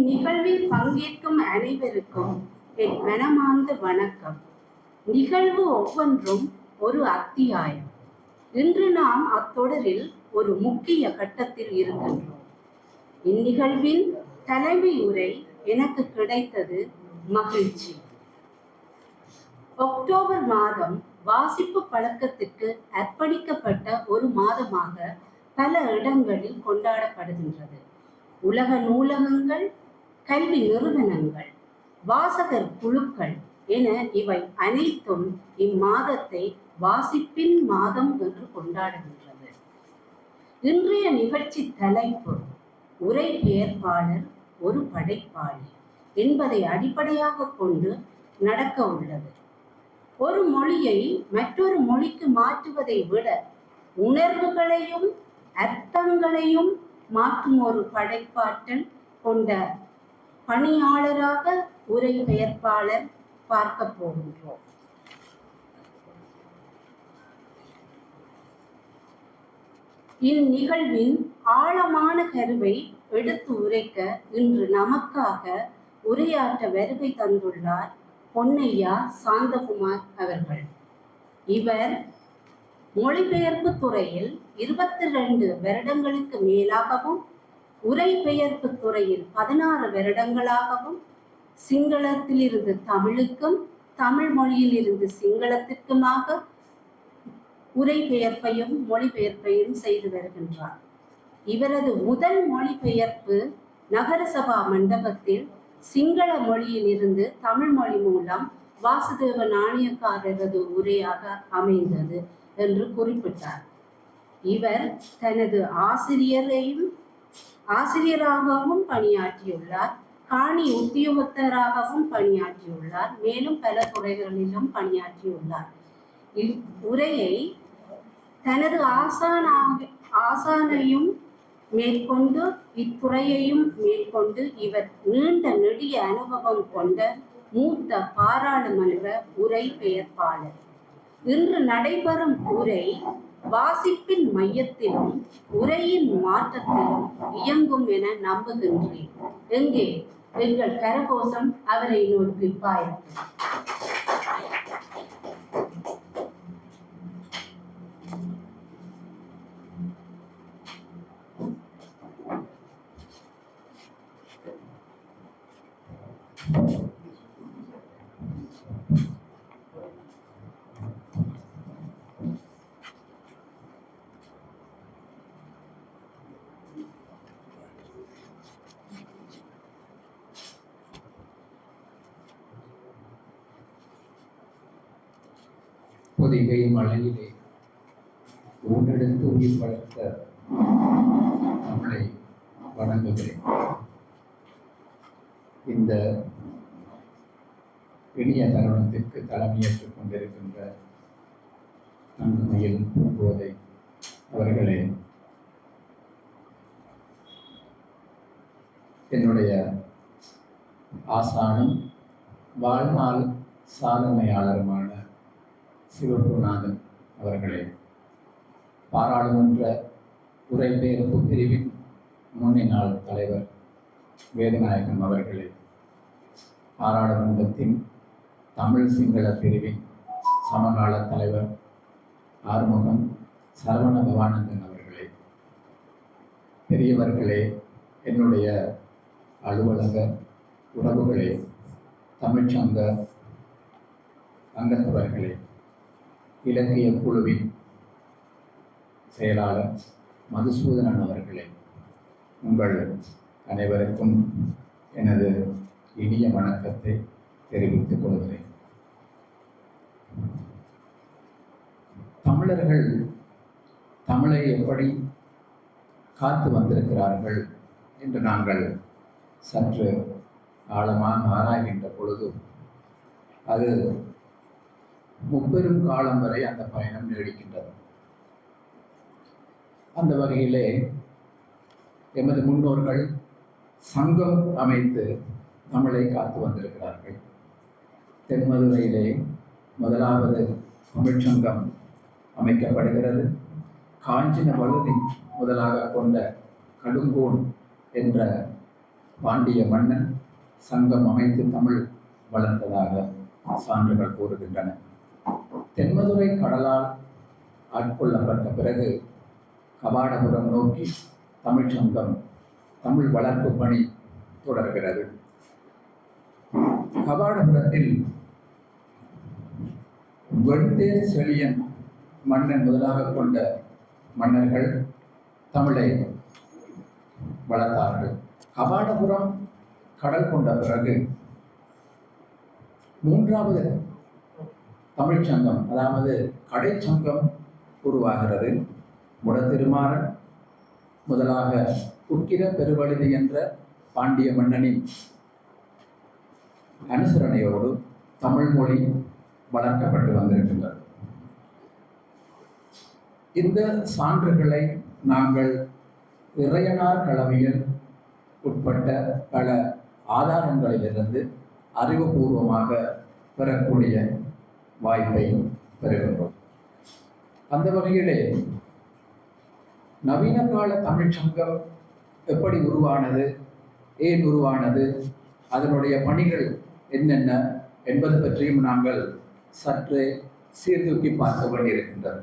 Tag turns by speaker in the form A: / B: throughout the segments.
A: இந்நிகழ்வில் பங்கேற்கும் அனைவருக்கும் என் மனமார்ந்த வணக்கம். நிகழ்வு ஒவ்வொன்றும் ஒரு அத்தியாயம். இன்று நாம் அத்தொடரில் ஒரு முக்கிய கட்டத்தில் இருக்கின்றோம். இந்நிகழ்வின் தலைமை உரை எனக்கு கிடைத்தது மகிழ்ச்சி. அக்டோபர் மாதம் வாசிப்பு பழக்கத்திற்கு அர்ப்பணிக்கப்பட்ட ஒரு மாதமாக பல இடங்களில் கொண்டாடப்படுகின்றது. உலக நூலகங்கள், கல்வி நிறுவனங்கள், வாசகர் குழுக்கள் என இவை அனைத்தும் இம்மாதத்தை வாசிப்பின் மாதம் என்று கொண்டாடுகின்றது. இன்றைய நிகழ்ச்சி தலைப்பு உரை பெயர்ப்பாளர் ஒரு படைப்பாளி என்பதை அடிப்படையாக கொண்டு நடக்க உள்ளது. ஒரு மொழியை மற்றொரு மொழிக்கு மாற்றுவதை விட உணர்வுகளையும் அர்த்தங்களையும் மாற்றும் ஒரு படைப்பாற்றல் கொண்ட பணியாளராக உரை பெயர்ப்பாளர் பார்க்க போகின்றோம். இந்நிகழ்வின் ஆழமான கருவை எடுத்து உரைக்க இன்று நமக்காக உரையாற்ற வருகை தந்துள்ளார் பொன்னையா சாந்தகுமார் அவர்கள். இவர் மொழிபெயர்ப்பு துறையில் 22 வருடங்களுக்கு மேலாகவும், உரை பெயர்ப்பு துறையில் 16 வருடங்களாகவும், சிங்களத்திலிருந்து தமிழுக்கும், தமிழ் மொழியிலிருந்து சிங்களத்திற்குமாக உரை பெயர்ப்பையும் மொழிபெயர்ப்பையும் செய்து வருகின்றார். இவரது முதல் மொழிபெயர்ப்பு நகரசபா மண்டபத்தில் சிங்கள மொழியில் இருந்து தமிழ் மொழி மூலம் வாசுதேவ நாணயக்காரரது உரையாக அமைந்தது என்று குறிப்பிட்டார். இவர் தனது ஆசிரியராகவும் பணியாற்றியுள்ளார், காணி உத்தியோகத்தராகவும் பணியாற்றியுள்ளார், மேலும் பல துறைகளிலும் பணியாற்றியுள்ளார். இவ்வுரையை தனது ஆசானையும் மேற்கொண்டு இத்துறையையும் மேற்கொண்டு இவர் நீண்ட நெடிய அனுபவம் கொண்ட மூத்த பாராளுமன்ற உரை பெயர்ப்பாளர். இன்று நடைபெறும் உரை வாசிப்பின் மையத்திலும் உரையின் மாற்றத்திலும் இயங்கும் என நம்புகின்றேன். எங்கே எங்கள் கரகோஷம் அவரை நோக்கி பாயட்டும்.
B: பொதிகை மலையிலே ஊனெடுத்து உயிர் வளர்த்த நம்மளை வணங்குகிறேன். இந்த இனிய தருணத்திற்கு தலைமையேற்றுக் கொண்டிருக்கின்ற நன்மையில் பூங்கோதை அவர்களே, என்னுடைய ஆசானும் வாழ்நாள் சாதனையாளருமான சிவகுருநாதன் அவர்களே, பாராளுமன்ற உரைபெயர்ப்பு பிரிவின் முன்னாள் தலைவர் வேதநாயகம் அவர்களே, பாராளுமன்றத்தின் தமிழ் சிங்கள பிரிவின் சமகால தலைவர் ஆறுமுகம் சரவண பவானந்தன் அவர்களே, பெரியவர்களே, என்னுடைய அலுவலக உறவுகளே, தமிழ்ச்சங்க அங்கத்தவர்களே, இலக்கிய குழுவின் செயலாளர் மதுசூதனன் அவர்களே, உங்கள் அனைவருக்கும் எனது இனிய வணக்கத்தை தெரிவித்துக் கொள்கிறேன். தமிழர்கள் தமிழை எப்படி காத்து வந்திருக்கிறார்கள் என்று நாங்கள் சற்று ஆழமாக ஆராய்கின்ற பொழுது அது முப்பெரும் காலம் வரை அந்த பயணம் நீடிக்கின்றது. அந்த வகையிலே எமது முன்னோர்கள் சங்கம் அமைத்து தமிழை காத்து வந்திருக்கிறார்கள். தென்மதுரையிலே முதலாவது தமிழ்ச்சங்கம் அமைக்கப்படுகிறது. காஞ்சின வலுதி முதலாக கொண்ட கடுங்கோன் என்ற பாண்டிய மன்னன் சங்கம் அமைத்து தமிழ் வளர்த்ததாக சான்றுகள் கூறுகின்றன. தென்மதுரை கடலால் ஆட்கொள்ளப்பட்ட பிறகு கபாடபுரம் நோக்கி தமிழ் சங்கம் தமிழ் வளர்ப்பு பணி தொடர்கிறது. கபாடபுரத்தில் வெண்தேர் செழியன் மன்னன் முதலாக கொண்ட மன்னர்கள் தமிழை வளர்த்தார்கள். கபாடபுரம் கடல் கொண்ட பிறகு மூன்றாவது தமிழ்ச்சங்கம், அதாவது கடைச்சங்கம் உருவாகிறது. முடத்திருமாறன் முதலாக உக்கிர பெருவழுதி என்ற பாண்டிய மன்னனின் அனுசரணையோடு தமிழ் மொழி வளர்க்கப்பட்டு வந்திருக்கின்றது. இந்த சான்றுகளை நாங்கள் இறையனார் களவியல் உட்பட்ட பல ஆதாரங்களிலிருந்து அறிவுபூர்வமாக பெறக்கூடிய வாய்ப்பை பெறுகின்றோம். அந்த வகையிலே நவீன கால தமிழ்ச்சங்கம் எப்படி உருவானது, ஏன் உருவானது, அதனுடைய பணிகள் என்னென்ன என்பது பற்றியும் நாங்கள் சற்றே சீர்தூக்கி பார்க்க வேண்டியிருக்கின்றது.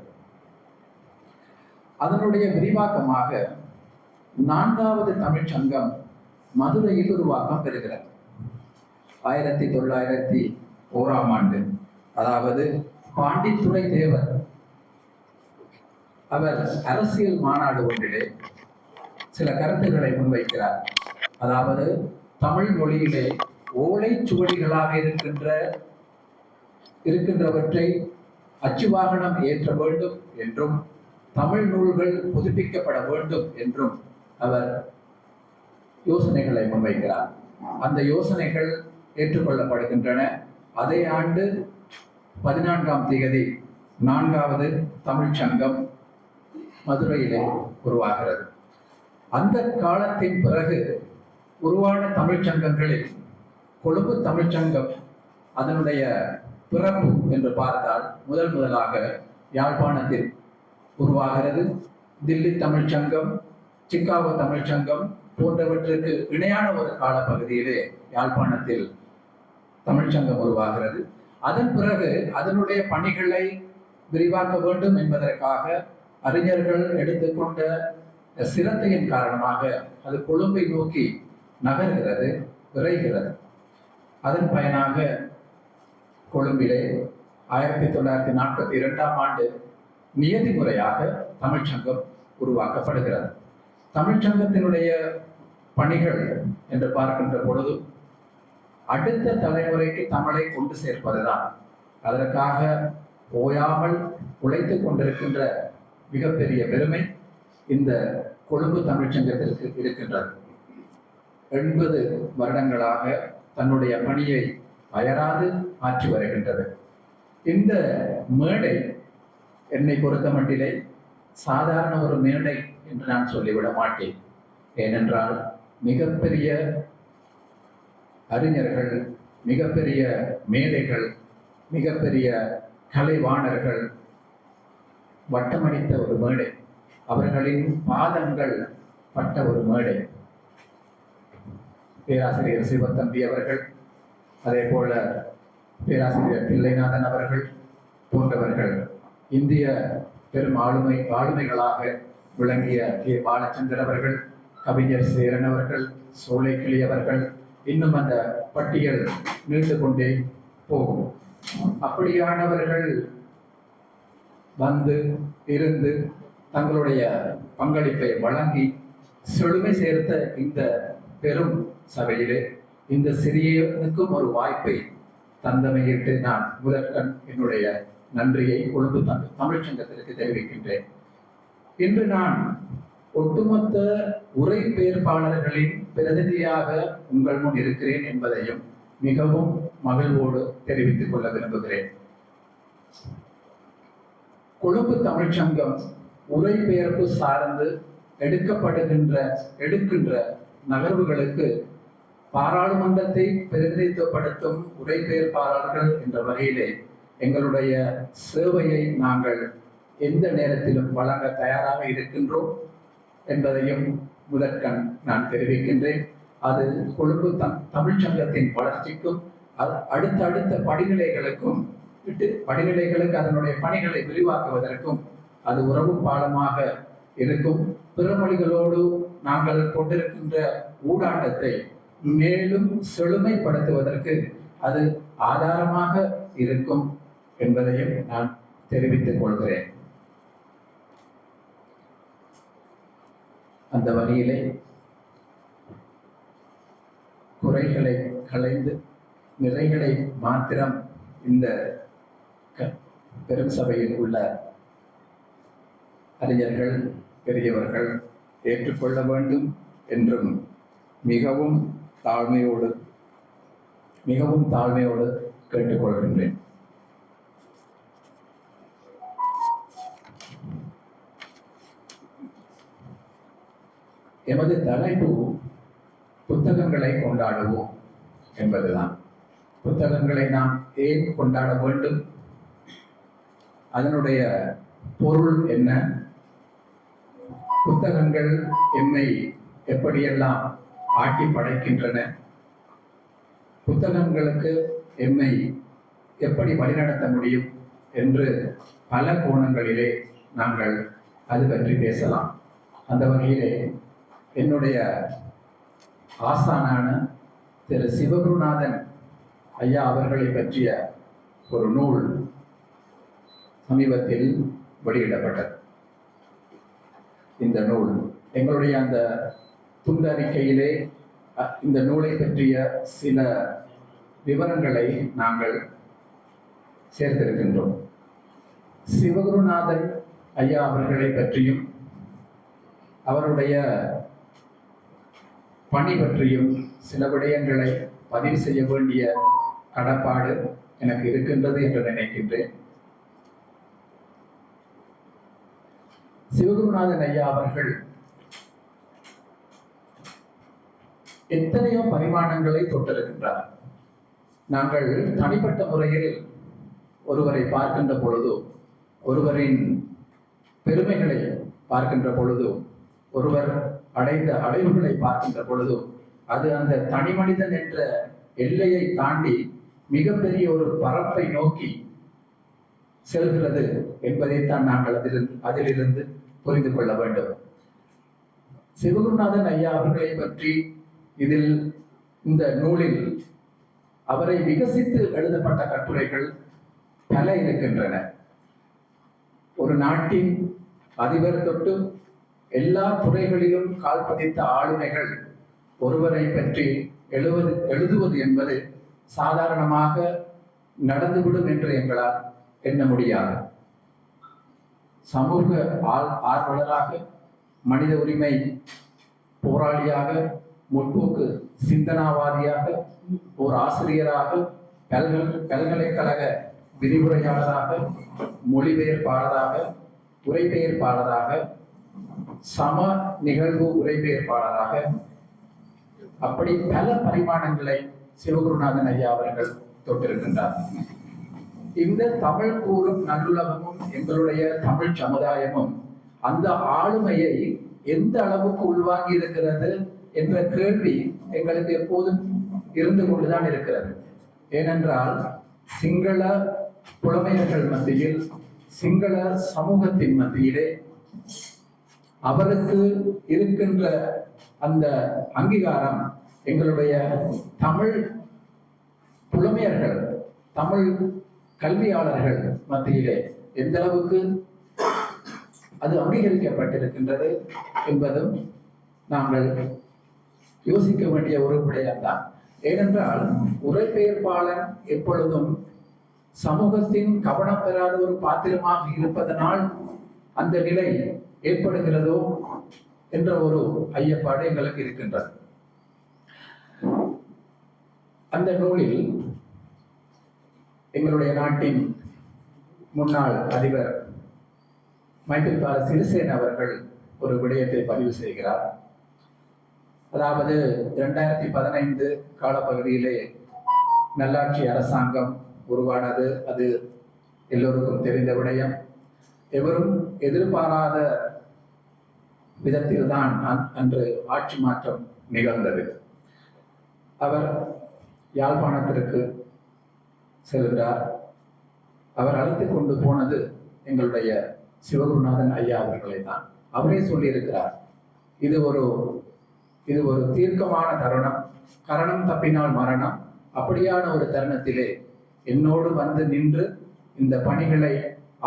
B: அதனுடைய விரிவாக்கமாக 4வது தமிழ்ச்சங்கம் மதுரையில் உருவாக்கம் பெறுகிறது. 1901ஆம் ஆண்டு, அதாவது பாண்டித்துறை தேவர் அவர் அரசியல் மாநாடு ஒன்றிலே சில கருத்துக்களை முன்வைக்கிறார். அதாவது தமிழ் மொழியிலே ஓலை சுவடிகளாக இருக்கின்றவற்றை அச்சுவாகனம் ஏற்ற வேண்டும் என்றும் தமிழ் நூல்கள் புதுப்பிக்கப்பட வேண்டும் என்றும் அவர் யோசனைகளை முன்வைக்கிறார். அந்த யோசனைகள் ஏற்றுக்கொள்ளப்படுகின்றன. அதே ஆண்டு 14ஆம் தேதி 4வது தமிழ்ச்சங்கம் மதுரையிலே உருவாகிறது. அந்த காலத்தின் பிறகு உருவான தமிழ்ச்சங்கங்களில் கொழும்பு தமிழ்ச்சங்கம் அதனுடைய பிறப்பு என்று பார்த்தால் முதலாக யாழ்ப்பாணத்தில் உருவாகிறது. தில்லி தமிழ்ச்சங்கம், சிக்காகோ தமிழ்ச்சங்கம் போன்றவற்றுக்கு இணையான ஒரு காலப்பகுதியிலே யாழ்ப்பாணத்தில் தமிழ்ச்சங்கம் உருவாகிறது. அதன் பிறகு அதனுடைய பணிகளை விரிவாக்க வேண்டும் என்பதற்காக அறிஞர்கள் எடுத்துக்கொண்ட சிரத்தையின் காரணமாக அது கொழும்பை நோக்கி நகர்கிறது, விரைகிறது. அதன் பயனாக கொழும்பிலே 1942ஆம் ஆண்டு நியதி முறையாக தமிழ்ச்சங்கம் உருவாக்கப்படுகிறது. தமிழ்ச்சங்கத்தினுடைய பணிகள் என்று பார்க்கின்ற பொழுது அடுத்த தலைமுறைக்கு தமிழை கொண்டு சேர்ப்பதுதான். அதற்காக ஓயாமல் உழைத்து கொண்டிருக்கின்ற மிகப்பெரிய பெருமை இந்த கொழும்பு தமிழ்ச்சங்கத்திற்கு இருக்கின்றது. 80 வருடங்களாக தன்னுடைய பணியை அயராது ஆற்றி வருகின்றது. இந்த மேடை என்னை பொறுத்த மட்டிலே சாதாரண ஒரு மேடை என்று நான் சொல்லிவிட மாட்டேன். ஏனென்றால் மிகப்பெரிய அறிஞர்கள், மிகப்பெரிய மேதைகள், மிகப்பெரிய கலைவாணர்கள் வட்டமடித்த ஒரு மேடை, அவர்களின் பாதங்கள் பட்ட ஒரு மேடை. பேராசிரியர் சிவத்தம்பி அவர்கள், அதே போல பேராசிரியர் பிள்ளைநாதன் அவர்கள் போன்றவர்கள், இந்திய பெரும் ஆளுமைகளாக விளங்கிய கே. பாலச்சந்தர் அவர்கள், கவிஞர் சேரன் அவர்கள், சோலைக்கிளி அவர்கள், இன்னும் அந்த பட்டியல் நீண்டு கொண்டே போகும். அப்படியானவர்கள் வந்து இருந்து தங்களுடைய பங்களிப்பை வழங்கி செழுமை சேர்த்த இந்த பெரும் சபையிலே இந்த சிறியனுக்கும் ஒரு வாய்ப்பை தந்தமையிட்டு நான் முதற்கண் என்னுடைய நன்றியை கொழும்பு தமிழ்ச்சங்கத்திற்கு தெரிவிக்கின்றேன். இன்று நான் ஒட்டுமொத்த உரை பெயர்ப்பாளர்களின் பிரதிநிதியாக உங்கள் முன் இருக்கிறேன் என்பதையும் மிகவும் மகிழ்வோடு தெரிவித்துக் கொள்ள விரும்புகிறேன். கொழும்பு தமிழ்ச்சங்கம் உரை பெயர்ப்பு சார்ந்து எடுக்கின்ற நகர்வுகளுக்கு பாராளுமன்றத்தை பிரதிநிதித்துவப்படுத்தும் உரை பெயர்ப்பாளர்கள் என்ற வகையிலே எங்களுடைய சேவையை நாங்கள் எந்த நேரத்திலும் வழங்க தயாராக இருக்கின்றோம் என்பதையும் முதற்கண் நான் தெரிவிக்கின்றேன். அது கொழும்பு தமிழ் சங்கத்தின் வளர்ச்சிக்கும் அடுத்த படிநிலைகளுக்கும் படிநிலைகளுக்கு அதனுடைய பணிகளை விரிவாக்குவதற்கும் அது உறவு பாலமாக இருக்கும். பிற மொழிகளோடு நாங்கள் கொண்டிருக்கின்ற ஊடாட்டத்தை மேலும் செழுமைப்படுத்துவதற்கு அது ஆதாரமாக இருக்கும் என்பதையும் நான் தெரிவித்துக் கொள்கிறேன். அந்த வழியிலே குறைகளை களைந்து நிறைகளை மாத்திரம் இந்த பெரும் சபையில் உள்ள அறிஞர்கள் பெரியவர்கள் ஏற்றுக்கொள்ள வேண்டும் என்றும் மிகவும் தாழ்மையோடு கேட்டுக்கொள்கின்றேன். எமது தலைப்பு புத்தகங்களை கொண்டாடுவோம் என்பதுதான். புத்தகங்களை நாம் ஏன் கொண்டாட வேண்டும்? அதனுடைய பொருள் என்ன? புத்தகங்கள் என்னை எப்படியெல்லாம் ஆட்டி படைக்கின்றன? புத்தகங்களுக்கு என்னை எப்படி வழிநடத்த முடியும் என்று பல கோணங்களிலே நாங்கள் அது பற்றி பேசலாம். அந்த வகையிலே என்னுடைய ஆசானான திரு சிவகுருநாதன் ஐயா அவர்களை பற்றிய ஒரு நூல் சமீபத்தில் வெளியிடப்பட்டது. இந்த நூல் எங்களுடைய அந்த துண்டறிக்கையிலே இந்த நூலை பற்றிய சில விவரங்களை நாங்கள் சேர்த்திருக்கின்றோம். சிவகுருநாதன் ஐயா அவர்களை பற்றியும் அவருடைய பணி பற்றியும் சில விடயங்களை பதிவு செய்ய வேண்டிய கடப்பாடு எனக்கு இருக்கின்றது என்று நினைக்கின்றேன். சிவகுருநாதன் ஐயா அவர்கள் எத்தனையோ பரிமாணங்களை தொட்டிருக்கின்றார். நாங்கள் தனிப்பட்ட முறையில் ஒருவரை பார்க்கின்ற பொழுதோ, ஒருவரின் பெருமைகளை பார்க்கின்ற பொழுதோ, ஒருவர் அடைந்த அடைவுகளை பார்க்கின்ற பொழுதோ, அது அந்த தனி மனிதன் என்ற எல்லையை தாண்டி மிகப்பெரிய ஒரு பரப்பை நோக்கி செல்கிறது என்பதைத்தான் நாங்கள் அதிலிருந்து புரிந்து கொள்ள வேண்டும். சிவகுருநாதன் ஐயா அவர்களை பற்றி இதில் இந்த நூலில் அவரை விகசித்து எழுதப்பட்ட கட்டுரைகள் பல இருக்கின்றன. ஒரு நாட்டின் அதிபர் தொட்டு எல்லா துறைகளிலும் கால் பதித்த ஆளுமைகள் ஒருவரை பற்றி எழுதுவது என்பது சாதாரணமாக நடந்துவிடும் என்று எங்களால் எண்ண முடியாது. சமூக ஆர்வலராக, மனித உரிமை போராளியாக, முற்போக்கு சிந்தனாவாதியாக, ஒரு ஆசிரியராக, பல்கலைக்கழக விரிவுரையாளராக, மொழிபெயர்ப்பாளராக, உரைபெயர்ப்பாளராக, சம நிகழ்வு உரைபெயர்ப்பாளராக, அப்படி பல பரிமாணங்களை சிவகுருநாதன் ஐயா அவர்கள் தொட்டிருக்கின்றார். இந்த தமிழ் கூறும் நல்லுலகமும் எங்களுடைய தமிழ் சமுதாயமும் அந்த ஆளுமையை எந்த அளவுக்கு உள்வாங்கி இருக்கிறது என்ற கேள்வி எங்களுக்கு எப்போதும் இருந்து கொண்டுதான் இருக்கிறது. ஏனென்றால் சிங்கள புலமையர்கள் மத்தியில், சிங்கள சமூகத்தின் மத்தியிலே அவருக்கு இருக்கின்ற அந்த அங்கீகாரம் எங்களுடைய தமிழ் புலமையர்கள், தமிழ் கல்வியாளர்கள் மத்தியிலே எந்த அளவுக்கு அது அங்கீகரிக்கப்பட்டிருக்கின்றது என்பதும் நாங்கள் யோசிக்க வேண்டிய ஒரு விடயம்தான். ஏனென்றால் உரைபெயர்ப்பாளன் எப்பொழுதும் சமூகத்தின் கவனம் பெறாத ஒரு பாத்திரமாக இருப்பதனால் அந்த நிலை ஏற்படுகிறதோ என்ற ஒரு ஐயப்பாடு எங்களுக்கு இருக்கின்றது. அந்த நூலில் எங்களுடைய நாட்டின் முன்னாள் அதிபர் மைத்ரிபால சிறிசேன அவர்கள் ஒரு விடயத்தை பதிவு செய்கிறார். அதாவது 2015 காலப்பகுதியிலே நல்லாட்சி அரசாங்கம் உருவானது. அது எல்லோருக்கும் தெரிந்த விடயம். எவரும் எதிர்பாராத விதத்தில்தான் அன்று ஆட்சி மாற்றம் நிகழ்ந்தது. அவர் யாழ்ப்பாணத்திற்கு செல்கிறார். அவர் அழைத்து கொண்டு போனது எங்களுடைய சிவகுருநாதன் ஐயா அவர்களை தான். அவரே சொல்லியிருக்கிறார், இது ஒரு தீர்க்கமான தருணம், கரணம் தப்பினால் மரணம். அப்படியான ஒரு தருணத்திலே என்னோடு வந்து நின்று இந்த பணிகளை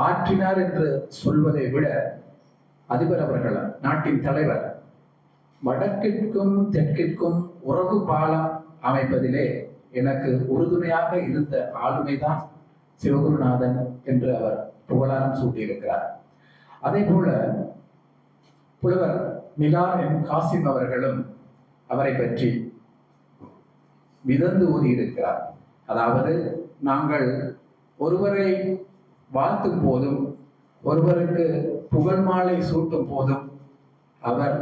B: ஆற்றினார் என்று சொல்வதை விட, அதிபர் அவர்கள், நாட்டின் தலைவர், வடக்கிற்கும் தெற்கிற்கும் உறவு பாலம் அமைப்பதிலே எனக்கு உறுதுணையாக இருந்த ஆளுமைதான் சிவகுருநாதன் என்று அவர் புகழாரம் சூட்டியிருக்கிறார். அதே போல புலவர் நிலார் எம் காசிம் அவர்களும் அவரை பற்றி விதந்து ஊதியிருக்கிறார். அதாவது, நாங்கள் ஒருவரை வாழ்த்தும் போதும், ஒருவருக்கு புகழ் மாலை சூட்டும் போதும், அவர்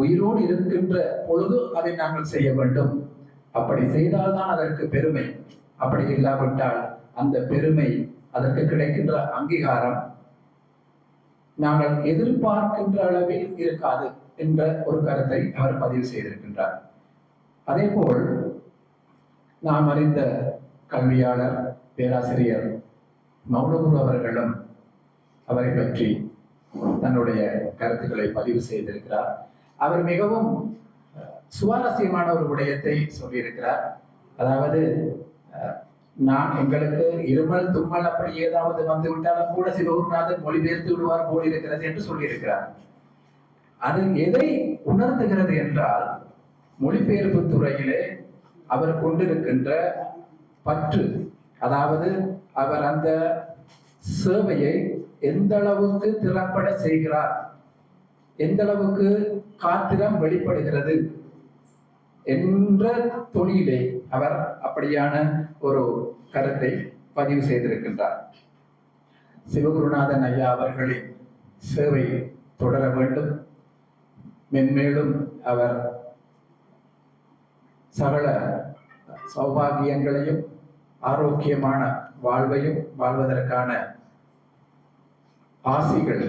B: உயிரோடு இருக்கின்ற பொழுது அதை நாங்கள் செய்ய வேண்டும். அப்படி செய்தால்தான் அதற்கு பெருமை. அப்படி இல்லாவிட்டால் அந்த பெருமை, அதற்கு கிடைக்கின்ற அங்கீகாரம் நாங்கள் எதிர்பார்க்கின்ற அளவில் இருக்காது என்ற ஒரு கருத்தை அவர் பதிவு செய்திருக்கின்றார். அதே போல் நாம் அறிந்த கல்வியாளர் பேராசிரியர் மௌனகுரு அவர்களும் அவரை பற்றி தன்னுடைய கருத்துக்களை பதிவு செய்திருக்கிறார். அவர் மிகவும் சுவாரஸ்யமான ஒரு விடயத்தை சொல்லியிருக்கிறார். அதாவது, எங்களுக்கு இருமல் தும்மல் அப்படி ஏதாவது வந்து விட்டாலும் கூட சிவகுருநாதன் மொழிபெயர்த்து விடுவார் போல் இருக்கிறது என்று சொல்லியிருக்கிறார். அது எதை உணர்த்துகிறது என்றால், மொழிபெயர்ப்பு துறையிலே அவர் கொண்டிருக்கின்ற பற்று. அதாவது, அவர் அந்த சேவையை எந்த அளவுக்கு திறம்பட செய்கிறார், எந்த அளவுக்கு காத்திரம் வெளிப்படுகிறது என்ற தொனியிலே அவர் அப்படியான ஒரு கருத்தை பதிவு செய்திருக்கின்றார். சிவகுருநாதன் ஐயா அவர்களின் சேவை தொடர வேண்டும். மென்மேலும் அவர் சகல சௌபாகியங்களையும் ஆரோக்கியமான வாழ்வையும் வாழ்வதற்கான ஆசிகள்,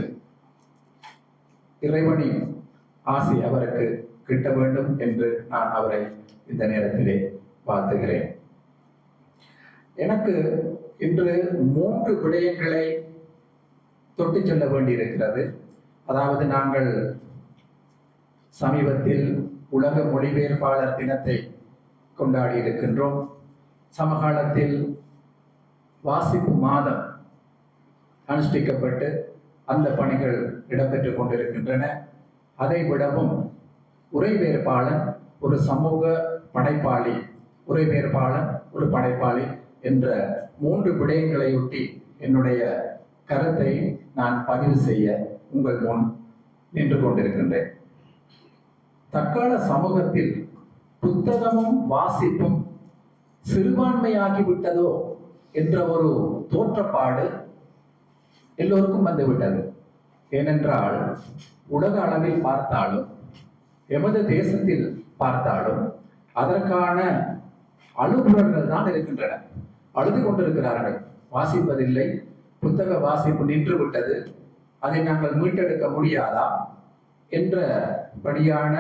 B: இறைவனின் ஆசி அவருக்கு கிட்ட வேண்டும் என்று நான் அவரை இந்த நேரத்திலே வாழ்த்துகிறேன். எனக்கு இன்று 3 விடயங்களை தொட்டு செல்ல வேண்டியிருக்கிறது. அதாவது, நாங்கள் சமீபத்தில் உலக மொழிபெயர்ப்பாளர் தினத்தை கொண்டாடி இருக்கின்றோம். சமகாலத்தில் வாசிப்பு மாதம் அனுஷ்டிக்கப்பட்டு அந்த பணிகள் இடம்பெற்றுக் கொண்டிருக்கின்றன. அதை விடவும் உரைபெயர்ப்பாளன் ஒரு சமூக படைப்பாளி, உரைபெயர்ப்பாளன் ஒரு படைப்பாளி என்ற 3 விடயங்களையொட்டி என்னுடைய கருத்தை நான் பதிவு செய்ய உங்கள் முன் நின்று கொண்டிருக்கின்றேன். தற்கால சமூகத்தில் புத்தகமும் வாசிப்பும் சிறுபான்மையாகிவிட்டதோ என்ற ஒரு தோற்றப்பாடு எல்லோருக்கும் வந்துவிட்டது. ஏனென்றால், உலக அளவில் பார்த்தாலும், எமது தேசத்தில் பார்த்தாலும் அதற்கான அழுகுறல்கள் தான் இருக்கின்றன. அழுது கொண்டிருக்கிறார்கள். வாசிப்பதில்லை, புத்தக வாசிப்பு நின்று விட்டது, அதை நாங்கள் மீட்டெடுக்க முடியாதா என்றபடியான,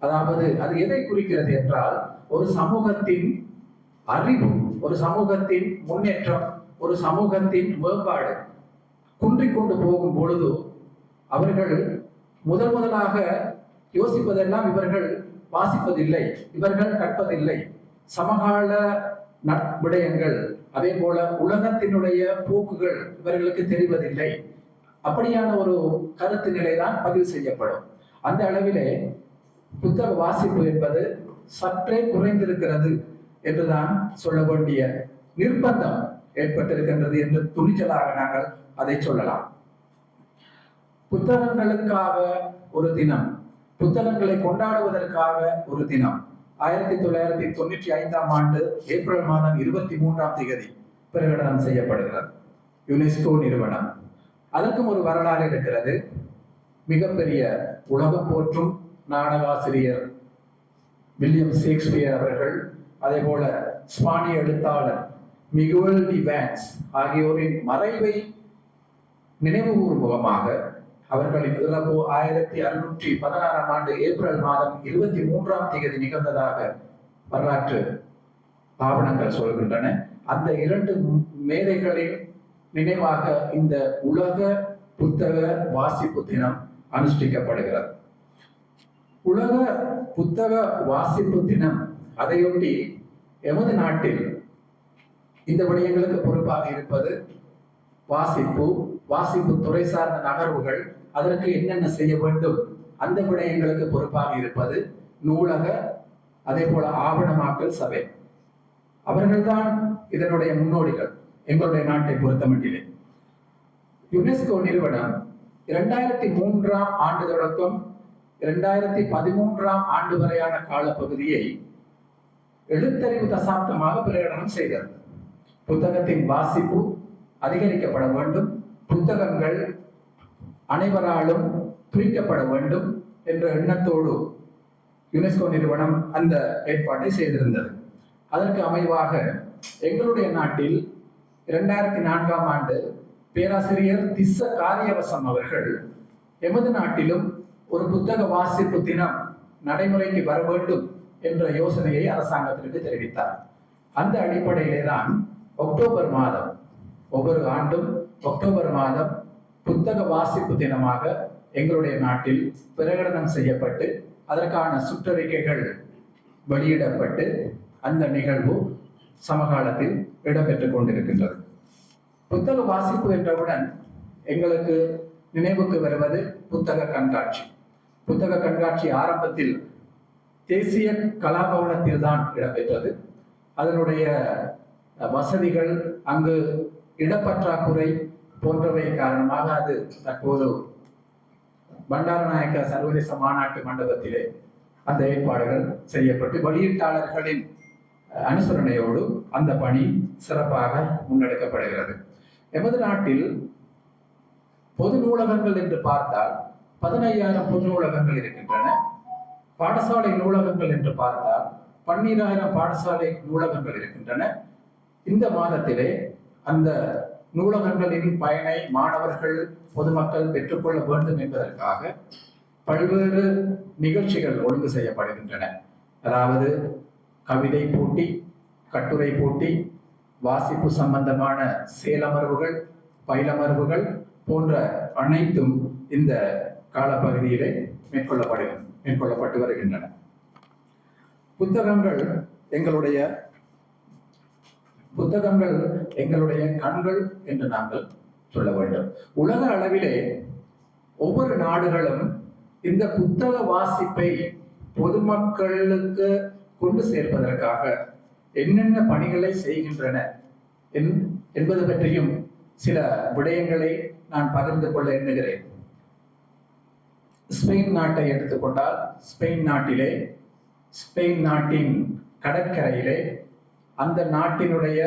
B: அதாவது அது எதை குறிக்கிறது என்றால், ஒரு சமூகத்தின் அறிவு, ஒரு சமூகத்தின் முன்னேற்றம், ஒரு சமூகத்தின் மேம்பாடு குன்றிக்கொண்டு போகும் பொழுது அவர்கள் முதலாக யோசிப்பதெல்லாம் இவர்கள் வாசிப்பதில்லை, இவர்கள் கற்பதில்லை, சமகால விடயங்கள், அதே போல உலகத்தினுடைய போக்குகள் இவர்களுக்கு தெரிவதில்லை. அப்படியான ஒரு கருத்து நிலைதான் பதிவு செய்யப்படும். அந்த அளவிலே புத்தக வாசிப்பு என்பது சற்றே குறைந்திருக்கிறது என்றுதான் சொல்ல வேண்டிய நிர்பந்தம் ஏற்பட்டிருக்கின்றது என்று துணிச்சலாக நாங்கள் அதை சொல்லலாம். புத்தகங்களுக்காக ஒரு தினம், புத்தகங்களை கொண்டாடுவதற்காக ஒரு தினம் 1995ஆம் ஆண்டு ஏப்ரல் மாதம் 23ஆம் தேதி பிரகடனம் செய்யப்படுகிறது. யுனெஸ்கோ நிறுவனம். அதற்கும் ஒரு வரலாறு இருக்கிறது. மிகப்பெரிய உலகம் போற்றும் நாடகாசிரியர் வில்லியம் ஷேக்ஸ்பியர் அவர்கள், அதே போல ஸ்பானிய எழுத்தாளர் மிகுவல் டி வேன்ஸ் ஆகியோரின் மறைவை நினைவு கூறும் முகமாக அவர்களின் இறப்பு 1616ஆம் ஆண்டு ஏப்ரல் மாதம் 23ஆம் தேதி நிகழ்ந்ததாக வரலாற்று ஆவணங்கள் சொல்கின்றன. அந்த 2 மேதைகளின் நினைவாக இந்த உலக புத்தக வாசிப்பு தினம் அனுஷ்டிக்கப்படுகிறது. உலக புத்தக வாசிப்பு தினம் அதையொட்டி எமது நாட்டில் இந்த விடயங்களுக்கு பொறுப்பாக இருப்பது வாசிப்பு துறை சார்ந்த நகர்வுகள், அதற்கு என்னென்ன செய்ய வேண்டும் அந்த விடயங்களுக்கு பொறுப்பாக இருப்பது நூலக, அதே போல ஆவணமாக்கல் சபை. அவர்கள்தான் இதனுடைய முன்னோடிகள். எங்களுடைய நாட்டை பொறுத்தமட்டிலே யுனெஸ்கோ நிறுவனம் 2003ஆம் ஆண்டு தொடக்கம் 2013ஆம் ஆண்டு வரையான காலப்பகுதியை எழுத்தறிவு தசாப்தமாக பிரகடனம் செய்தது. புத்தகத்தின் வாசிப்பு அதிகரிக்கப்பட வேண்டும், புத்தகங்கள் அனைவராலும் பிரிக்கப்பட வேண்டும் என்ற எண்ணத்தோடு யுனெஸ்கோ நிறுவனம் அந்த ஏற்பாட்டை செய்திருந்தது. அதற்கு அமைவாக எங்களுடைய நாட்டில் 2004ஆம் ஆண்டு பேராசிரியர் திஸ்ஸ காரியவசம் அவர்கள் எமது நாட்டிலும் ஒரு புத்தக வாசிப்பு தினம் நடைமுறைக்கு வர வேண்டும் என்ற யோசனையை அரசாங்கத்திற்கு தெரிவித்தார். அந்த அடிப்படையிலே தான் அக்டோபர் மாதம், ஒவ்வொரு ஆண்டும் அக்டோபர் மாதம் புத்தக வாசிப்பு தினமாக எங்களுடைய நாட்டில் பிரகடனம் செய்யப்பட்டு அதற்கான சுற்றறிக்கைகள் வெளியிடப்பட்டு அந்த நிகழ்வு சமகாலத்தில் இடம்பெற்றுக் கொண்டிருக்கின்றது. புத்தக வாசிப்பு என்றவுடன் எங்களுக்கு நினைவுக்கு வருவது புத்தக கண்காட்சி. புத்தக கண்காட்சி ஆரம்பத்தில் தேசிய கலாபவனத்தில் தான் இடம்பெற்றது. அதனுடைய வசதிகள், அங்கு இடப்பற்றாக்குறை போன்றவை காரணமாக அது தற்போது பண்டாரநாயக்க சர்வதேச மாநாட்டு மண்டபத்திலே அந்த ஏற்பாடுகள் செய்யப்பட்டு வெளியீட்டாளர்களின் அனுசரணையோடு அந்த பணி சிறப்பாக முன்னெடுக்கப்படுகிறது. எமது நாட்டில் பொது நூலகங்கள் என்று பார்த்தால் 15,000 பொது நூலகங்கள் இருக்கின்றன. பாடசாலை நூலகங்கள் என்று பார்த்தால் 12,000 பாடசாலை நூலகங்கள் இருக்கின்றன. இந்த மாதத்திலே அந்த நூலகங்களின் பயனை மாணவர்கள், பொதுமக்கள் பெற்றுக்கொள்ள வேண்டும் என்பதற்காக பல்வேறு நிகழ்ச்சிகள் ஒழுங்கு செய்யப்படுகின்றன. அதாவது கவிதை போட்டி, கட்டுரை போட்டி, வாசிப்பு சம்பந்தமான செயலமர்வுகள், பயிலமர்வுகள் போன்ற அனைத்தும் இந்த காலப்பகுதியிலே மேற்கொள்ளப்பட்டு வருகின்றன. புத்தகங்கள் எங்களுடைய கண்கள் என்று நாங்கள் சொல்ல வேண்டும். உலக அளவிலே ஒவ்வொரு நாடுகளும் இந்த புத்தக வாசிப்பை பொதுமக்களுக்கு கொண்டு சேர்ப்பதற்காக என்னென்ன பணிகளை செய்கின்றன என்பது பற்றியும் சில விடயங்களை நான் பகிர்ந்து கொள்ள எண்ணுகிறேன். ஸ்பெயின் நாட்டை எடுத்துக்கொண்டால், ஸ்பெயின் நாட்டின் கடற்கரையிலே அந்த நாட்டினுடைய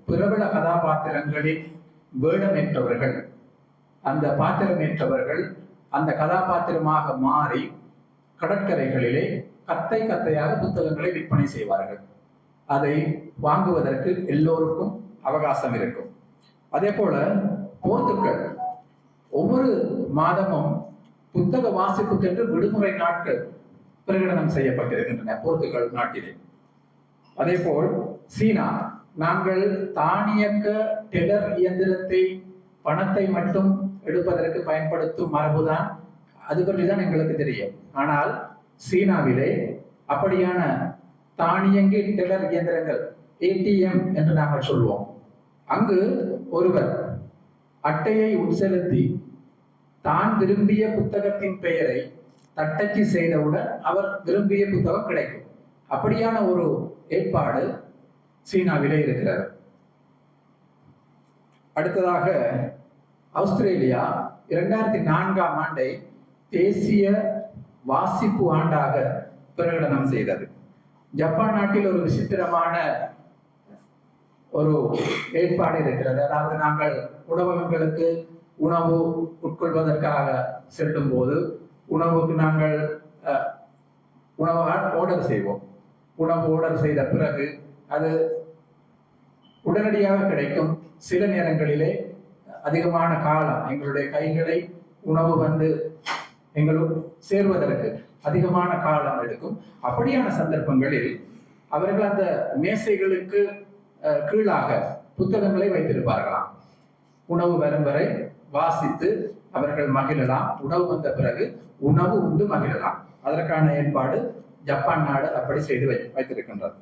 B: பிரபல கதாபாத்திரங்களின் வேடமேற்றவர்கள், அந்த பாத்திரமேற்றவர்கள் அந்த கதாபாத்திரமாக மாறி கடற்கரைகளிலே கத்தையாக புத்தகங்களை விற்பனை செய்வார்கள். அதை வாங்குவதற்கு எல்லோருக்கும் அவகாசம் இருக்கும். அதே போல போர்த்துக்கல் ஒவ்வொரு மாதமும் புத்தக வாசிப்புக்கென்று விடுமுறை நாட்கள் பிரகடனம் செய்யப்பட்டிருக்கின்றன போர்த்துக்கல் நாட்டிலே. அதே போல் சீனா, நாங்கள் தானியக்க டெலர் இயந்திரத்தை, பணத்தை மட்டும் எடுப்பதற்கு பயன்படுத்தும் மரபுதான், அது பற்றிதான் எங்களுக்கு தெரியும். ஆனால் சீனாவிலே அப்படியான தானியங்கி டெலர் இயந்திரங்கள், ஏடிஎம் என்று நாங்கள் சொல்வோம். அங்கு ஒருவர் அட்டையை உட்செலுத்தி தான் விரும்பிய புத்தகத்தின் பெயரை தட்டச்சு செய்தவுடன் அவர் விரும்பிய புத்தகம் கிடைக்கும். அப்படியான ஒரு ஏற்பாடு சீனாவிலே இருக்கிறது. அடுத்ததாக ஆஸ்திரேலியா 2004ஆம் ஆண்டை தேசிய வாசிப்பு ஆண்டாக பிரகடனம் செய்தது. ஜப்பான் நாட்டில் ஒரு விசித்திரமான ஒரு ஏற்பாடு இருக்கிறது. அதாவது நாங்கள் உணவகங்களுக்கு உணவு உட்கொள்வதற்காக செல்லும் போது உணவுக்கு நாங்கள் உணவு ஆர்டர் செய்வோம். உணவு ஆர்டர் செய்த பிறகு அது உடனடியாக கிடைக்கும். சில நேரங்களிலே அதிகமான காலம் எங்களுடைய கைகளை உணவு வந்து எங்களுக்கு சேர்வதற்கு அதிகமான காலம் எடுக்கும். அப்படியான சந்தர்ப்பங்களில் அவர்கள் அந்த மேசைகளுக்கு கீழாக புத்தகங்களை வைத்திருப்பார்களாம். உணவு வரும் வரை வாசித்து அவர்கள் மகிழலாம், உணவு வந்த பிறகு உணவு உண்டு மகிழலாம். அதற்கான ஏற்பாடு ஜப்பான் நாடு அப்படி செய்து வைத்திருக்கின்றது.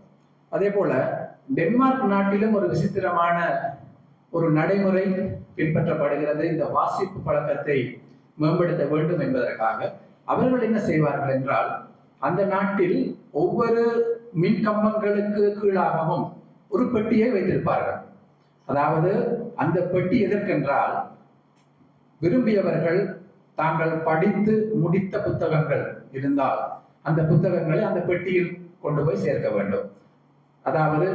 B: அதே போல டென்மார்க் நாட்டிலும் ஒரு விசித்திரமான ஒரு நடைமுறை பின்பற்றப்படுகிறது. இந்த வாசிப்பு பழக்கத்தை மேம்படுத்த வேண்டும் என்பதற்காக அவர்கள் என்ன செய்வார்கள் என்றால், அந்த நாட்டில் ஒவ்வொரு மின் கம்பங்களுக்கு கீழாகவும் ஒரு பெட்டியை வைத்திருப்பார்கள். அதாவது அந்த பெட்டி எதற்கென்றால், விரும்பியவர்கள் தாங்கள் படித்து முடித்த புத்தகங்கள் இருந்தால் அந்த புத்தகங்களை அந்த பெட்டியில் கொண்டு போய் சேர்க்க வேண்டும். அதாவது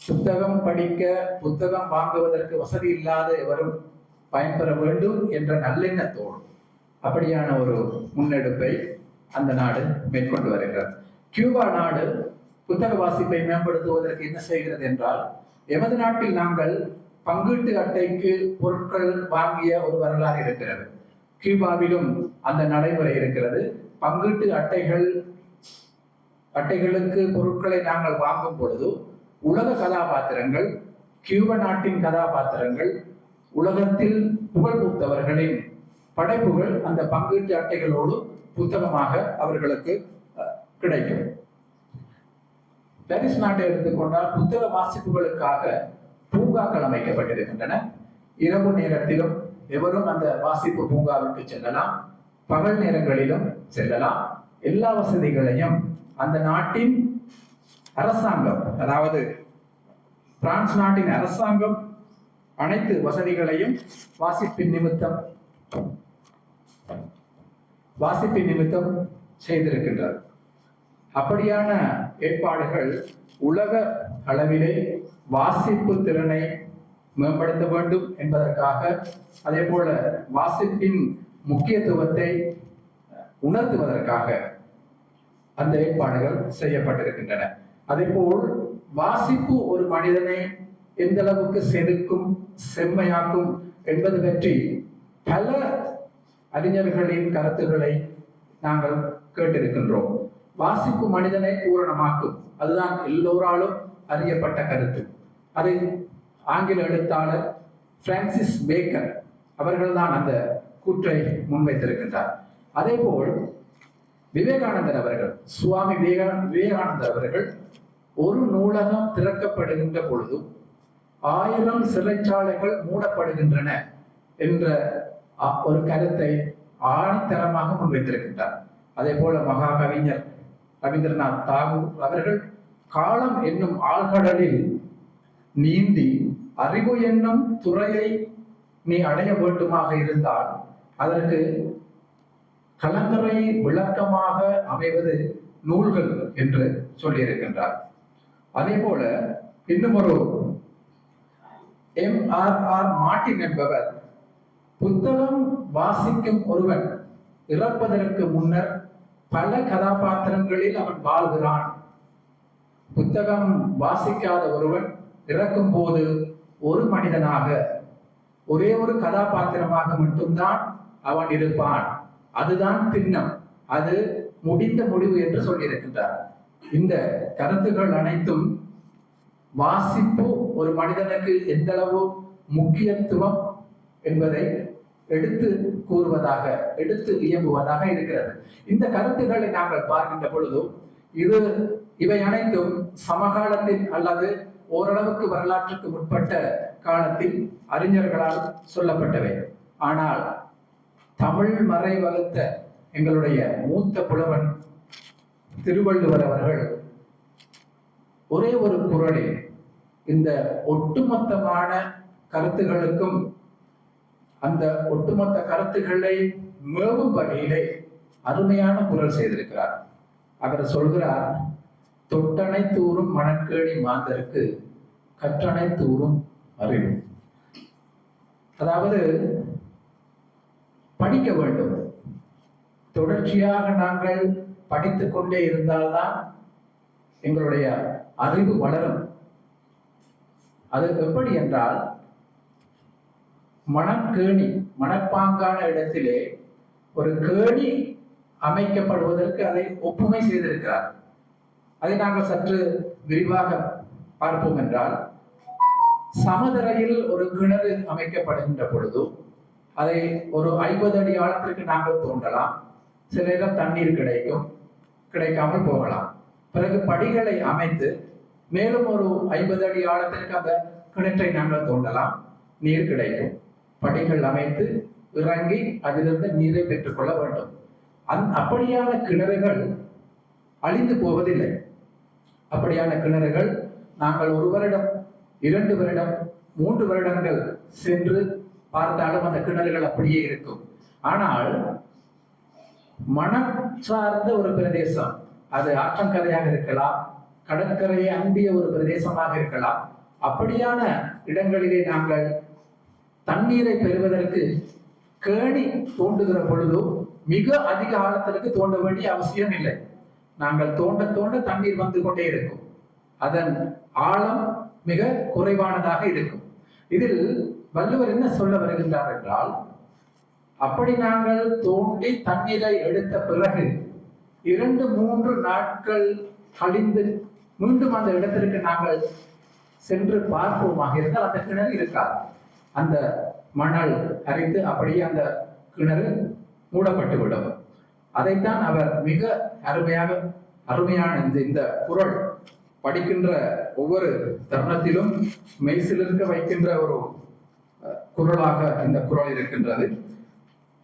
B: புத்தகம் படிக்க, புத்தகம் வாங்குவதற்கு வசதி இல்லாத எவரும் பயன்பெற வேண்டும் என்ற நல்லெண்ணத்தோடு அப்படியான ஒரு முன்னெடுப்பை அந்த நாடு மேற்கொண்டு வருகிறது. கியூபா நாடு புத்தக வாசிப்பை மேம்படுத்துவதற்கு என்ன செய்கிறது என்றால், எமது நாட்டில் நாங்கள் பங்கீட்டு அட்டைக்கு பொருட்கள் வாங்கிய ஒரு வரலாறு இருக்கிறது. கியூபாவிலும் அந்த நடைமுறை இருக்கிறது. பங்கீட்டு அட்டைகளுக்கு பொருட்களை நாங்கள் வாங்கும் பொழுது உலக கதாபாத்திரங்கள், கியூபா நாட்டின் கதாபாத்திரங்கள், உலகத்தில் புகழ்பூத்தவர்களின் படைப்புகள் அந்த பங்கீட்டு அட்டைகளோடு புத்தகமாக அவர்களுக்கு கிடைக்கும். பாரிஸ் நாட்டை எடுத்துக்கொண்டால் புத்தக வாசிப்புகளுக்காக பூங்காக்கள் அமைக்கப்பட்டிருக்கின்றன. இரவு நேரத்திலும் எவரும் அந்த வாசிப்பு பூங்காவுக்கு செல்லலாம், பகல் நேரங்களிலும் செல்லலாம். எல்லா வசதிகளையும் அந்த நாட்டின் அரசாங்கம், அதாவது பிரான்ஸ் நாட்டின் அரசாங்கம் அனைத்து வசதிகளையும் வாசிப்பின் நிமித்தம் செய்திருக்கின்றார். அப்படியான ஏற்பாடுகள் உலக அளவிலே வாசிப்பு திறனை மேம்படுத்த வேண்டும் என்பதற்காக, அதே போல வாசிப்பின் முக்கியத்துவத்தை உணர்த்துவதற்காக அந்த ஏற்பாடுகள் செய்யப்பட்டிருக்கின்றன. அதே போல் வாசிப்பு ஒரு மனிதனை எந்த அளவுக்கு செதுக்கும், செம்மையாக்கும் என்பது பற்றி பல அறிஞர்களின் கருத்துக்களை நாங்கள் கேட்டிருக்கின்றோம். வாசிப்பு மனிதனை பூரணமாக்கும், அதுதான் எல்லோராலும் அறியப்பட்ட கருத்து. அதை ஆங்கில எழுத்தாளர் பிரான்சிஸ் பேக்கன் அவர்கள்தான் அந்த கூற்றை முன்வைத்திருக்கின்றார். அதே போல் விவேகானந்தர் அவர்கள், சுவாமி விவேகானந்தர் அவர்கள், ஒரு நூலகம் திறக்கப்படுகின்ற பொழுது 1000 சிறைச்சாலைகள் மூடப்படுகின்றன என்ற ஒரு கருத்தை ஆணித்தரமாக முன்வைத்திருக்கின்றார். அதே போல மகா கவிஞர் ரவீந்திரநாத் தாகூர் அவர்கள், காலம் என்னும் ஆழ்கடலில் நீந்தி அறிவு என்னும் துறையை நீ அடைய வேண்டுமாக இருந்தால் அதற்கு கலங்கரை விளக்கமாக அமைவது நூல்கள் என்று சொல்லியிருக்கின்றார். அதே போல இன்னும் ஒரு MRR மார்ட்டின் என்பவர், புத்தகம் வாசிக்கும் ஒருவன் இறப்பதற்கு முன்னர் பல கதாபாத்திரங்களில் அவன் வாழ்கிறான். புத்தகம் வாசிக்காத ஒருவன் இறக்கும் போது ஒரு மனிதனாக, ஒரே ஒரு கதாபாத்திரமாக மட்டும்தான் அவன் இருப்பான். அதுதான் திண்ணம், அது முடிந்த முடிவு என்று சொல்லியிருக்கின்றார். இந்த கருத்துக்கள் அனைத்தும் வாசிப்பு ஒரு மனிதனுக்கு எந்த அளவு முக்கியத்துவம் என்பதை எடுத்து கூறுவதாக, எடுத்து இயம்புவதாக இருக்கிறது. இந்த கருத்துக்களை நாங்கள் பார்க்கின்ற பொழுது இவை அனைத்தும் சமகாலத்தில் அல்லது ஓரளவுக்கு வரலாற்றுக்கு முற்பட்ட காலத்தில் அறிஞர்களால் சொல்லப்பட்டவை. ஆனால் தமிழ் மறை வகுத்த எங்களுடைய மூத்த புலவன் திருவள்ளுவர் அவர்கள் ஒரே ஒரு குறளில் இந்த ஒட்டுமொத்தமான கருத்துகளுக்கும் அந்த ஒட்டுமொத்த கருத்துக்களை மேவும் வகையிலே அருமையான குறள் செய்திருக்கிறார். அவர் சொல்கிறார், தொட்டனை தூரும் மணக்கேணி மாந்தருக்கு கற்றனை தூரும் அறிவு. அதாவது படிக்க வேண்டும். தொடர்ச்சியாக நாங்கள் படித்துக் கொண்டே இருந்தால்தான் எங்களுடைய அறிவு வளரும். அது எப்படி என்றால், மணக்கேணி, மணப்பாங்கான இடத்திலே ஒரு கேணி அமைக்கப்படுவதற்கு அதை ஒப்புமை செய்திருக்கிறார். அதை நாங்கள் சற்று விரிவாக பார்ப்போம் என்றால், சமதரையில் ஒரு கிணறு அமைக்கப்படுகின்ற பொழுது அதை ஒரு 50 அடி ஆழத்திற்கு நாங்கள் தோண்டலாம். சில நேரம் தண்ணீர் கிடைக்கும், கிடைக்காமல் போகலாம். பிறகு படிகளை அமைத்து மேலும் ஒரு 50 அடி ஆழத்திற்கு அந்த கிணற்றை நாங்கள் தோண்டலாம், நீர் கிடைக்கும். படிகள் அமைத்து இறங்கி அதிலிருந்து நீரை பெற்றுக்கொள்ள வேண்டும். அப்படியான கிணறுகள் அழிந்து போவதில்லை. அப்படியான கிணறுகள் நாங்கள் 1 வருடம், 2 வருடம், 3 வருடங்கள் சென்று பார்த்தாலும் அந்த கிணறுகள் அப்படியே இருக்கும். ஆனால் மணல் சார்ந்த ஒரு பிரதேசம், அது ஆற்றங்கரையாக இருக்கலாம், கடற்கரையை அண்டிய ஒரு பிரதேசமாக இருக்கலாம், அப்படியான இடங்களிலே நாங்கள் தண்ணீரை பெறுவதற்கு கேணி தோண்டுகிற பொழுது மிக அதிக ஆழத்திற்கு தோண்ட வேண்டிய அவசியம் இல்லை. நாங்கள் தோண்ட தோண்ட தண்ணீர் வந்து கொண்டே இருக்கும். அதன் ஆழம் மிக குறைவானதாக இருக்கும். இதில் வள்ளுவர் என்ன சொல்ல வருகின்றார் என்றால், அப்படி நாங்கள் தோண்டி தண்ணீரை எடுத்த பிறகு 2-3 நாட்கள் கழிந்து மீண்டும் அந்த இடத்திற்கு நாங்கள் சென்று பார்ப்போமாக இருந்தால் அந்த கிணறு இருக்காது. அந்த மணல் அரித்து அப்படியே அந்த கிணறு மூடப்பட்டுவிடும். அதைத்தான் அவர் மிக அருமையான இந்த குறள் படிக்கின்ற ஒவ்வொரு தருணத்திலும் மெய்சிலிருக்க வைக்கின்ற ஒரு குறளாக இந்த குறள் இருக்கின்றது.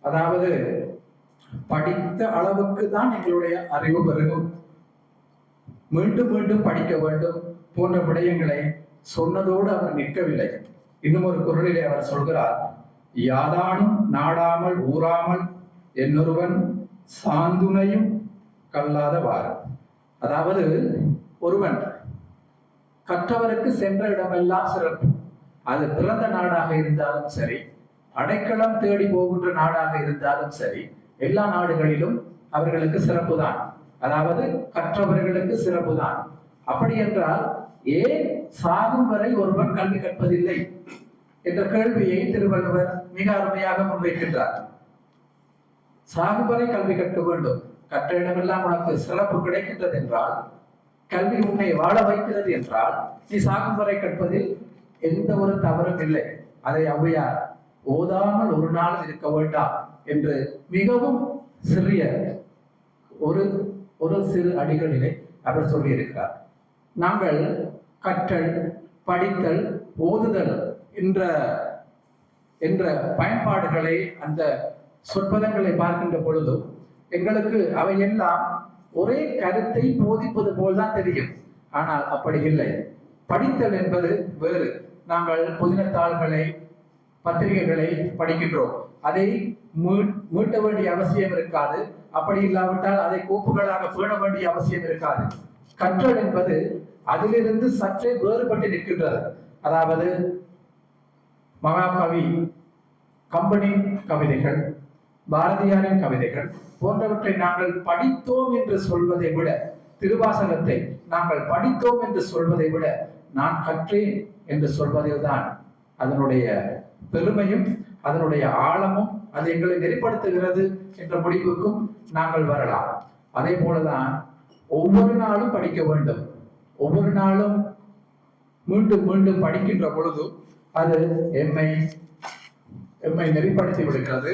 B: அதாவது, படித்த அளவுக்கு தான் எங்களுடைய அறிவு பெருகும், மீண்டும் மீண்டும் படிக்க வேண்டும் போன்ற விடயங்களை சொன்னதோடு அவர் நிற்கவில்லை. இன்னும் ஒரு குறளிலே அவர் சொல்கிறார், யாதானும் நாடாமல் ஊறாமல் என்னொருவன் சாந்துணையும் கல்லாதவாறு. அதாவது, ஒருவன் கற்றவருக்கு சென்ற இடமெல்லாம் சிறப்பு. அது பிறந்த நாடாக இருந்தாலும் சரி, அடைக்கலம் தேடி போகின்ற நாடாக இருந்தாலும் சரி, எல்லா நாடுகளிலும் அவர்களுக்கு சிறப்பு தான். அதாவது கற்றவர்களுக்கு சிறப்பு தான். அப்படி என்றால் ஏன் சாகும் வரை ஒருவன் கல்வி கற்பதில்லை என்ற கேள்வியை திருவள்ளுவர் மிக அருமையாக முன்வைக்கின்றார். சாகும் வரை கல்வி கற்க வேண்டும். கற்ற இடமெல்லாம் உனக்கு சிறப்பு கிடைக்கின்றது என்றால், கல்வி உன்னை வாழ வைக்கிறது என்றால், நீ சாகும் வரை கற்பதில் எந்த ஒரு தவறும் இல்லை. அதை ஔவையார் ஓதாமல் ஒரு நாள் இருக்க வேண்டாம் என்று மிகவும் சிறிய ஒரு சிறு அடிகளிலே அவர் சொல்லியிருக்கிறார். நாங்கள் கற்றல், படித்தல், ஓதுதல் என்ற பயன்பாடுகளை, அந்த சொற்பதங்களை பார்க்கின்ற பொழுது எங்களுக்கு அவையெல்லாம் ஒரே கருத்தை போதிப்பது போல்தான் தெரியும். ஆனால் அப்படி இல்லை. படித்தல் என்பது வேறு. நாங்கள் புதினத்தாள்களை, பத்திரிகைகளை படிக்கின்றோம். அதை மீட்ட வேண்டிய அவசியம் இருக்காது. அப்படி இல்லாவிட்டால் அதை கோப்புகளாக பேண வேண்டிய அவசியம் இருக்காது. கற்றல் என்பது அதிலிருந்து சற்றே வேறுபட்டு நிற்கின்றது. அதாவது, மகாகவி கம்பெனி கவிதைகள், பாரதியாரின் கவிதைகள் போன்றவற்றை நாங்கள் படித்தோம் என்று சொல்வதை விட, திருவாசகத்தை நாங்கள் படித்தோம் என்று சொல்வதை விட, நான் கற்றேன் என்று சொல்வதில்தான் அதனுடைய பெருமையும் அதனுடைய ஆழமும் அது எங்களை நெறிப்படுத்துகிறது என்ற முடிவுக்கும் நாங்கள் வரலாம். அதே போலதான் ஒவ்வொரு நாளும் படிக்க வேண்டும். ஒவ்வொரு நாளும் மீண்டும் மீண்டும் படிக்கின்ற பொழுது அது எம்மை நெறிப்படுத்தி விடுகிறது,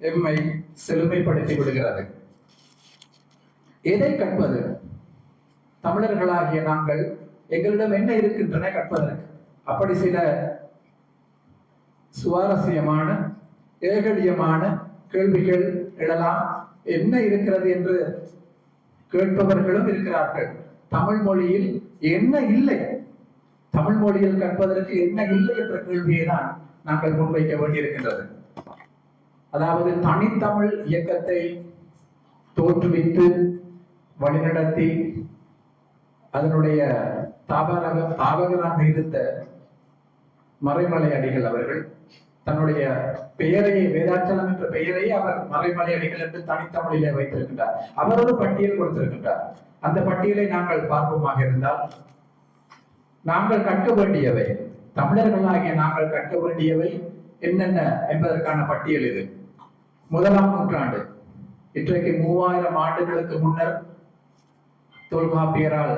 B: எம்மை செழுமைப்படுத்தி விடுகிறது. எதை கற்பது? தமிழர்களாகிய நாங்கள் எங்களிடம் என்ன இருக்கின்றன கற்பதற்கு? அப்படி சில சுவாரஸ்யமான, ஏகடியமான கேள்விகள் எழலாம். என்ன இருக்கிறது என்று கேட்பவர்களும் இருக்கிறார்கள். தமிழ் மொழியில் என்ன இல்லை? தமிழ் மொழியில் கற்பதற்கு என்ன இல்லை என்ற கேள்வியை தான் நாங்கள் முன்வைக்க வேண்டியிருக்கின்றது. அதாவது, தனித்தமிழ் இயக்கத்தை தோற்றுவித்து வழிநடத்தி அதனுடைய தாபகராக இருந்த மறைமலை அடிகள் அவர்கள் தன்னுடைய பெயரையே, வேதாச்சலம் என்ற பெயரையே அவர் மறைமலை அடிகள் என்று தனித்தமிழிலே வைத்திருக்கின்றார். அவர் ஒரு பட்டியல் கொடுத்திருக்கின்றார். அந்த பட்டியலை நாங்கள் பார்ப்போமாக இருந்தால், நாங்கள் கற்க வேண்டியவை, தமிழர்களாகிய நாங்கள் கற்க வேண்டியவை என்னென்ன என்பதற்கான பட்டியல் இது. 1ஆம் நூற்றாண்டு, இன்றைக்கு 3000 ஆண்டுகளுக்கு முன்னர் தொல்காப்பியரால்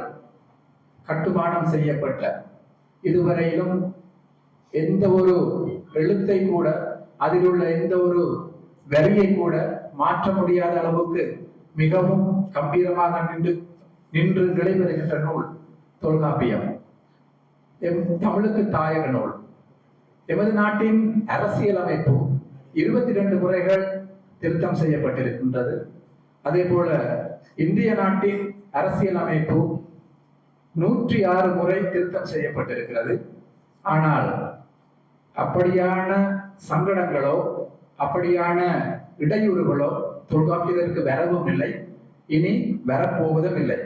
B: கட்டுமானம் செய்யப்பட்ட, இதுவரையிலும் எந்த ஒரு எழுத்தை கூட, அதில் உள்ள எந்த ஒரு வரியை கூட மாற்ற முடியாத அளவுக்கு மிகவும் கம்பீரமாக நின்று நிலைபெறுகின்ற நூல் தொல்காப்பியம். தமிழுக்கு தாயக நூல். எமது நாட்டின் அரசியல் அமைப்பு 22 முறைகள் திருத்தம் செய்யப்பட்டிருக்கின்றது. அதே போல இந்திய நாட்டின் அரசியல் அமைப்பு 106 முறை திருத்தம் செய்யப்பட்டிருக்கிறது. ஆனால் அப்படியான சங்கடங்களோ அப்படியான இடையூறுகளோ தொல்காப்பியத்திற்கு வரவும் இல்லை, இனி வரப்போவதும் இல்லை.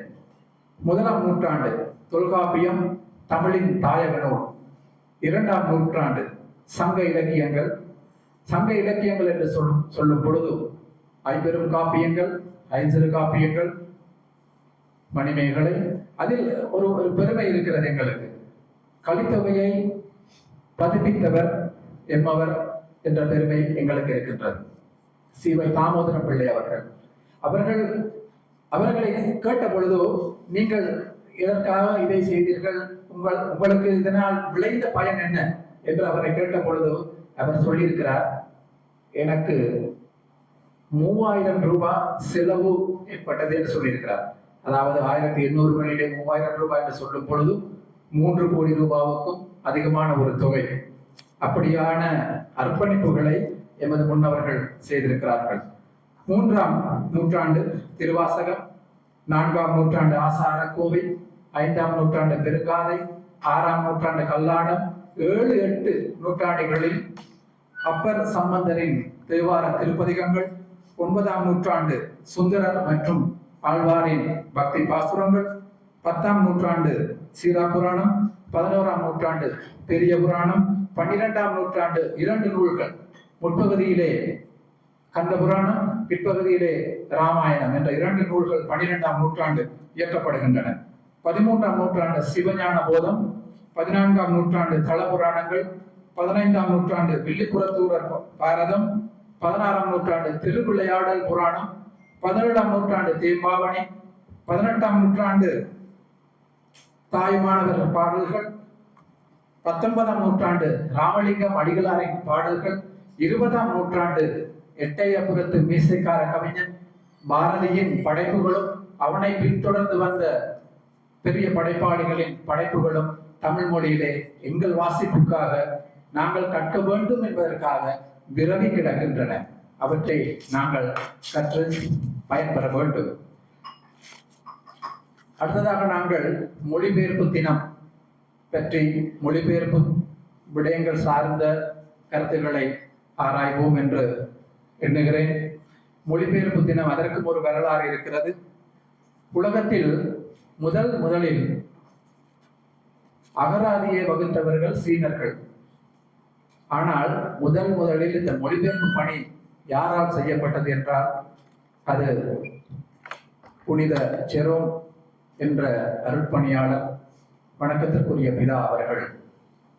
B: 1ஆம் நூற்றாண்டு தொல்காப்பியம் தமிழின் தாயக நூல். 2ஆம் நூற்றாண்டு சங்க இலக்கியங்கள். சங்க இலக்கியங்கள் என்று சொல்லும் பொழுது ஐம்பெரும் காப்பியங்கள், ஐஞ்சிறு காப்பியங்கள், மணிமேகலை. அதில் ஒரு பெருமை இருக்கிறது எங்களுக்கு. கலித்தொகையை பதிப்பித்தவர் எம்மவர் என்ற பெருமை எங்களுக்கு இருக்கின்றது. சி.வை. தாமோதரம் பிள்ளை அவர்களை கேட்ட பொழுது, நீங்கள் இதற்காக இதை செய்தீர்கள், உங்களுக்கு இதனால் விளைந்த பயன் என்ன என்று அவரை கேட்ட பொழுது அவர் சொல்லியிருக்கிறார், எனக்கு 3000 ரூபாய் செலவு ஏற்பட்டது என்று சொல்லியிருக்கிறார். அதாவது 1800களிலே 3000 ரூபாய் என்று சொல்லும் பொழுது 3 கோடி ரூபாவுக்கும் அதிகமான ஒரு தொகை. அப்படியான அர்ப்பணிப்புகளை எமது முன்னவர்கள் செய்திருக்கிறார்கள். 3ஆம் நூற்றாண்டு திருவாசகம், 4ஆம் நூற்றாண்டு ஆசார கோவை, 5ஆம் நூற்றாண்டு பெருங்காதை, 6ஆம் நூற்றாண்டு கல்லாடம், 7, 8 நூற்றாண்டுகளில் அப்பர் சம்பந்தரின் தேவார திருப்பதிகங்கள், 9ஆம் நூற்றாண்டு சுந்தரர் மற்றும் ஆழ்வாரின் பக்தி பாசுரங்கள், 10ஆம் நூற்றாண்டு சீரா புராணம், 11ஆம் நூற்றாண்டு பெரிய புராணம், 12ஆம் நூற்றாண்டு 2 நூல்கள், முற்பகுதியிலே கந்த புராணம், பிற்பகுதியிலே ராமாயணம் என்ற 2 நூல்கள் 12ஆம் நூற்றாண்டு இயற்றப்படுகின்றன. 13ஆம் நூற்றாண்டு சிவஞான போதம், 14ஆம் நூற்றாண்டு தல புராணங்கள், 15ஆம் நூற்றாண்டு வில்லிபுரத்தூரர் பாரதம், 16ஆம் நூற்றாண்டு திருவிளையாடல் புராணம், 17ஆம் நூற்றாண்டு தேம்பாவணி, 18ஆம் நூற்றாண்டு தாய்மானவர் பாடல்கள், 19ஆம் நூற்றாண்டு ராமலிங்கம் அடிகளாரின் பாடல்கள், 20ஆம் நூற்றாண்டு எட்டயபுரத்து மீசைக்கார கவிஞன் பாரதியின் படைப்புகளும் அவனை பின்தொடர்ந்து வந்த பெரிய படைப்பாளிகளின் படைப்புகளும் தமிழ் மொழியிலே எங்கள் வாசிப்புக்காக நாங்கள் கற்க வேண்டும் என்பதற்காக விரவி கிடக்கின்றன. அவற்றை நாங்கள் கற்று பயன்பெற வேண்டும். அடுத்ததாக நாங்கள் மொழிபெயர்ப்பு தினம் பற்றி, மொழிபெயர்ப்பு விடயங்கள் சார்ந்த கருத்துக்களை ஆராய்வோம் என்று எண்ணுகிறேன். மொழிபெயர்ப்பு தினம், அதற்கும் ஒரு வரலாறு இருக்கிறது. உலகத்தில் முதலில் அகராதியை வகுத்தவர்கள் சீனர்கள். ஆனால் முதலில் இந்த மொழிபெயர்ப்பு பணி யாரால் செய்யப்பட்டது என்றால் அது புனித ஜெரோம் என்ற அருட்பணியாளர், வணக்கத்திற்குரிய பிதா அவர்கள்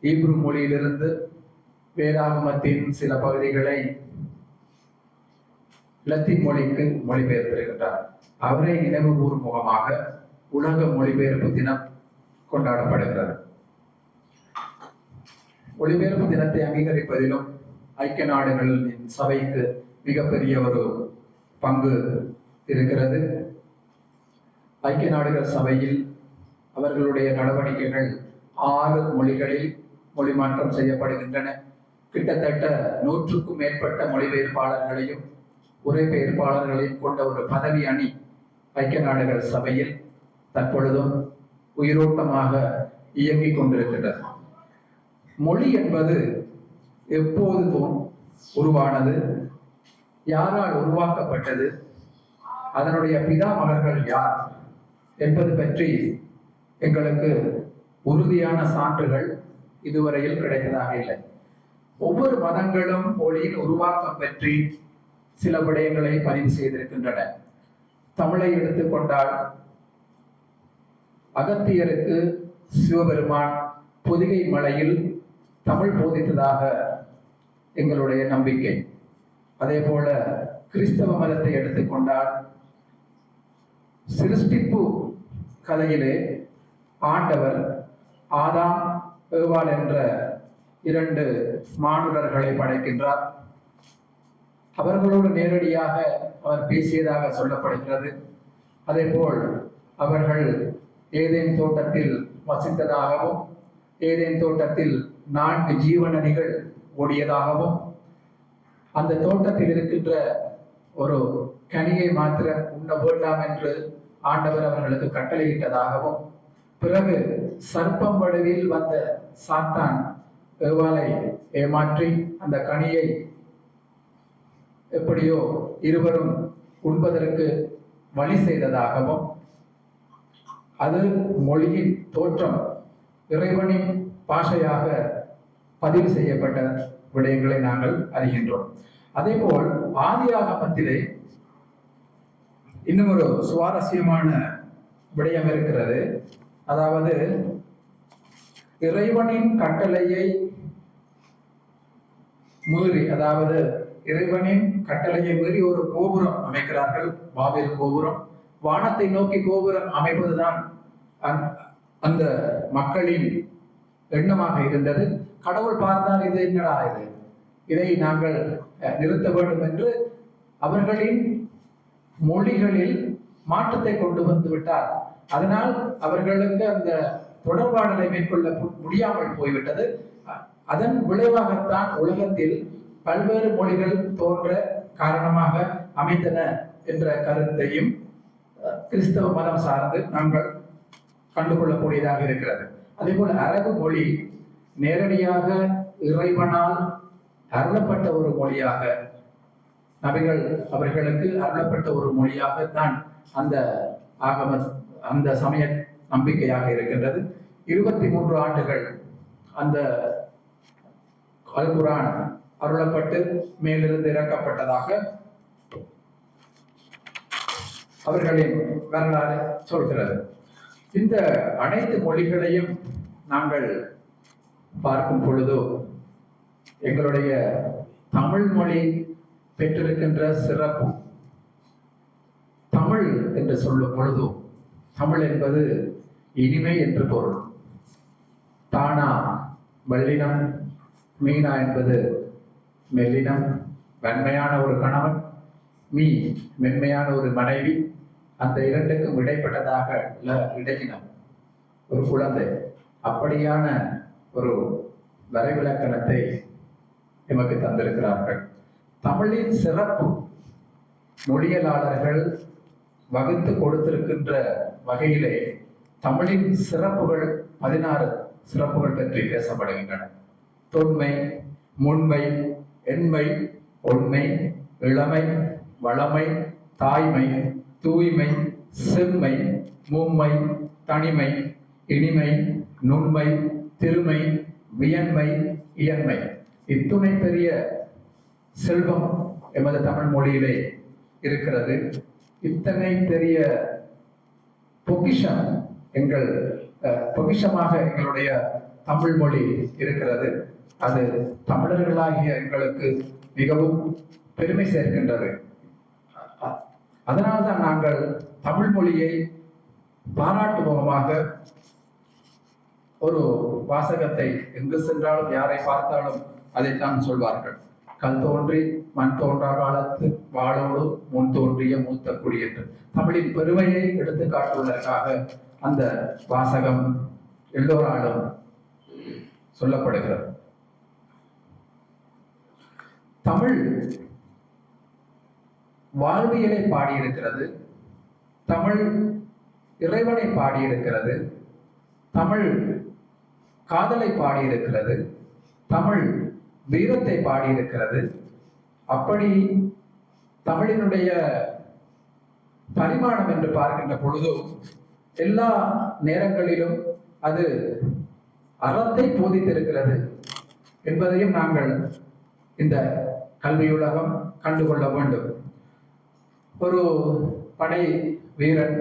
B: ஈப்ரு மொழியிலிருந்து வேதாகமத்தின் சில பகுதிகளை லத்தீன் மொழிக்கு மொழிபெயர்த்திருக்கின்றார். அவரை நினைவு கூறும் முகமாக உலக மொழிபெயர்ப்பு தினம் கொண்டாடப்படுகிறது. மொழிபெயர்ப்பு தினத்தை அங்கீகரிப்பதிலும் ஐக்கிய நாடுகளின் சபைக்கு மிகப்பெரிய ஒரு பங்கு இருக்கிறது. ஐக்கிய நாடுகள் சபையில் அவர்களுடைய நடவடிக்கைகள் 6 மொழிகளில் மொழிமாற்றம் செய்யப்படுகின்றன. கிட்டத்தட்ட 100க்கும் மேற்பட்ட மொழிபெயர்ப்பாளர்களையும் உரைபெயர்ப்பாளர்களையும் கொண்ட ஒரு பதவி அணி ஐக்கிய நாடுகள் சபையில் தற்பொழுதும் உயிரோட்டமாக இயங்கிக் கொண்டிருக்கின்றது. மொழி என்பது எப்போது உருவானது, யாரால் உருவாக்கப்பட்டது, அதனுடைய பிதாமகர்கள் யார் என்பது பற்றி எங்களுக்கு உறுதியான சான்றுகள் இதுவரையில் கிடைத்ததாக இல்லை. ஒவ்வொரு மதங்களும் மொழியின் உருவாக்கம் பற்றி சில விடயங்களை பதிவு செய்திருக்கின்றன. தமிழை எடுத்துக்கொண்டால் அகத்தியருக்கு சிவபெருமான் பொதிகை மலையில் தமிழ் போதித்ததாக எங்களுடைய நம்பிக்கை. அதே போல கிறிஸ்தவ மதத்தை எடுத்துக்கொண்டால் சிருஷ்டிப்பு கதையிலே ஆண்டவர் ஆதாம் ஏவாள் என்ற 2 மானுடர்களை படைக்கின்றார். அவர்களோடு நேரடியாக அவர் பேசியதாக சொல்லப்படுகிறது. அதேபோல் அவர்கள் ஏதேன் தோட்டத்தில் வசித்ததாகவும், ஏதேன் தோட்டத்தில் 4 ஜீவநதிகள் ஓடியதாகவும், அந்த தோட்டத்தில் இருக்கின்ற ஒரு கனியை மாத்திரம் உண்ண வேண்டாம் என்று ஆண்டவர் அவர்களுக்கு கட்டளையிட்டதாகவும், பிறகு சர்ப்பம் வடிவில் வந்த சாத்தான் ஏவாளை ஏமாற்றி அந்த கனியை எப்படியோ இருவரும் உண்பதற்கு வழி செய்ததாகவும், அது மொழியின் தோற்றம் இறைவனின் பாஷையாக பதிவு செய்யப்பட்ட விடயங்களை நாங்கள் அறிகின்றோம். அதேபோல் ஆதியாகமத்திலே இன்னும் ஒரு சுவாரஸ்யமான விடயம் இருக்கிறது. அதாவது இறைவனின் கட்டளையை மீறி, அதாவது இறைவனின் கட்டளையை மீறி ஒரு கோபுரம் அமைக்கிறார்கள், பாபேல் கோபுரம். வானத்தை நோக்கி கோபுரம் அமைப்பதுதான் அந்த மக்களின் எண்ணமாக இருந்தது. கடவுள் பார்த்தால் இது என்னடா இது, இதை நாங்கள் நிறுத்த வேண்டும் என்று அவர்களின் மொழிகளில் மாற்றத்தை கொண்டு வந்து விட்டார். அதனால் அவர்களுக்கு அந்த தொடர்பாடலை மேற்கொள்ள முடியாமல் போய்விட்டது. அதன் விளைவாகத்தான் உலகத்தில் பல்வேறு மொழிகள் தோன்ற காரணமாக அமைந்தன என்ற கருத்தையும் கிறிஸ்தவ மதம் சார்ந்து நாங்கள் கண்டுகொள்ளக்கூடியதாக இருக்கிறது. அதே போல அரபு மொழி நேரடியாக இறைவனால் அருளப்பட்ட ஒரு மொழியாக, நபிகள் அவர்களுக்கு அருளப்பட்ட ஒரு மொழியாகத்தான் அந்த அந்த சமய நம்பிக்கையாக இருக்கின்றது. 23 ஆண்டுகள் அந்த அல் குர்ஆன் அருளப்பட்டு மேலிருந்து இறக்கப்பட்டதாக அவர்களின் வரலாறு சொல்கிறது. இந்த அனைத்து மொழிகளையும் நாங்கள் பார்க்கும் பொழுது எங்களுடைய தமிழ் மொழி பெற்றிருக்கின்ற சிறப்பு, தமிழ் என்று சொல்லும் பொழுது, தமிழ் என்பது இனிமை என்று பொருள். தானா வல்லினம், மீனா என்பது மெல்லினம், வெண்மையான ஒரு கணவன், மீ மென்மையான ஒரு மனைவி, அந்த இரண்டுக்கும் இடைப்பட்டதாக இடையினம் ஒரு குழந்தை. அப்படியான ஒரு வரைவிலக்கணத்தை எமக்கு தந்திருக்கிறார்கள். தமிழின் சிறப்பு மொழியலாளர்கள் வகுத்து கொடுத்திருக்கின்ற வகையிலே தமிழின் சிறப்புகள் 16 சிறப்புகள் பற்றி பேசப்படுகின்றன. தொன்மை, முன்மை, எண்மை, ஒண்மை, இளமை, வளமை, தாய்மை, தூய்மை, செம்மை, மும்மை, தனிமை, இனிமை, நுண்மை, திருமை, வியன்மை, இயன்மை. இத்துணை பெரிய செல்வம் எமது தமிழ் மொழியிலே இருக்கிறது. இத்தனை பெரிய பொக்கிஷம் பொக்கிஷமாக எங்களுடைய தமிழ் மொழி இருக்கிறது. அது தமிழர்களாகிய எங்களுக்கு மிகவும் பெருமை சேர்க்கின்றது. அதனால்தான் நாங்கள் தமிழ் மொழியை பாராட்டு முகமாக ஒரு வாசகத்தை எங்கு சென்றாலும் யாரை பார்த்தாலும் அதைத்தான் சொல்வார்கள். கல் தோன்றி மண் தோன்றா காலத்து வாழோடு முன் தோன்றிய மூத்த குடி என்று தமிழின் பெருமையை எடுத்து காட்டுவதற்காக அந்த வாசகம் எல்லோராலும் சொல்லப்படுகிறது. தமிழ் வாழ்வியலை பாடியிருக்கிறது, தமிழ் இறைவனை பாடியிருக்கிறது, தமிழ் காதலை பாடியிருக்கிறது, தமிழ் வீரத்தை பாடியிருக்கிறது. அப்படி தமிழினுடைய பரிமாணம் என்று பார்க்கின்ற பொழுது எல்லா நேரங்களிலும் அது அறத்தை போதித்திருக்கிறது என்பதையும் நாங்கள் இந்த கல்வியுலகம் கண்டுகொள்ள வேண்டும். ஒரு படை வீரன்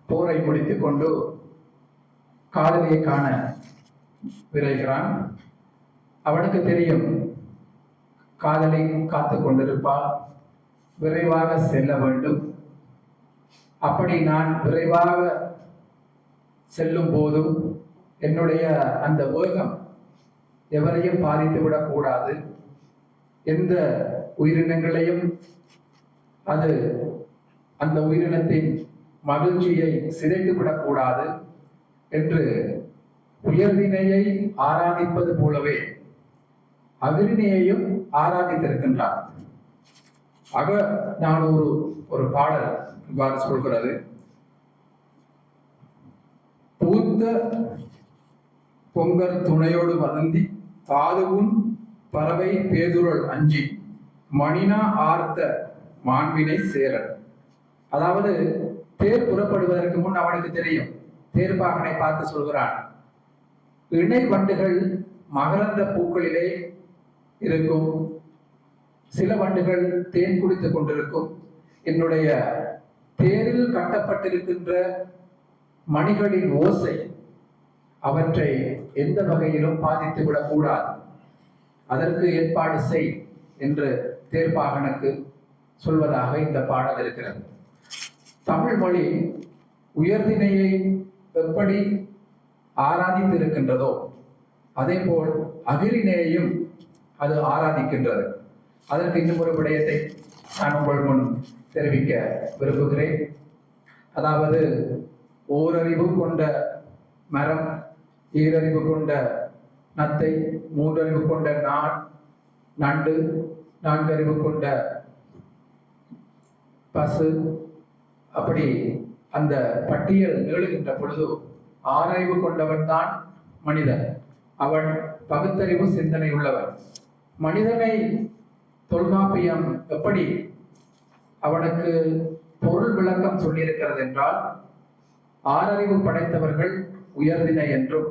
B: போரை முடித்துக் கொண்டு காதலியை காண விரைகிறான். அவனுக்கு தெரியும் காதலை காத்து கொண்டிருப்பால், விரைவாக செல்ல வேண்டும். அப்படி நான் விரைவாக செல்லும் போதும் என்னுடைய அந்த வேகம் எவரையும் பாதித்து விடக்கூடாது, எந்த உயிரினங்களையும் அது அந்த உயிரினத்தின் மகிழ்ச்சியை சிதைத்து விடக்கூடாது என்று உயர்தினையை ஆராதிப்பது போலவே அகிரிணையையும் ஆராதித்திருக்கின்றார். ஆக நான் ஒரு பாடல் இவ்வாறு சொல்கிறது: பூத்த பொங்கர் துணையோடு வதந்தி தாதுவும் பறவை பேதுருள் அஞ்சி மணினா ஆர்த்த மாண்பினை சேரல். அதாவது தேர் புறப்படுவதற்கு முன் அவனுக்கு தெரியும், தேர்ப்பாகனை பார்த்து சொல்கிறான், இணை வண்டுகள் மகரந்த பூக்களிலே இருக்கும், சில வண்டுகள் தேன் குடித்துக் கொண்டிருக்கும், என்னுடைய தேரில் கட்டப்பட்டிருக்கின்ற மணிகளின் ஓசை அவற்றை எந்த வகையிலும் பாதித்து விடக்கூடாது, அதற்கு ஏற்பாடு செய் என்று தேர்ப்பாகனுக்கு சொல்வதாக இந்த பாடல் இருக்கிறது. தமிழ் மொழி உயர்தினையை எப்படி ஆராதித்திருக்கின்றதோ அதே போல் அகிரிணையையும் அது ஆராதிக்கின்றது. அதற்கு இன்னும் ஒரு விடயத்தை நான் உங்கள் முன் தெரிவிக்க விரும்புகிறேன். அதாவது ஓரறிவு கொண்ட மரம், ஈரறிவு கொண்ட நத்தை, மூன்றறிவு கொண்ட நண்டு, நான்கறிவு கொண்ட பசு, அப்படி அந்த பட்டியல் நீளுகின்ற பொழுது ஆறறிவு கொண்டவன் தான் மனிதன். அவன் பகுத்தறிவு சிந்தனை உள்ளவன். மனிதனை தொல்காப்பியம் எப்படி அவனுக்கு பொருள் விளக்கம் சொல்லியிருக்கிறது என்றால், ஆறறிவு படைத்தவர்கள் உயர்தினை என்றும்,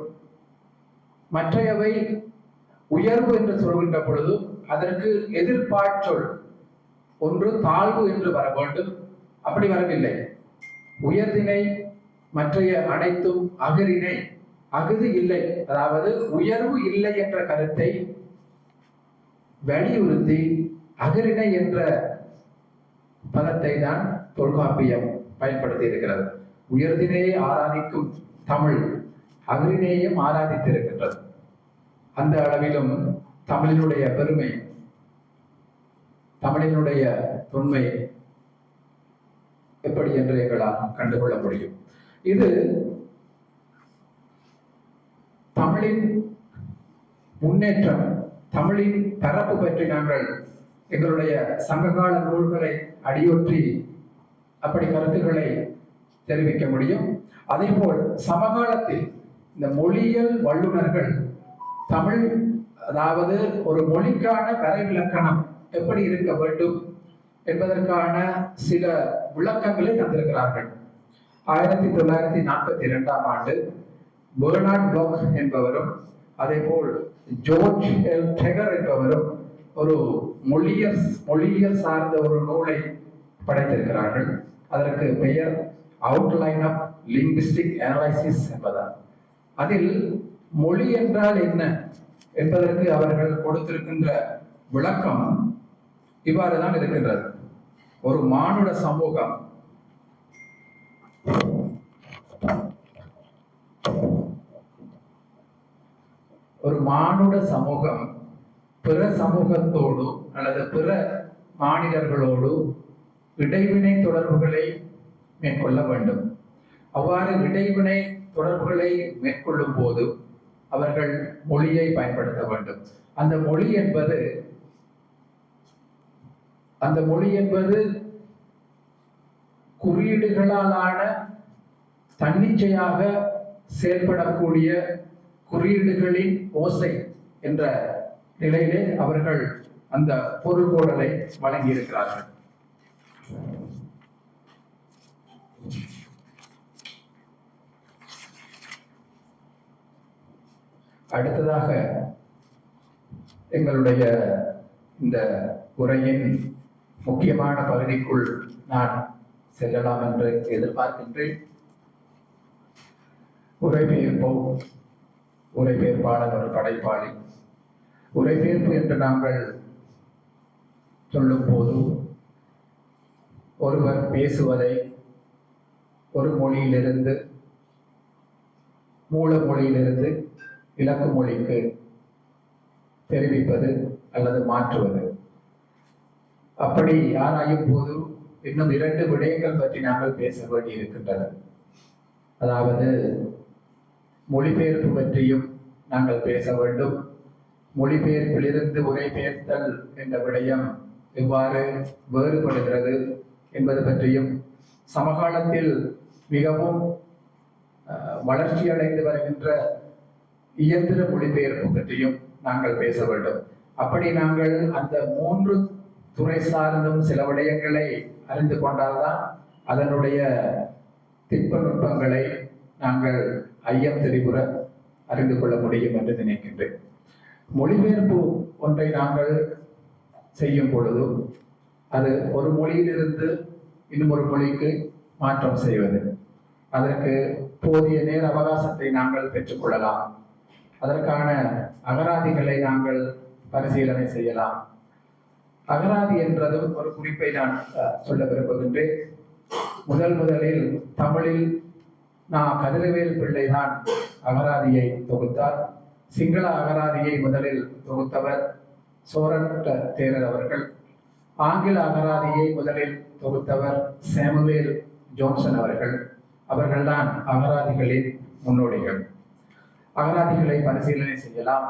B: மற்றையவை உயர்வு என்று சொல்கின்ற பொழுது அதற்கு எதிர்பார்ச்சொல் ஒன்று தாழ்வு என்று வர வேண்டும். அப்படி வரவில்லை. உயர்தினை மற்றைய அனைத்தும் அகிரிணை, அகுது இல்லை, அதாவது உயர்வு இல்லை என்ற கருத்தை வலியுறுத்தி அகிரிணை என்ற பதத்தை தான் தொல்காப்பியம் பயன்படுத்தி இருக்கிறது. உயர்தினையை ஆராதிக்கும் தமிழ் அகிரிணையையும் ஆராதித்திருக்கின்றது. அந்த அளவிலும் தமிழினுடைய பெருமை, தமிழினுடைய தொன்மை எப்படி என்று எங்களால் கண்டுகொள்ள முடியும். இது தமிழின் முன்னேற்றம், தமிழின் பரப்பு பற்றி நாங்கள் எங்களுடைய சங்ககால நூல்களை அடியொற்றி அப்படி கருத்துக்களை தெரிவிக்க முடியும். அதே போல் சமகாலத்தில் இந்த மொழியியல் வல்லுநர்கள் தமிழ், அதாவது ஒரு மொழிக்கான வரைவிலக்கணம் எப்படி இருக்க வேண்டும் என்பதற்கான சில விளக்கங்களை தந்திருக்கிறார்கள். 1942ஆம் ஆண்டு பெர்னார்ட் ப்ளாக் என்பவரும் அதே போல் ஜோர்ஜ் எல் டெகர் என்பவரும் ஒரு மொழியியல் சார்ந்த ஒரு நூலை படைத்திருக்கிறார்கள். அதற்கு பெயர் அவுட்லைன் ஆஃப் லிங்குவிஸ்டிக் அனலைசிஸ் என்பதால். அதில் மொழி என்றால் என்ன என்பதற்கு அவர்கள் கொடுத்திருக்கின்ற விளக்கம் இவ்வாறுதான் இருக்கின்றது. ஒரு மானுட சமூகம் பிற சமூகத்தோடு அல்லது பிற மாநிலர்களோடு இடைவினை தொடர்புகளை மேற்கொள்ள வேண்டும். அவ்வாறு இடைவினை தொடர்புகளை மேற்கொள்ளும் போது அவர்கள் மொழியை பயன்படுத்த வேண்டும். அந்த மொழி என்பது குறியீடுகளாலான தன்னிச்சையாக செயல்படக்கூடிய குறியீடுகளின் ஓசை என்ற நிலையிலே அவர்கள் அந்த பொருள்கோடலை வழங்கி இருக்கிறார்கள். அடுத்ததாக எங்களுடைய இந்த உரையின் முக்கியமான பகுதிக்குள் நான் செல்லலாம் என்று எதிர்பார்க்கின்றேன். உரைபெயர்ப்பாளர் ஒரு படைப்பாளி. உரைபெயர்ப்பு என்று நாங்கள் சொல்லும் போது ஒருவர் பேசுவதை ஒரு மொழியிலிருந்து மூல மொழியிலிருந்து இலக்கு மொழிக்கு தெரிவிப்பது அல்லது மாற்றுவது. அப்படி ஆராயும் போது இன்னும் 2 விடயங்கள் பற்றி நாங்கள் பேச வேண்டி இருக்கின்றது. அதாவது மொழிபெயர்ப்பு பற்றியும் நாங்கள் பேச வேண்டும். மொழிபெயர்ப்பிலிருந்து உரைபெயர்த்தல் என்ற விடயம் எவ்வாறு வேறுபடுகிறது என்பது பற்றியும், சமகாலத்தில் மிகவும் வளர்ச்சி அடைந்து வருகின்ற இயந்திர மொழிபெயர்ப்பு பற்றியும் நாங்கள் பேச வேண்டும். அப்படி நாங்கள் அந்த 3 துறை சார்ந்தும் சில விடயங்களை அறிந்து கொண்டால்தான் அதனுடைய திட்பநுட்பங்களை நாங்கள் ஐயம் தெரிவுற அறிந்து கொள்ள முடியும் என்று நினைக்கின்றேன். மொழிபெயர்ப்பு ஒன்றை நாங்கள் செய்யும் பொழுது அது ஒரு மொழியிலிருந்து இன்னும் ஒரு மொழிக்கு மாற்றம் செய்வது, அதற்கு போதிய நேர அவகாசத்தை நாங்கள் பெற்றுக்கொள்ளலாம். அதற்கான அகராதிகளை நாங்கள் பரிசீலனை செய்யலாம். அகராதி என்றதும் ஒரு குறிப்பை நான் சொல்ல விரும்புகின்றேன். முதலில் தமிழில் நான் கதிரவேல் பிள்ளைதான் அகராதியை தொகுத்தார். சிங்கள அகராதியை முதலில் தொகுத்தவர் சோரட்ட தேரர் அவர்கள். ஆங்கில அகராதியை முதலில் தொகுத்தவர் சாமுவேல் ஜோன்சன் அவர்கள். அவர்கள்தான் அகராதிகளின் முன்னோடிகள். அகராதிகளை பரிசீலனை செய்யலாம்,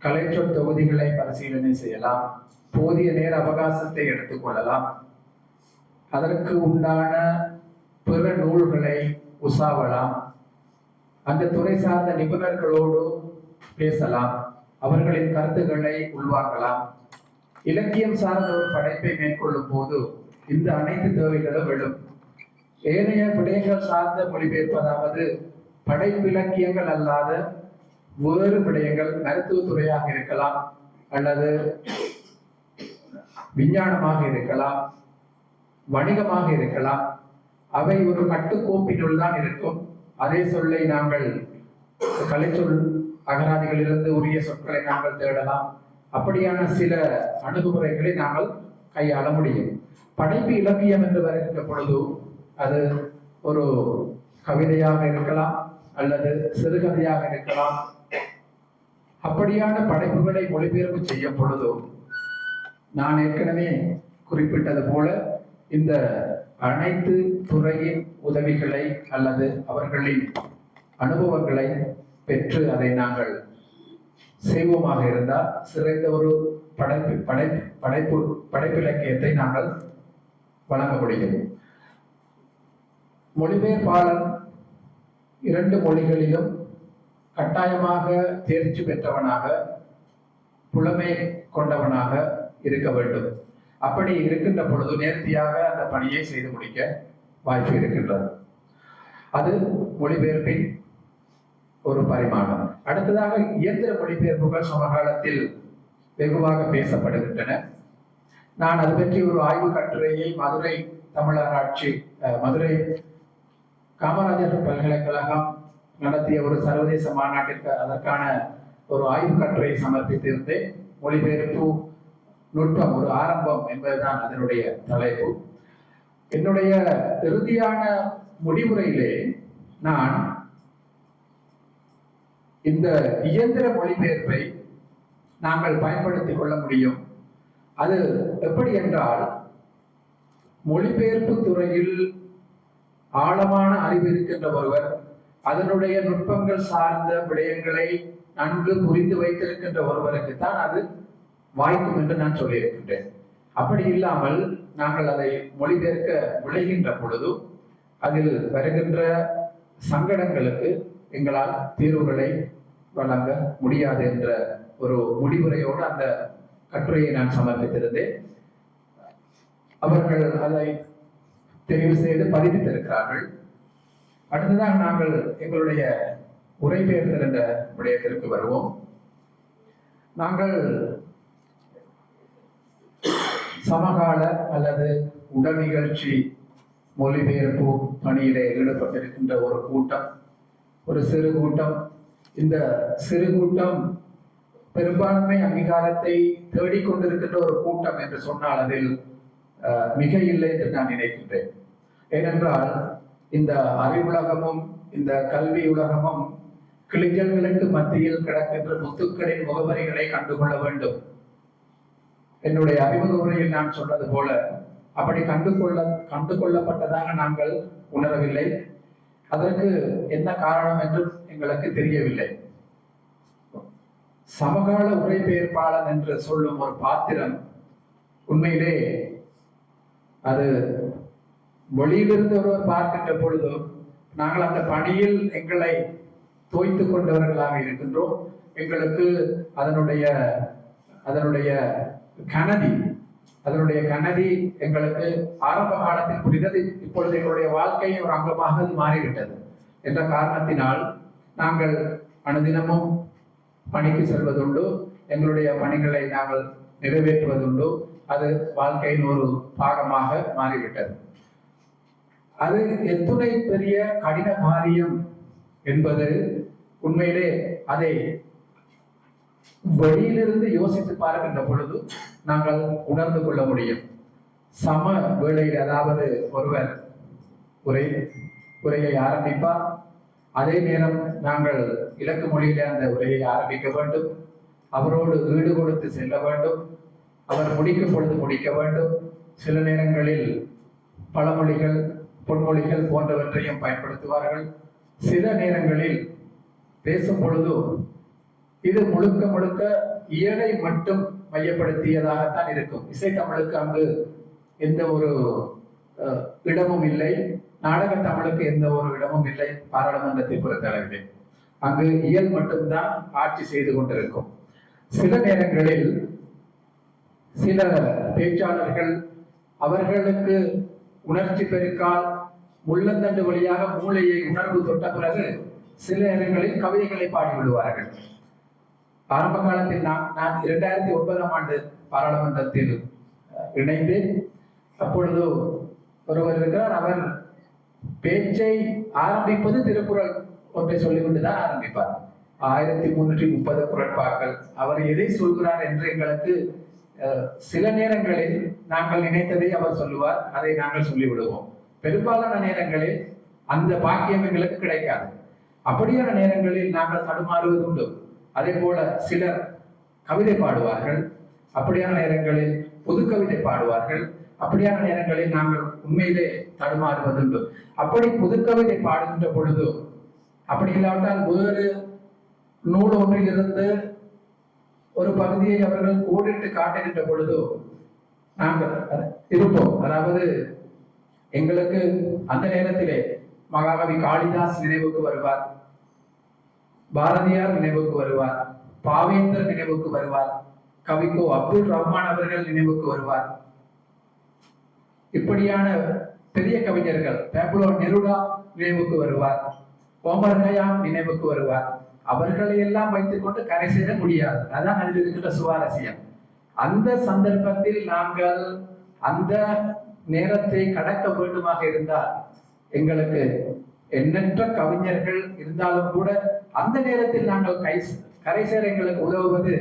B: கலைச்சொல் தொகுதிகளை பரிசீலனை செய்யலாம், போதிய நேர அவகாசத்தை எடுத்துக்கொள்ளலாம், அதற்கு உண்டான பிற நூல்களை உசாவலாம், அந்த துறை சார்ந்த நிபுணர்களோடு பேசலாம், அவர்களின் கருத்துக்களை உள்வாங்கலாம். இலக்கியம் சார்ந்த ஒரு படைப்பை மேற்கொள்ளும் போது இந்த அனைத்து தேவைகளும் எழும். ஏனைய விடயங்கள் சார்ந்த மொழிபெயர்ப்பு, அதாவது படைப்பிலக்கியங்கள் அல்லாத வேறு விடயங்கள், மருத்துவத்துறையாக இருக்கலாம் அல்லது விஞ்ஞானமாக இருக்கலாம், வணிகமாக இருக்கலாம், அவை ஒரு கட்டுக்கோப்பினுள் தான் இருக்கும். அதே சொல்லை நாங்கள் கலைச்சொல் அகராதிகளிலிருந்து உரிய சொற்களை நாங்கள் தேடலாம். அப்படியான சில அணுகுமுறைகளை நாங்கள் கையாள முடியும். படைப்பு இலக்கியம் என்று வருகின்ற பொழுது அது ஒரு கவிதையாக இருக்கலாம் அல்லது சிறுகதையாக இருக்கலாம். அப்படியான படைப்புகளை மொழிபெயர்ப்பு செய்யும் பொழுது நான் ஏற்கனவே குறிப்பிட்டது போல இந்த அனைத்து துறையின் உதவிகளை அல்லது அவர்களின் அனுபவங்களை பெற்று அதை நாங்கள் செய்வோமாக இருந்தால் சிறந்த ஒரு படைப்பிலக்கியத்தை நாங்கள் வழங்க முடியும். மொழிபெயர்ப்பாளன் 2 மொழிகளிலும் கட்டாயமாக தேர்ச்சி பெற்றவனாக, புலமை கொண்டவனாக இருக்க வேண்டும். அப்படி இருக்கின்ற பொழுது நேர்த்தியாக அந்த பணியை செய்து முடிக்க வாய்ப்பு இருக்கின்றது. அது மொழிபெயர்ப்பின் ஒரு பரிமாணம். அடுத்ததாக இயந்திர மொழிபெயர்ப்புகள் சமகாலத்தில் வெகுவாக பேசப்படுகின்றன. நான் அது பற்றி ஒரு ஆய்வு கட்டுரையை மதுரை காமராஜர் பல்கலைக்கழகம் நடத்திய ஒரு சர்வதேச மாநாட்டிற்கு அதற்கான ஒரு ஆய்வு கட்டுரையை சமர்ப்பித்திருந்தேன். மொழிபெயர்ப்பு நுட்பம் ஒரு ஆரம்பம் என்பதுதான் அதனுடைய தலைப்பு. என்னுடைய இறுதியான முடிவுரையிலே நான் இந்த இயந்திர மொழிபெயர்ப்பை நாங்கள் பயன்படுத்திக் கொள்ள முடியும். அது எப்படி என்றால், மொழிபெயர்ப்பு துறையில் ஆழமான அறிவு இருக்கின்ற ஒருவர், அதனுடைய நுட்பங்கள் சார்ந்த விடயங்களை நன்கு புரிந்து வைத்திருக்கின்ற ஒருவருக்கு தான் அது வாய்க்கும் என்று நான் சொல்லியிருக்கின்றேன். அப்படி இல்லாமல் நாங்கள் அதை மொழிபெயர்க்க விளைகின்ற பொழுது அதில் வருகின்ற சங்கடங்களுக்கு எங்களால் தீர்வுகளை வழங்க முடியாது என்ற ஒரு முடிவுரையோடு அந்த கட்டுரையை நான் சமர்ப்பித்திருந்தேன். அவர்கள் அதை தெரிவு செய்து பதிவித்திருக்கிறார்கள். அடுத்ததாக நாங்கள் எங்களுடைய உரைபெயர்த்தல் என்ற விடயத்திற்கு வருவோம். நாங்கள் சமகால அல்லது உடல் நிகழ்ச்சி மொழிபெயர்ப்பு பணியிலே ஈடுபட்டிருக்கின்ற ஒரு கூட்டம், ஒரு சிறு கூட்டம். இந்த சிறு கூட்டம் பெரும்பான்மை அங்கீகாரத்தை தேடிக்கொண்டிருக்கின்ற ஒரு கூட்டம் என்று சொன்னால் அதில் மிக இல்லை என்று நான் நினைக்கின்றேன். ஏனென்றால் இந்த அறிவுலகமும் இந்த கல்வி உலகமும் கிளிஞ்சல்களுக்கு மத்தியில் கிடக்கின்ற முத்துக்களின் முகவரிகளை கண்டுகொள்ள வேண்டும். என்னுடைய அறிமுக உரையில் நான் சொன்னது போல அப்படி கண்டுகொள்ளப்பட்டதாக நாங்கள் உணரவில்லை. அதற்கு என்ன காரணம் என்றும் எங்களுக்கு தெரியவில்லை. சமகால உரைபெயர்ப்பாளன் என்று சொல்லும் ஒரு பாத்திரம் உண்மையிலே அது வெளியிலிருந்து ஒருவர் பார்க்கின்ற பொழுது நாங்கள் அந்த பணியில் எங்களை தோய்த்து கொண்டவர்களாக இருக்கின்றோம். எங்களுக்கு அதனுடைய கனதி எங்களுக்கு ஆரம்ப காலத்தில் புரிந்தது. இப்பொழுது எங்களுடைய வாழ்க்கையின் ஒரு அங்கமாக மாறிவிட்டது என்ற காரணத்தினால் நாங்கள் அனுதினமும் பணிக்கு செல்வதுண்டு. எங்களுடைய பணிகளை நாங்கள் நிறைவேற்றுவதுண்டு. அது வாழ்க்கையின் ஒரு பாகமாக மாறிவிட்டது. அது எத்துணை பெரிய கடின காரியம் என்பது உண்மையிலே அதை வெளியிலிருந்து யோசித்து பார்க்கின்ற பொழுது நாங்கள் உணர்ந்து கொள்ள முடியும். சம வேளையில், அதாவது ஒருவர் உரையை ஆரம்பிப்பார், அதே நேரம் நாங்கள் இலக்கு மொழியில அந்த உரையை ஆரம்பிக்க வேண்டும். அவரோடு ஈடு கொடுத்து செல்ல வேண்டும். அவர் முடிக்கும் பொழுது முடிக்க வேண்டும். சில நேரங்களில் பழமொழிகள், பொன்மொழிகள் போன்றவற்றையும் பயன்படுத்துவார்கள். சில நேரங்களில் பேசும் பொழுது இது முழுக்க முழுக்க இயலை மட்டும் மையப்படுத்தியதாகத்தான் இருக்கும். இசைத்தமிழுக்கு அங்கு எந்த ஒரு இடமும் இல்லை. நாடக தமிழுக்கு எந்த ஒரு இடமும் இல்லை. பாராளுமன்றத்தை பொறுத்தளவிலே அங்கு இயல் மட்டும்தான் ஆட்சி செய்து கொண்டிருக்கும். சில நேரங்களில் சில பேச்சாளர்கள் அவர்களுக்கு உணர்ச்சி பெருக்கால் முள்ளந்தண்டு வழியாக மூளையை உணர்வு தொட்ட பிறகு சில நேரங்களில் கவிதைகளை பாடிவிடுவார்கள். ஆரம்ப காலத்தில் நான் 2009ஆம் ஆண்டு பாராளுமன்றத்தில் இணைந்து, அப்பொழுது ஒருவர் இருக்கிறார். அவர் பேச்சை ஆரம்பிப்பது திருக்குறள் ஒன்றை சொல்லிக்கொண்டுதான் ஆரம்பிப்பார். 1330 குறட்பாக்கள். அவர் எதை சொல்கிறார் என்று எங்களுக்கு சில நேரங்களில் நாங்கள் நினைத்ததை அவர் சொல்லுவார், அதை நாங்கள் சொல்லிவிடுவோம். பெரும்பாலான நேரங்களில் அந்த பாக்கியம் எங்களுக்கு கிடைக்காது. அப்படியான நேரங்களில் நாங்கள் தடுமாறுவது உண்டு. அதே போல சிலர் கவிதை பாடுவார்கள். அப்படியான நேரங்களில் புது கவிதை பாடுவார்கள். அப்படியான நேரங்களில் நாங்கள் உண்மையிலே தடுமாறுவதுண்டு. அப்படி புது கவிதை பாடுகின்ற பொழுது, அப்படி இல்லாவிட்டால் வேறு நூல் ஒன்றிலிருந்து ஒரு பகுதியை அவர்கள் கோடிட்டு காட்டுகின்ற பொழுது நாங்கள் இருப்போம். அதாவது எங்களுக்கு அந்த நேரத்திலே மகாகவி காளிதாஸ் நினைவுக்கு வருவார், பாரதியார் நினைவுக்கு வருவார், பாவேந்தர் நினைவுக்கு வருவார், கவிக்கோ அப்துல் ரஹ்மான் அவர்கள் நினைவுக்கு வருவார். இப்படியான பெரிய கவிஞர்கள், பேப்லோ நெருடா நினைவுக்கு வருவார், ஓமர் கயாம் நினைவுக்கு வருவார். அவர்களை எல்லாம் வைத்துக் கொண்டு கரை சேர முடியாது. அதான் அதில் இருக்கின்ற சுவாரஸ்யம். அந்த சந்தர்ப்பத்தில் நாங்கள் அந்த நேரத்தை கடக்க வேண்டுமாக இருந்தால், எங்களுக்கு எண்ணற்ற கவிஞர்கள் இருந்தாலும் கூட அந்த நேரத்தில் நாங்கள் கரை சேர எங்களுக்கு உதவுவது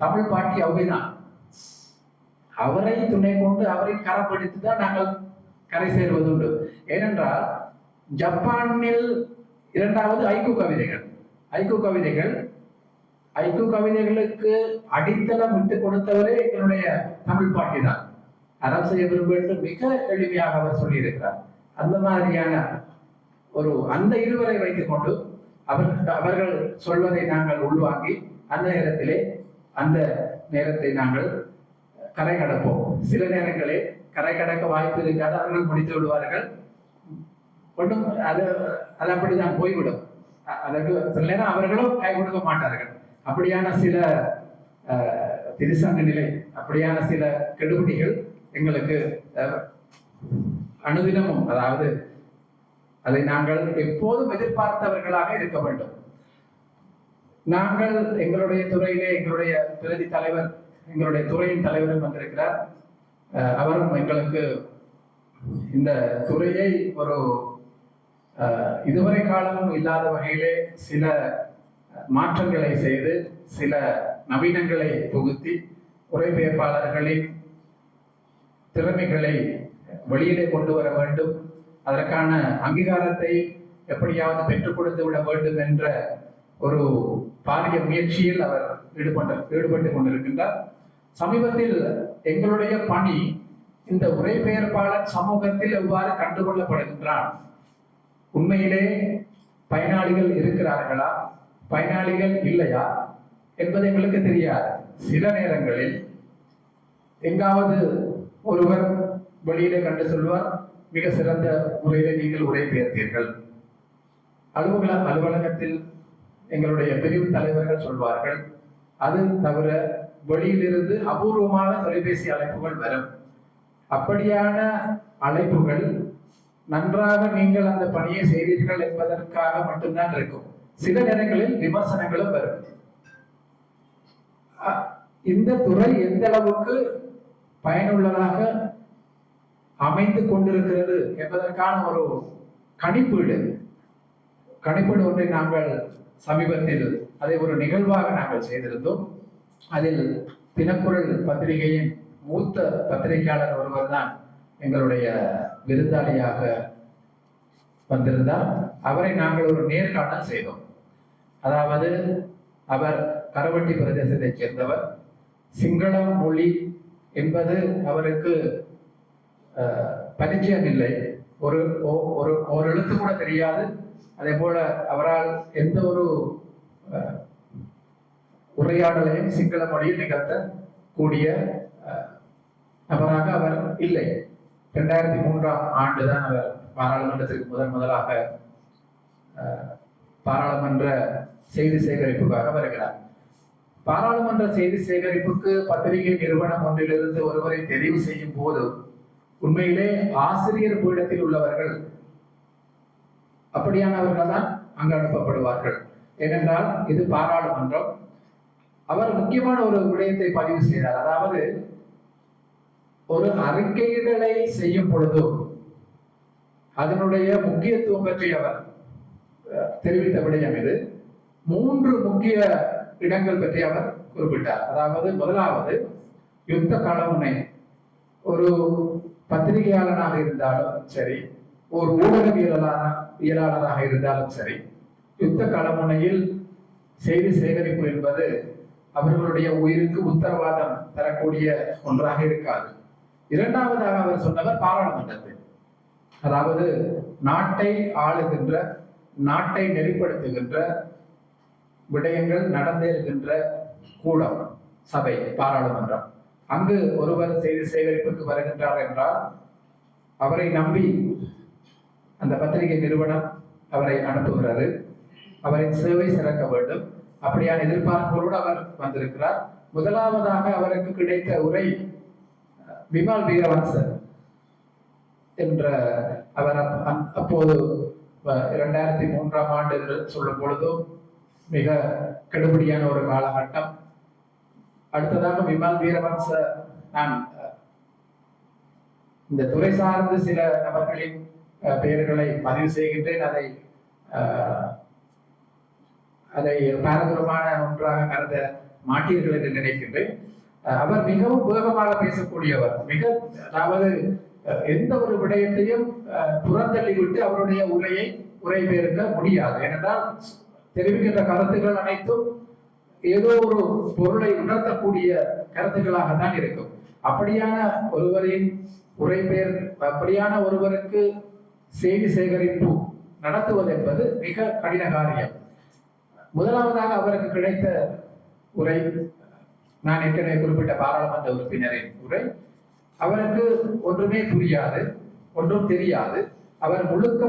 B: தமிழ் பாட்டி அவைதான். அவரை துணை கொண்டு அவரை கரப்படுத்தி தான் நாங்கள் கரை சேருவதுண்டு. ஏனென்றால் ஜப்பானில் இரண்டாவது ஐக்கு கவிதைகளுக்கு அடித்தளம் விட்டு கொடுத்தவரே எங்களுடைய தமிழ் பாட்டி தான். அறம் செய்ய விரும்ப மிக எளிமையாக அவர் சொல்லியிருக்கிறார். அந்த மாதிரியான அந்த இருவரை வைத்துக் கொண்டு அவர்கள் சொல்வதை நாங்கள் உள்வாங்கி அந்த நேரத்தை நாங்கள் கரை கடப்போம். சில நேரங்களில் கரை கடக்க வாய்ப்பு இருக்காது. அவர்கள் முடித்து விடுவார்கள். ஒன்றும் அது அப்படிதான் போய்விடும். அதற்கு சில நேரம் அவர்களும் கை கொடுக்க மாட்டார்கள். அப்படியான சில திருசங்க நிலை, அப்படியான சில கெடுபிடிகள் எங்களுக்கு அனுதினமும், அதாவது அதை நாங்கள் எப்போதும் எதிர்பார்த்தவர்களாக இருக்க வேண்டும். நாங்கள் எங்களுடைய துறையிலே எங்களுடைய பிரதி தலைவர், எங்களுடைய துறையின் தலைவரும் வந்திருக்கிறார். அவரும் எங்களுக்கு இந்த துறையை ஒரு இதுவரை காலமும் இல்லாத வகையிலே சில மாற்றங்களை செய்து, சில நவீனங்களை புகுத்தி, உரைபெயர்ப்பாளர்களின் திறமைகளை வெளியிலே கொண்டு வர வேண்டும், அதற்கான அங்கீகாரத்தை எப்படியாவது பெற்றுக் கொடுத்து விட வேண்டும் என்ற ஒரு பாரிய முயற்சியில் அவர் ஈடுபட்டு கொண்டிருக்கின்றார். சமீபத்தில் எங்களுடைய பணி இந்த உரைபெயர்ப்பாளர் சமூகத்தில் எவ்வாறு கண்டுகொள்ளப்படுகின்றான், உண்மையிலே பயனாளிகள் இருக்கிறார்களா, பயனாளிகள் இல்லையா என்பது எங்களுக்கு தெரியாது. சில நேரங்களில் எங்காவது ஒருவர் வெளியிலே கண்டு சொல்வார், மிக சிறந்த முறையிலே நீங்கள் உரைபெயர்த்தீர்கள். அலுவலகத்தில் எங்களுடைய பிரிவு தலைவர்கள் சொல்வார்கள். அது தவிர வெளியிலிருந்து அபூர்வமான தொலைபேசி அழைப்புகள் வரும். அப்படியான அழைப்புகள் நன்றாக நீங்கள் அந்த பணியை செய்தீர்கள் என்பதற்காக மட்டும்தான் இருக்கும். சில நேரங்களில் விமர்சனங்களும் வரும். இந்த துறை எந்த அளவுக்கு பயனுள்ளதாக அமைந்து கொண்டிருக்கிறது என்பதற்கான ஒரு கணிப்பீடு ஒன்றை நாங்கள் சமீபத்தில் அதை ஒரு நிகழ்வாக நாங்கள் செய்திருந்தோம். அதில் தினக்குரல் பத்திரிகையின் மூத்த பத்திரிகையாளர் ஒருவர் தான் எங்களுடைய விருந்தாளியாக வந்திருந்தார். அவரை நாங்கள் ஒரு நேர்காணல் செய்தோம். அதாவது அவர் கரவட்டி பிரதேசத்தைச் சேர்ந்தவர். சிங்கள மொழி என்பது அவருக்கு பரிச்சயம் இல்லை. ஒரு எழுத்து கூட தெரியாது. அதே போல அவரால் எந்த ஒரு உரையாடலையும் சிங்கள மொழியில் நிகழ்த்த கூடிய நபராக அவர் இல்லை. 2003ஆம் ஆண்டுதான் அவர் பாராளுமன்றத்திற்கு முதலாக பாராளுமன்ற செய்தி சேகரிப்புக்காக வருகிறார். பாராளுமன்ற செய்தி சேகரிப்புக்கு பத்திரிகை நிறுவனம் ஒன்றிலிருந்து ஒருவரை தெரிவு செய்யும் போது உண்மையிலே ஆசிரியர் பீடத்தில் உள்ளவர்கள் அப்படியானவர்கள் தான் அங்கு அனுப்பப்படுவார்கள். ஏனென்றால் இது பாராளுமன்றம். அவர் முக்கியமான ஒரு விடயத்தை பதிவு செய்தார். அதாவது ஒரு அறிக்கைகளை செய்யும் பொழுது அதனுடைய முக்கியத்துவம் பற்றி அவர் தெரிவித்த விடயம் இது. 3 முக்கிய இடங்கள் பற்றி அவர் குறிப்பிட்டார். அதாவது முதலாவது யுத்த களமுனை. ஒரு பத்திரிகையாளனாக இருந்தாலும் சரி, ஒரு ஊடகவியலாளராக இருந்தாலும் சரி, யுத்த களமுனையில் செய்தி சேகரிப்பு என்பது அவர்களுடைய உயிருக்கு உத்தரவாதம் தரக்கூடிய ஒன்றாக இருக்காது. இரண்டாவதாக அவர் சொன்னவர் பாராளுமன்றத்தில். அதாவது நாட்டை ஆளுகின்ற, நாட்டை நெறிப்படுத்துகின்ற விடயங்கள் நடந்தேறுகின்ற கூடம், சபை, பாராளுமன்றம். அங்கு ஒருவர் செய்தி சேகரிப்புக்கு வருகின்றார் என்றால் அவரை நம்பி அந்த பத்திரிகை நிறுவனம் அவரை அனுப்புகிறது. அவரின் சேவை சிறக்க வேண்டும். அப்படியான எதிர்பார்ப்போடு அவர் வந்திருக்கிறார். முதலாவதாக அவருக்கு கிடைத்த உரை விமல் வீரவன்சன் என்ற அவர் அப்போது 2003ஆம் ஆண்டு என்று சொல்லும் பொழுதும் மிக கடுபடியான ஒரு காலகட்டம். அடுத்ததாக விமல் வீரவன்ச, நான் இந்த துறை சார்ந்து சில நபர்களின் பெயர்களை பதிவு செய்கின்றேன். அதை பாரதூரமான ஒன்றாக கருத மாட்டீர்கள் என்று நினைக்கின்றேன். அவர் மிகவும் வேகமாக பேசக்கூடியவர். அதாவது எந்த ஒரு விடயத்தையும் புறந்தள்ளிவிட்டு அவருடைய உரை பெயர்க்க முடியாது. ஏனென்றால் தெரிவிக்கின்ற கருத்துக்கள் அனைத்தும் ஏதோ ஒரு பொருளை உணர்த்தக்கூடிய கருத்துக்களாகத்தான் இருக்கும். அப்படியான ஒருவரின் அப்படியான ஒருவருக்கு செய்தி சேகரிப்பு நடத்துவது என்பது மிக கடின காரியம். முதலாவதாக அவருக்கு கிடைத்த உரை, நான் ஏற்கனவே குறிப்பிட்ட பாராளுமன்ற உறுப்பினரின் உரை. அவருக்கு ஒன்றுமே புரியாது, ஒன்றும் தெரியாது. அவர் முழுக்க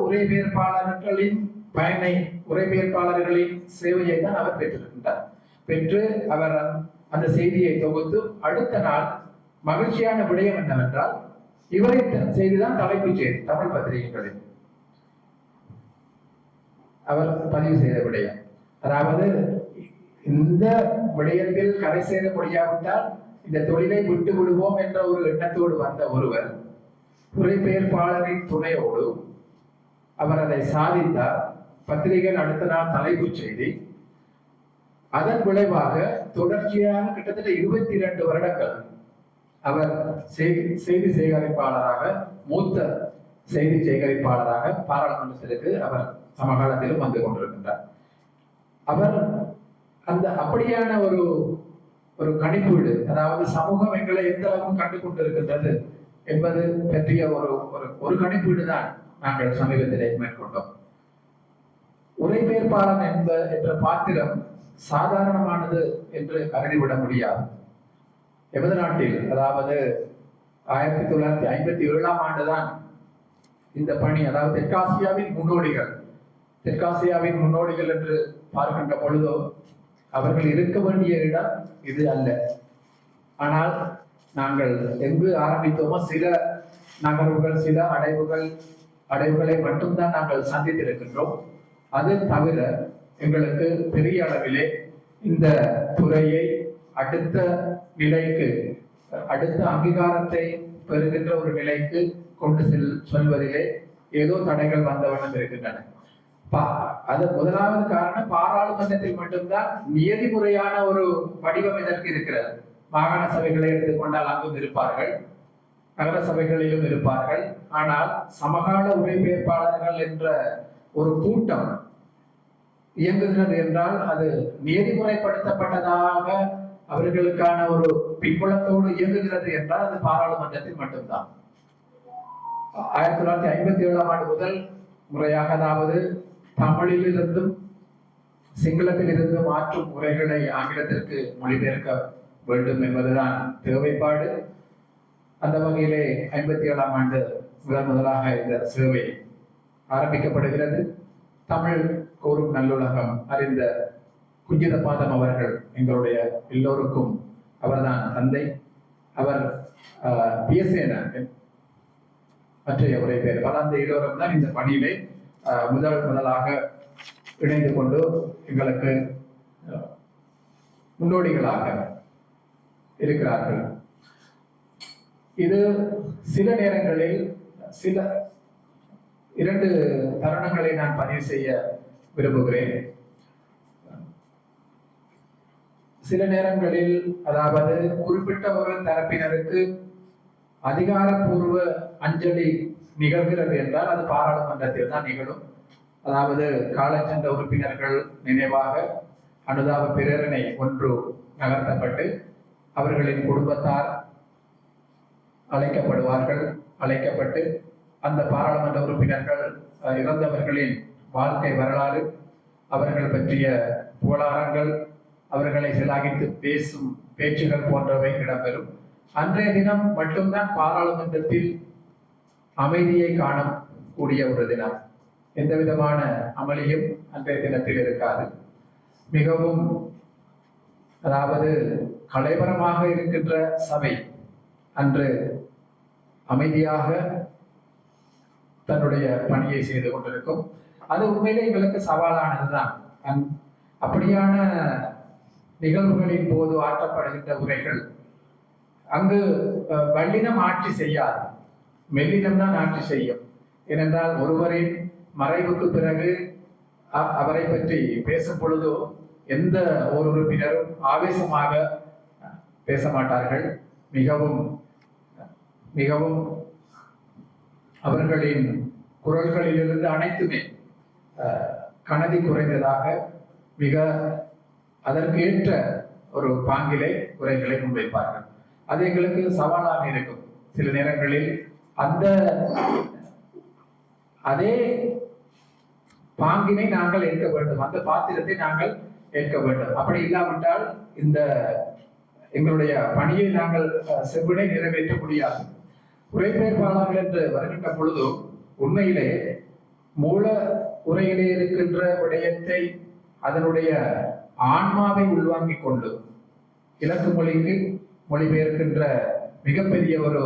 B: உரைபெயர்ப்பாளர்களின் உரைபெயர்ப்பாளர்களின் சேவையை தான் அவர் பெற்றிருக்கின்றார். பெற்று அவர் அந்த செய்தியை தொகுத்து அடுத்த நாள் மகிழ்ச்சியான விடயம் என்னவென்றால், இவரை செய்திதான் தலைப்புச் செய்தி தமிழ் பத்திரிகைகளில் அவர் பதிவு செய்த விடயம். அதாவது இந்த விடயத்தில் கரை சேர முடியாவிட்டால் இந்த தொழிலை விட்டு விடுவோம் என்ற ஒரு எண்ணத்தோடு வந்த ஒருவர் உரைபெயர்ப்பாளரின் துணையோடு அவர் அதை சாதித்தார். பத்திரிகைகள் அடுத்த நாள் தலைப்புச் செய்தி. அதன் விளைவாக தொடர்ச்சியாக கிட்டத்தட்ட 22 வருடங்கள் அவர் செய்தி சேகரிப்பாளராக, மூத்த செய்தி சேகரிப்பாளராக பாராளுமன்றத்திற்கு அவர் சமகாலத்திலும் வந்து கொண்டிருக்கின்றார். அவர் அந்த அப்படியான ஒரு ஒரு கணிப்பீடு, அதாவது சமூகம் எங்களை எந்த அளவுக்கு கண்டு கொண்டிருக்கின்றது என்பது பற்றிய ஒரு ஒரு கணிப்பீடு தான் நாங்கள் சமீபத்திலே மேற்கொண்டோம். உரைபெயர்ப்பாளன் என்ற பாத்திரம் சாதாரணமானது என்று கருதிவிட முடியாது. எமது நாட்டில், அதாவது 1957ஆம் ஆண்டுதான் இந்த பணி, அதாவது தெற்காசியாவின் முன்னோடிகள் என்று பார்க்கின்ற பொழுதோ அவர்கள் இருக்க வேண்டிய இடம் இது அல்ல. ஆனால் நாங்கள் எங்கு ஆரம்பித்தோமோ சில நகர்வுகள், சில அடைவுகளை மட்டும்தான் நாங்கள் சந்தித்திருக்கின்றோம். அது தவிர எங்களுக்கு பெரிய அளவிலே இந்த துறையை அடுத்த நிலைக்கு, அடுத்த அங்கீகாரத்தை பெறுகின்ற ஒரு நிலைக்கு கொண்டு செல்வதிலே ஏதோ தடைகள் வந்தவண்ணம் இருக்கின்றன. அது முதலாவது காரணம், பாராளுமன்றத்தில் மட்டும்தான் நியதி முறையான ஒரு வடிவம் இதற்கு இருக்கிறது. மாகாண சபைகளை எடுத்துக்கொண்டால் அங்கும் இருப்பார்கள், நகர சபைகளிலும் இருப்பார்கள். ஆனால் சமகால உரைபெயர்ப்பாளர்கள் என்ற ஒரு கூட்டம் இயங்குகிறது என்றால் அது நீதிமுறைப்படுத்தப்பட்டதாக அவர்களுக்கான ஒரு பின்புலத்தோடு இயங்குகிறது என்றால் அது பாராளுமன்றத்தில் மட்டும்தான். 1957ஆம் ஆண்டு முதல் முறையாக, அதாவது தமிழிலிருந்தும் சிங்களத்தில் இருந்து மாற்றும் உரைகளை ஆங்கிலத்திற்கு மொழிபெயர்க்க வேண்டும் என்பதுதான் தேவைப்பாடு. அந்த வகையிலே 57ஆம் ஆண்டு முதலாக இந்த சேவை ஆரம்பிக்கப்படுகிறது. தமிழ் கூறும் நல்லுலகம் அறிந்த குஞ்சிதபாதம் அவர்கள் எங்களுடைய எல்லோருக்கும் அவர்தான் தந்தை. அவர் பிஎஸ்ஏன மற்றைய உரை பேர் அந்த இருவரும் தான் இந்த பணியிலே முதலாக இணைந்து கொண்டு எங்களுக்கு முன்னோடிகளாக இருக்கிறார்கள். இது சில நேரங்களில் சில 2 தருணங்களை நான் பதிவு செய்ய விரும்புகிறேன். சில நேரங்களில், அதாவது குறிப்பிட்ட ஒரு தரப்பினருக்கு அதிகாரப்பூர்வ அஞ்சலி நிகழ்கிறது என்றால் அது பாராளுமன்றத்தில் தான் நிகழும். அதாவது காலச்சென்ற உறுப்பினர்கள் நினைவாக அனுதாப பிரேரணை ஒன்று நகர்த்தப்பட்டு அவர்களின் குடும்பத்தார் அழைக்கப்பட்டு அந்த பாராளுமன்ற உறுப்பினர்கள் இறந்தவர்களின் வாழ்க்கை வரலாறு, அவர்கள் பற்றிய புகழாரங்கள், அவர்களை சிலாகித்து பேசும் பேச்சுகள் போன்றவை இடம்பெறும். அன்றைய தினம் மட்டும்தான் பாராளுமன்றத்தில் அமைதியை காணக்கூடிய ஒரு தினம். எந்த விதமான அமளியும் அன்றைய தினத்தில் இருக்காது. மிகவும், அதாவது கலைவரமாக இருக்கின்ற சபை அன்று அமைதியாக தன்னுடைய பணியை செய்து கொண்டிருக்கும். அது உண்மையிலே எங்களுக்கு சவாலானதுதான். அப்படியான நிகழ்வுகளின் போது ஆற்றப்படுகின்ற உரைகள் அங்கு வல்லினம் ஆட்சி செய்யாது, மெல்லினம் தான் ஆட்சி செய்யும். ஏனென்றால் ஒருவரின் மறைவுக்கு பிறகு அவரை பற்றி பேசும் பொழுதோ எந்த ஒரு உறுப்பினரும் ஆவேசமாக பேச மாட்டார்கள். மிகவும் மிகவும் அவர்களின் குரல்களிலிருந்து அனைத்துமே கனதி குறைந்ததாக மிக அதற்கு ஏற்ற ஒரு பாங்கிலே உரைகளை முன்வைப்பார்கள். அது எங்களுக்கு சவாலாக இருக்கும். சில நேரங்களில் அதே பாங்கினை நாங்கள் ஏற்க வேண்டும், அந்த பாத்திரத்தை நாங்கள் ஏற்க வேண்டும். அப்படி இல்லாவிட்டால் இந்த எங்களுடைய பணியை நாங்கள் செவ்வினை நிறைவேற்ற முடியாது. உரைபெயர்ப்பாளர்கள் என்று வருகின்ற பொழுது உண்மையிலே மூல உரையிலே இருக்கின்ற விடயத்தை, அதனுடைய ஆன்மாவை உள்வாங்கிக் கொண்டு இலக்கு மொழிக்கு மொழிபெயர்க்கின்ற மிகப்பெரிய ஒரு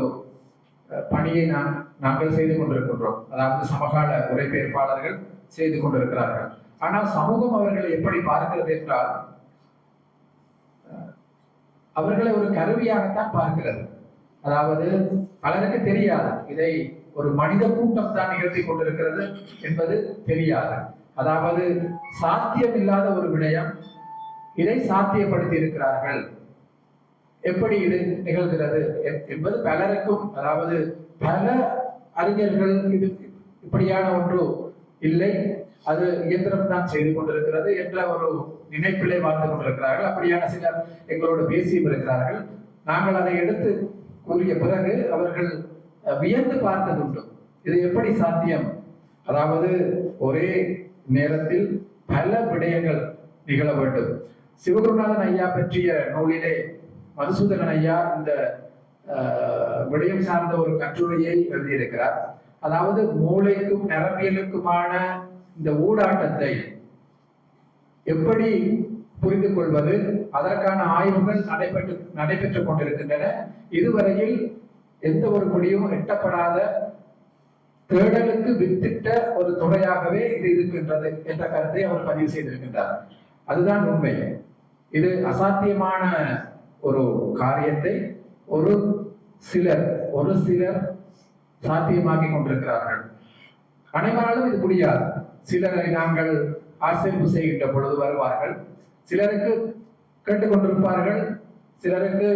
B: பணியை நாங்கள் செய்து கொண்டிருக்கின்றோம். அதாவது சமகால உரைபெயர்ப்பாளர்கள் செய்து கொண்டிருக்கிறார்கள். ஆனால் சமூகம் அவர்களை எப்படி பார்க்கிறது என்றால் அவர்களை ஒரு கருவியாகத்தான் பார்க்கிறது. அதாவது பலருக்கு தெரியாது, இதை ஒரு மனித கூட்டம் தான் நிகழ்த்தி கொண்டிருக்கிறது என்பது தெரியாது. அதாவது சாத்தியம் இல்லாத ஒரு விடயம், இதை சாத்தியப்படுத்தி இருக்கிறார்கள், எப்படி இது நிகழ்கிறது என்பது பலருக்கும், அதாவது பல அறிஞர்கள் இது இப்படியான ஒன்று இல்லை, அது இயந்திரம் தான் செய்து கொண்டிருக்கிறது என்ற ஒரு நினைப்பிலே வாழ்ந்து கொண்டிருக்கிறார்கள். அப்படியான சிலர் எங்களோடு பேசியும் இருக்கிறார்கள். நாங்கள் அதை எடுத்து கூறிய பிறகு அவர்கள் வியந்து பார்த்ததுண்டு. இது எப்படி சாத்தியம்? அதாவது ஒரே நேரத்தில் பல விடயங்கள் நிகழ வேண்டும். சிவகுருநாதன் ஐயா பற்றிய நூலிலே மதுசூதனன் ஐயா இந்த விடயம் சார்ந்த ஒரு கட்டுரையை எழுதியிருக்கிறார். அதாவது மூளைக்கும் நரம்பியலுக்குமான இந்த ஊடாட்டத்தை எப்படி புரிந்து கொள்வது, அதற்கான ஆய்வுகள் நடைபெற்றுக் கொண்டிருக்கின்றன. இதுவரையில் எந்த ஒரு முடிவும் எட்டப்படாத தேடலுக்கு வித்திட்ட ஒரு துறையாகவே இது இருக்கின்றது என்ற கருத்தை அவர் பதிவு செய்திருக்கின்றார். அதுதான் உண்மை. இது அசாத்தியமான ஒரு காரியத்தை ஒரு சிலர் சாத்தியமாக்கி கொண்டிருக்கிறார்கள். அனைவராலும் இது முடியாது. சிலரை நாங்கள் ஆட்சேர்ப்பு செய்கின்ற பொழுது வருவார்கள், சிலருக்கு கேட்டுக்கொண்டிருப்பார்கள், சிலருக்கு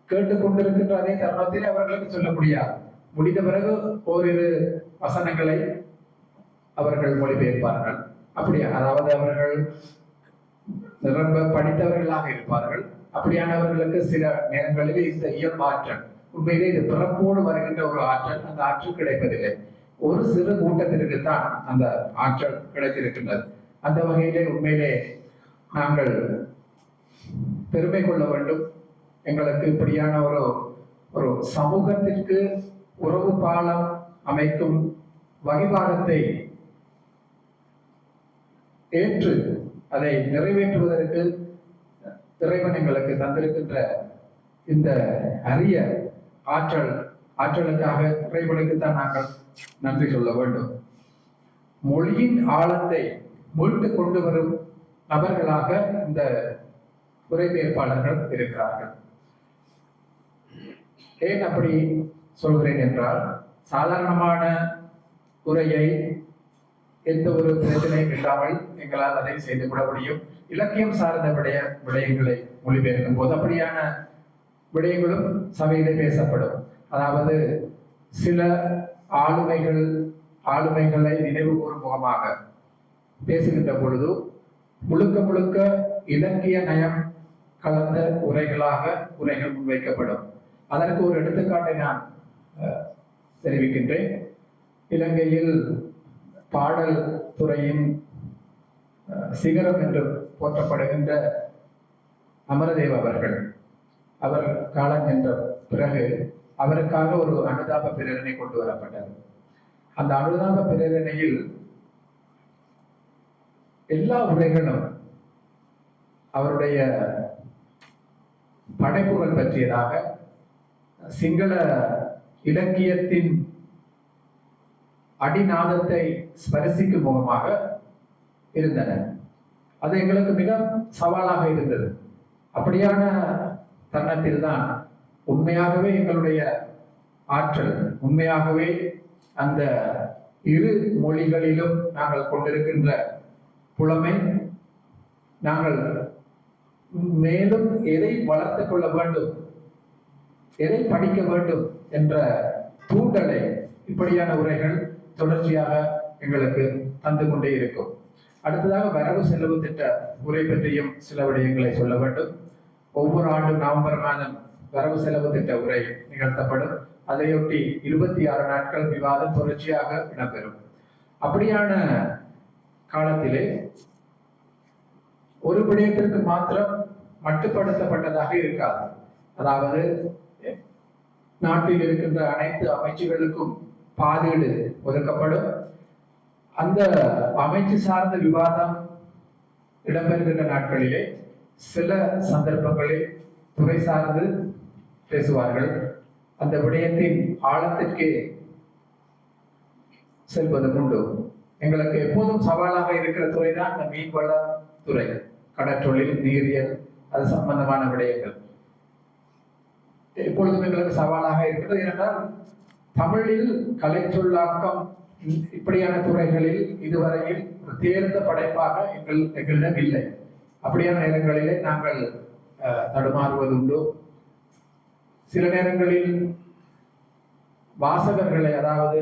B: கேட்டுக்கொண்டிருக்கின்ற அதே தருணத்தில் அவர்களுக்கு சொல்ல முடியாது. முடிந்த பிறகு ஓரிரு வசனங்களை அவர்கள் மொழிபெயர்ப்பார்கள். அப்படியா, அதாவது அவர்கள் நிரம்ப படித்தவர்களாக இருப்பார்கள். அப்படியானவர்களுக்கு சில நேரங்களில் இந்த இயல்பாற்றல், உண்மையிலே இது பிறப்போடு வருகின்ற ஒரு ஆற்றல், அந்த ஆற்றல் கிடைப்பதில்லை. ஒரு சிறு கூட்டத்திற்கு தான் அந்த ஆற்றல் கிடைத்திருக்கின்றது. அந்த வகையிலே உண்மையிலே நாங்கள் பெருமை கொள்ள வேண்டும். எங்களுக்கு இப்படியான ஒரு சமூகத்திற்கு உறவு பாலம் அமைக்கும் வகிபாகத்தை ஏற்று அதை நிறைவேற்றுவதற்கு இறைவன் எங்களுக்கு தந்திருக்கின்ற இந்த அரிய ஆற்றலுக்காக இறைவனுக்கு தான் நாங்கள் நன்றி சொல்ல வேண்டும். மொழியின் ஆழத்தை மீட்டு கொண்டு வரும் நபர்களாக இந்த உரைபெயர்ப்பாளர்கள் இருக்கிறார்கள். ஏன் அப்படி சொல்கிறேன் என்றால், சாதாரணமான உரையை எந்த ஒரு பிரச்சனையும் இல்லாமல் எங்களால் அதை செய்து கொள்ள முடியும். இலக்கியம் சார்ந்த விடயங்களை மொழிபெயர்க்கும் போது அப்படியான விடயங்களும் சபையிலே பேசப்படும். அதாவது சில ஆளுமைகளை நினைவு கூறும் முகமாக பேசுகின்ற பொழுது முழுக்க இலக்கிய நயம் கலந்த உரைகள் முன்வைக்கப்படும். அதற்கு ஒரு எடுத்துக்காட்டை நான் தெரிவிக்கின்றேன். இலங்கையில் பாடல் துறையின் சிகரம் என்று போற்றப்படுகின்ற அமரதேவ் அவர் காலம் சென்ற பிறகு அவருக்காக ஒரு அனுதாப பிரேரணை கொண்டு வரப்பட்டது. அந்த அனுதாப பிரேரணையில் எல்லா உரைகளும் அவருடைய படைப்புகள் பற்றியதாக, சிங்கள இலக்கியத்தின் அடிநாதத்தை ஸ்பரிசிக்கும் முகமாக இருந்தன. அது எங்களுக்கு மிக சவாலாக இருந்தது. அப்படியான தருணத்தில் தான் உண்மையாகவே எங்களுடைய ஆற்றல், உண்மையாகவே அந்த இரு மொழிகளிலும் நாங்கள் கொண்டிருக்கின்ற புலமை, நாங்கள் மேலும் எதை வளர்த்துக் கொள்ள வேண்டும், எதை படிக்க வேண்டும் என்ற தூண்டலை இப்படியான உரைகள் தொடர்ச்சியாக எங்களுக்கு தந்து கொண்டே இருக்கும். அடுத்ததாக வரவு செலவு திட்ட உரை பற்றியும் சில விடயங்களை சொல்ல வேண்டும். ஒவ்வொரு ஆண்டும் நவம்பர் மாதம் வரவு செலவு திட்ட உரை நிகழ்த்தப்படும். அதையொட்டி 26 நாட்கள் விவாதம் தொடர்ச்சியாக இடம்பெறும். அப்படியான காலத்திலே ஒரு விடயத்திற்கு மாத்திரம் மட்டுப்படுத்தப்பட்டதாக இருக்காது. அதாவது நாட்டில் இருக்கின்ற அனைத்து அமைச்சுகளுக்கும் பாதீடு ஒதுக்கப்படும். அந்த அமைச்சு சார்ந்த விவாதம் இடம்பெறுகின்ற நாட்களிலே சில சந்தர்ப்பங்களில் துறை சார்ந்து பேசுவார்கள். அந்த விடயத்தின் ஆழத்திற்கே செல்வதும் உண்டு. எங்களுக்கு எப்போதும் சவாலாக இருக்கிற துறை தான் இந்த மீன்வள துறை, கடற்றொழில், நீரியல், அது சம்பந்தமான விடயங்கள் எப்பொழுதும் எங்களுக்கு சவாலாக இருக்கிறது. ஏனென்றால் தமிழில் கலைச்சொல்லாக்கம் இப்படியான துறைகளில் இதுவரையில் தேர்ந்த படைப்பாக எங்களிடம் இல்லை. அப்படியான நேரங்களிலே நாங்கள் தடுமாறுவதுண்டு. சில நேரங்களில் வாசகர்களை, அதாவது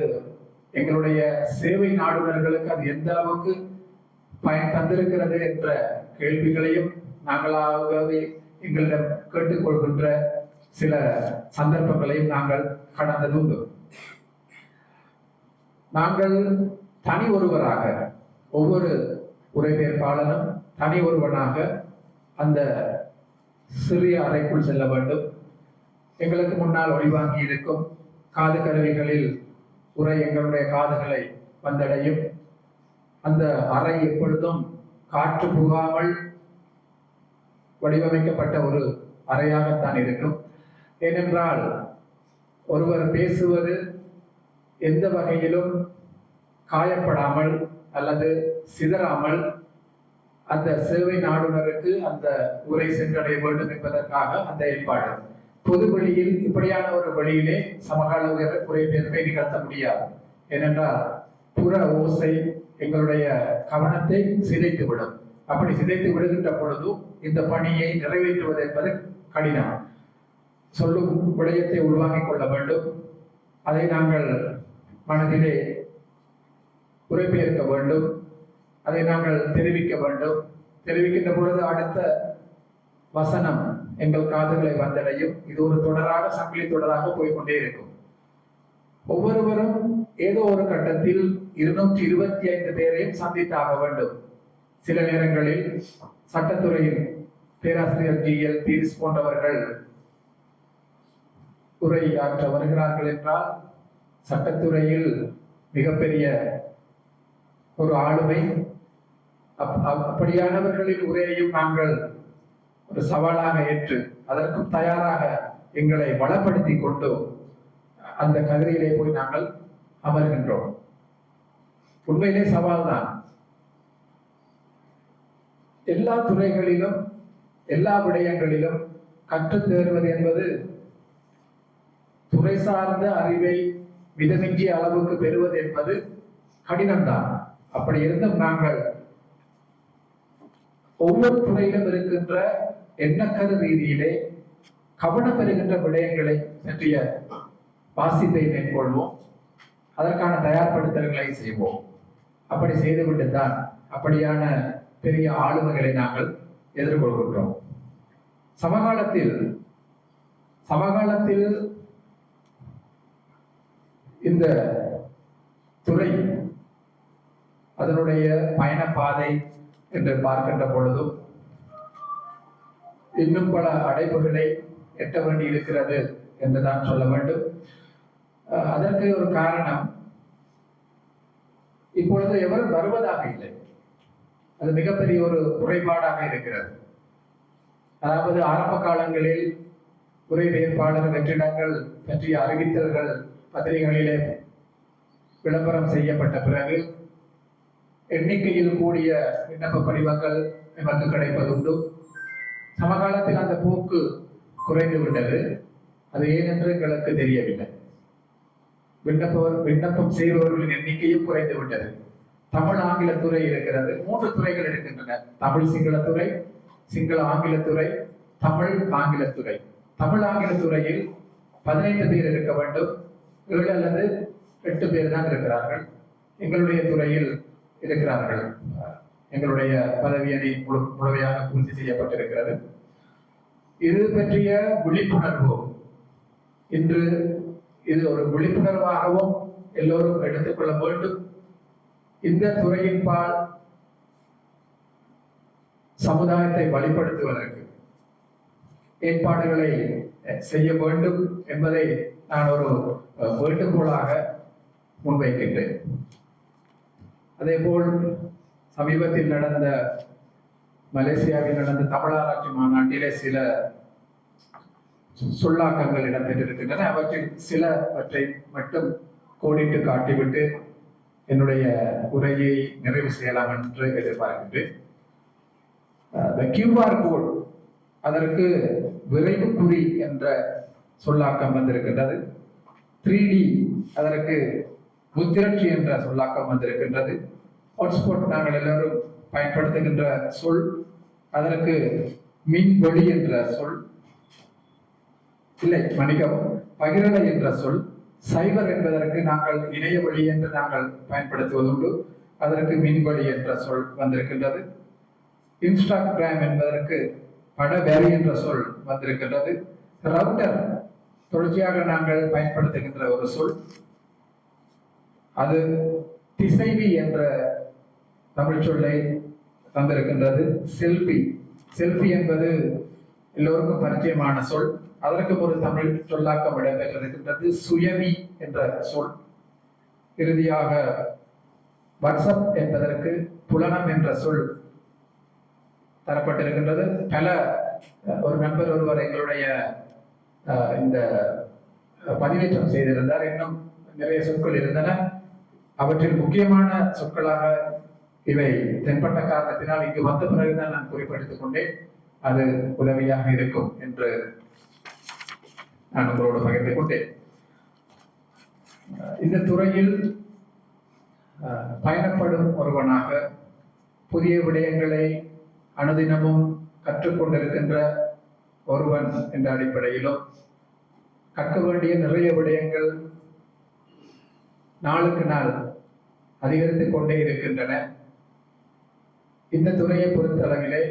B: எங்களுடைய சேவை நாடுனர்களுக்கு அது எந்த அளவுக்கு பயன் தந்திருக்கிறது என்ற கேள்விகளையும் நாங்களாகவே எங்களிடம் கேட்டுக்கொள்கின்ற சில சந்தர்ப்பங்களையும் நாங்கள் கடந்ததுண்டு. நாங்கள் தனி ஒருவராக, ஒவ்வொரு உரைபெயர்ப்பாளரும் தனி ஒருவனாக அந்த சிறிய அறைக்குள் செல்ல வேண்டும். எங்களுக்கு முன்னால் ஒளிவாங்கி இருக்கும் காது கருவிகளில் உரை எங்களுடைய காதுகளை வந்தடையும். அந்த அறை எப்பொழுதும் காற்று புகாமல் வடிவமைக்கப்பட்ட ஒரு அறையாகத்தான் இருக்கும். ஏனென்றால் ஒருவர் பேசுவது எந்த வகையிலும் காயப்படாமல் அல்லது சிதறாமல் அந்த சேவை நாடுனருக்கு அந்த உரை சென்றடைய வேண்டும் என்பதற்காக அந்த ஏற்பாடு. பொது வெளியில் இப்படியான ஒரு வழியிலே சமகால உரைபெயர்ப்பை நிகழ்த்த முடியாது. ஏனென்றால் புற ஓசை எங்களுடைய கவனத்தை சிதைத்துவிடும். அப்படி சிதைத்து விடுகின்ற பொழுது இந்த பணியை நிறைவேற்றுவது என்பது கடினம். சொல்லும் விடயத்தை உள்வாங்கிக் கொள்ள வேண்டும். அதை நாங்கள் மனதிலே உரைபெயர்க்க வேண்டும். அதை நாங்கள் தெரிவிக்க வேண்டும். தெரிவிக்கின்ற பொழுது அடுத்த வசனம் எங்கள் காதுகளை வந்தடையும். இது ஒரு தொடராக, சங்கிலி தொடராக போய்கொண்டே இருக்கும். ஒவ்வொருவரும் ஏதோ ஒரு கட்டத்தில் 225 பேரையும் சந்தித்தாக வேண்டும். சில நேரங்களில் சட்டத்துறையில் பேராசிரியர் GL பீரிஸ் போன்றவர்கள் உரையாற்ற வருகிறார்கள் என்றால் சட்டத்துறையில் மிகப்பெரிய ஒரு ஆளுமை. அப்படியானவர்களின் உரையையும் நாங்கள் ஒரு சவாலாக ஏற்று அதற்கும் தயாராக எங்களை வளப்படுத்தி கொண்டு அந்த கதிரையிலே போய் நாங்கள் அமர்கின்றோம். உண்மையிலே சவால் தான். எல்லா துறைகளிலும் எல்லா விடயங்களிலும் கற்றுத் தேர்வது என்பது துறை சார்ந்த அறிவை மிதமிஞ்சிய அளவுக்கு பெறுவது என்பது கடினம்தான். அப்படி இருந்தும் நாங்கள் ஒவ்வொரு துறையிலும் இருக்கின்ற எண்ணக்கரு ரீதியிலே கவனம் பெறுகின்ற விடயங்களை பற்றிய வாசிப்பை மேற்கொள்வோம். அதற்கான தயார்படுத்தல்களை செய்வோம். அப்படி செய்துவிட்டுத்தான் அப்படியான பெரிய ஆளுமைகளை நாங்கள் எதிர்கொள்கின்றோம். சமகாலத்தில் இந்த துறை அதனுடைய பயணப்பாதை என்று பார்க்கின்ற பொழுதும் இன்னும் பல அடைவுகளை எட்ட வேண்டி இருக்கிறது என்றுதான் சொல்ல வேண்டும். அதற்கு ஒரு காரணம், இப்பொழுது எவரும் வருவதாக இல்லை. அது மிகப்பெரிய ஒரு குறைபாடாக இருக்கிறது. அதாவது ஆரம்ப காலங்களில் உரைபெயர்ப்பாளர் வெற்றிடங்கள் பற்றிய அறிவித்தல்கள் பத்திரிகைகளிலே விளம்பரம் செய்யப்பட்ட பிறகு எண்ணிக்கையில் கூடிய விண்ணப்ப படிவங்கள் நமக்கு கிடைப்பதுண்டு. சமகாலத்தில் அந்த போக்கு குறைந்து விட்டது. அது ஏனென்று எங்களுக்கு தெரியவில்லை. விண்ணப்பம் செய்பவர்களின் எண்ணிக்கையும் குறைந்து விட்டது. தமிழ் ஆங்கிலத்துறை இருக்கிறது. 3 துறைகள் இருக்கின்றன. தமிழ் சிங்களத்துறை, சிங்கள ஆங்கிலத்துறை, தமிழ் ஆங்கிலத்துறை. தமிழ் ஆங்கிலத்துறையில் 15 பேர் இருக்க வேண்டும். 7 அல்லது 8 பேர் தான் இருக்கிறார்கள். எங்களுடைய துறையில் இருக்கிறார்கள். எங்களுடைய பதவி அணி முழுமையாக பூர்த்தி செய்யப்பட்டிருக்கிறது. இது பற்றிய விழிப்புணர்வு இன்று இது ஒரு விழிப்புணர்வாகவும் எல்லோரும் எடுத்துக்கொள்ள வேண்டும். இந்த துறையின் பால் சமுதாயத்தை வழிபடுத்துவதற்கு ஏற்பாடுகளை செய்ய வேண்டும் என்பதை நான் ஒரு வேண்டுகோளாக முன்வைக்கின்றேன். அதேபோல் சமீபத்தில் நடந்த மலேசியாவில் நடந்த தமிழாராய்ச்சி மாநாட்டிலே சில சொல்லாக்கங்கள் இடம்பெற்றிருக்கின்றன. அவற்றில் சிலவற்றை மட்டும் கோடிட்டு காட்டிவிட்டு என்னுடைய உரையை நிறைவு செய்யலாம் என்று எதிர்பார்க்கின்றேன். QR கோட், அதற்கு விரைவு குறி என்ற சொல்லாக்கம் வந்திருக்கின்றது. 3D, அதற்கு முத்திரட்சி என்ற சொல்லாக்கம் வந்திருக்கின்றது. ஹாட்ஸ்பாட் நாங்கள் எல்லாரும் பயன்படுத்துகின்ற சொல், அதற்கு மின்வெளி என்ற சொல், இல்லை மன்னிக்கவும், பகிரலை என்ற சொல். சைபர் என்பதற்கு நாங்கள் இணைய வழி என்று நாங்கள் பயன்படுத்துவதுண்டு. அதற்கு மின்வழி என்ற சொல் வந்திருக்கின்றது. இன்ஸ்டாகிராம் என்பதற்கு படவெளி என்ற சொல் வந்திருக்கின்றது. ரவுட்டர் தொடர்ச்சியாக நாங்கள் பயன்படுத்துகின்ற ஒரு சொல். அது திசைவி என்ற தமிழ் சொல்லை தந்திருக்கின்றது. செல்ஃபி என்பது எல்லோருக்கும் பரிச்சயமான சொல். அதற்கு ஒரு தமிழ் சொல்லாக்கம் இடம்பெற்றிருக்கின்றது. சுயவி என்ற சொல். இறுதியாக வாட்ஸ்அப் என்பதற்கு புலனம் என்ற சொல் தரப்பட்டிருக்கின்றது. ஒரு நண்பர் ஒருவர் எங்களுடைய இந்த பதிவேற்றம் செய்திருந்தார். இன்னும் நிறைய சொற்கள் இருந்தன. அவற்றில் முக்கியமான சொற்களாக இவை தென்பட்ட காரணத்தினால் இங்கு வந்த பிறகுதான் நான் குறிப்பிட்டுக் கொண்டேன். அது உதவியாக இருக்கும் என்று நான் உங்களோடு பகிர்ந்து கொண்டேன். இந்த துறையில் பயணப்படும் ஒருவனாக புதிய விடயங்களை அனுதினமும் கற்றுக்கொண்டிருக்கின்ற ஒருவன் என்ற அடிப்படையிலும் கற்க வேண்டிய நிறைய விடயங்கள் நாளுக்கு நாள் அதிகரித்துக் கொண்டே இருக்கின்றன. இந்த துறையை பொறுத்தளவிலே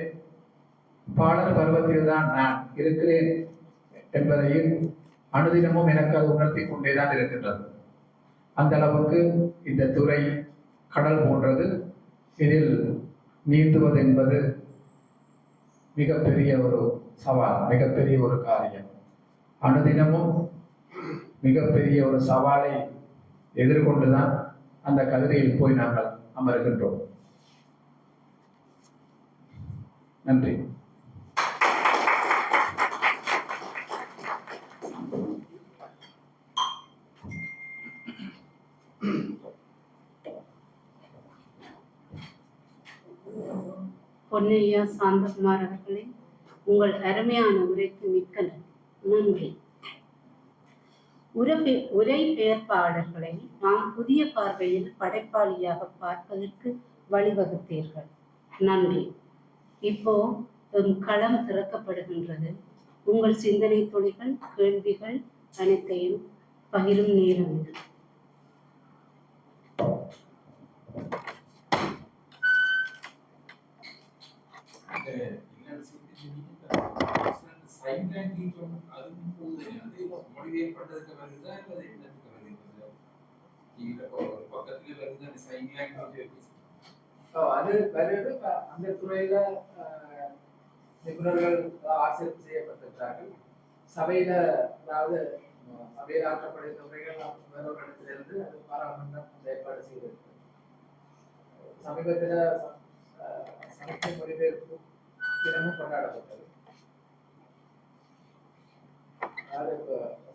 B: பாடல் பருவத்தில் தான் நான் இருக்கிறேன் என்பதையும் அனுதினமும் எனக்கு அது உணர்த்தி கொண்டேதான் இருக்கின்றது. அந்த அளவுக்கு இந்த துறை கடல் போன்றது. இதில் நீந்துவது என்பது மிகப்பெரிய ஒரு சவால், மிகப்பெரிய ஒரு காரியம். அனுதினமும் மிகப்பெரிய ஒரு சவாலை எதிர்கொண்டுதான் அந்த கதிரையில் போய் நாங்கள் அமர்கின்றோம். நன்றி.
A: பொன்னையா சாந்தகுமார் அவர்களே, உங்கள் அருமையான உரைக்கு மிக்க நன்றி. உரை பெயர்ப்பாளர்களை நாம் புதிய பார்வையில் படைப்பாளியாக பார்ப்பதற்கு வழிவகுத்தீர்கள். நன்றி. இப்போ களம் திறக்கப்படுகின்றது. உங்கள் சிந்தனை துளிகள், கேள்விகள் அனைத்தையும் பகிரும் நேரம் இது.
B: அது வருது. அந்த துறையில நிபுணர்கள் ஆசிரியர் செய்யப்பட்டிருக்கிறார்கள். சபையில அதாவது சபையில் ஆற்றப்படுகிற முறைகள் வேறொரிடத்திலிருந்து அது பாராளுமன்றம் ஏற்பாடு செய்திருக்கு. சமீபத்தில் சமீப மொழிபெயர்ப்பு தினமும் கொண்டாடப்பட்டது. அது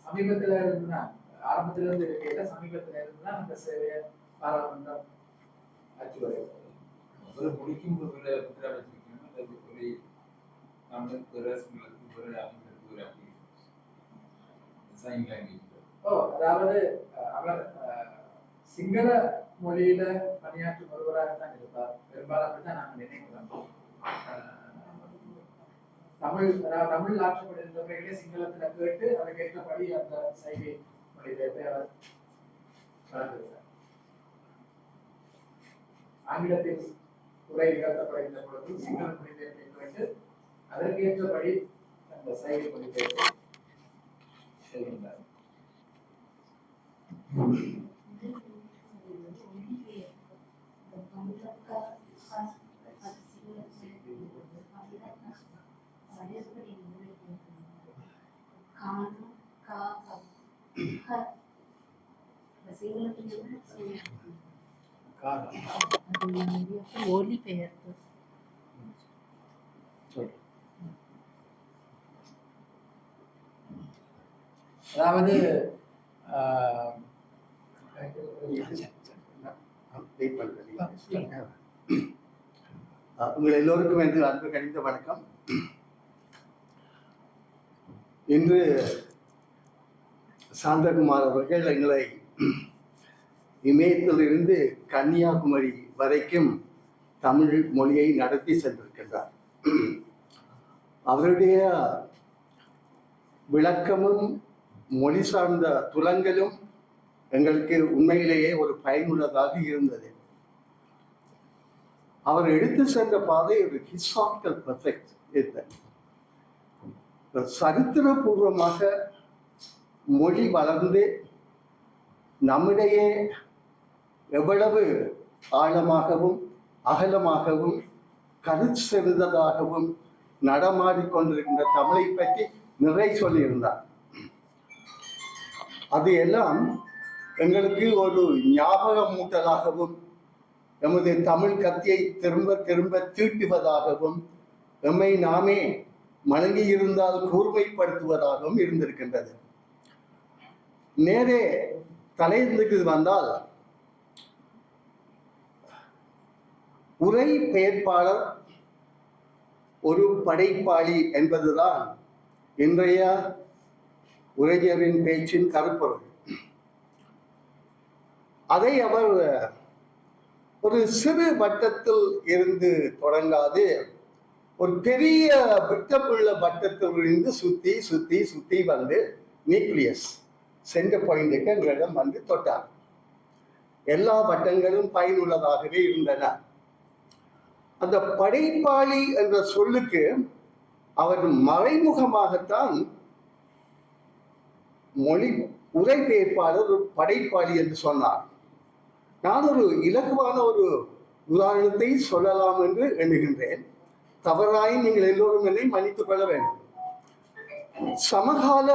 B: சமீபத்தில் இருந்துன்னா ஆரம்பத்தில இருந்து இருக்கையில சமீபத்தில் இருந்துன்னா அந்த சேவையை பாராளுமன்றம் ஆட்சி வருகிறது.
C: முடிக்கும்
B: அதாவது அவர் சிங்கள மொழியில பணியாற்றும் ஒருவராகத்தான் இருப்பார். பெரும்பாலும் அப்படித்தான் நாங்கள் நினைக்கிறோம். தமிழ் ஆற்றப்படுகின்றவர்களே சிங்களத்துல கேட்டு அதற்கேற்றபடி அந்த சைகை மொழிபெயர்ப்பை அவர் வழங்குகிறார். ஆங்கிலத்தில் உரை நிகழ்த்தப்படுகின்ற பொழுது சிங்கள மொழிபெயர்ப்பை கேட்டு அதற்கேற்றபடி அந்த சைகை மொழிபெயர்ப்பை செய்கின்றார்.
A: ஒலி பெயர்ப்பு
B: அதாவது
D: உங்கள் எல்லோருக்கும் என்று அன்பு கணிந்த வணக்கம். இன்று சாந்தகுமார் அவர்கள் எங்களை இமயத்திலிருந்து கன்னியாகுமரி வரைக்கும் தமிழ் மொழியை நடத்தி சென்றிருக்கின்றார். அவருடைய விளக்கமும் மொழி சார்ந்த துலங்களும் எங்களுக்கு உண்மையிலேயே ஒரு பயனுள்ளதாக இருந்தது. அவர் எடுத்து சென்ற பாதை ஒரு ஹிஸ்டாரிக்கல் பெர்ஃபெக்ட் இருந்தது. சரித்திரபூர்வமாக மொழி வளர்ந்து நம்மிடையே எவ்வளவு ஆழமாகவும் அகலமாகவும் கருச்செறிந்ததாகவும் நடமாடிக்கொண்டிருக்கின்ற தமிழை பற்றி நிறைய சொல்லியிருந்தார். அது எல்லாம் எங்களுக்கு ஒரு ஞாபகமூட்டலாகவும் எமது தமிழ் கத்தியை திரும்ப திரும்ப தீட்டுவதாகவும் எம்மை நாமே மணங்கி இருந்தால் கூர்மைப்படுத்துவதாகவும் இருந்திருக்கின்றது. நேரே தலையந்துக்கு வந்தால் உரை பெயர்ப்பாளர் ஒரு படைப்பாளி என்பதுதான் இன்றைய உரைஞரின் பேச்சின் கருப்பொருள். அதை அவர் ஒரு சிறு வட்டத்தில் இருந்து தொடங்காது ஒரு பெரிய விட்டப்புள்ள வட்டத்தில் இருந்து சுத்தி சுத்தி சுத்தி வந்து நியூக்ளியஸ் சென்டர் பாயிண்ட்டுக்கு எங்களிடம் வந்து தொட்டார். எல்லா வட்டங்களும் பயனுள்ளதாகவே இருந்தன. அந்த படைப்பாளி என்ற சொல்லுக்கு அவர் மறைமுகமாகத்தான் மொழி உரைபெயர்ப்பாளர் ஒரு படைப்பாளி என்று சொன்னார். நான் ஒரு இலகுவான ஒரு உதாரணத்தை சொல்லலாம் என்று எண்ணுகின்றேன். தவறாய் நீங்கள் எல்லோரும் என்னை மன்னித்துக் கொள்ள வேண்டும். சமகால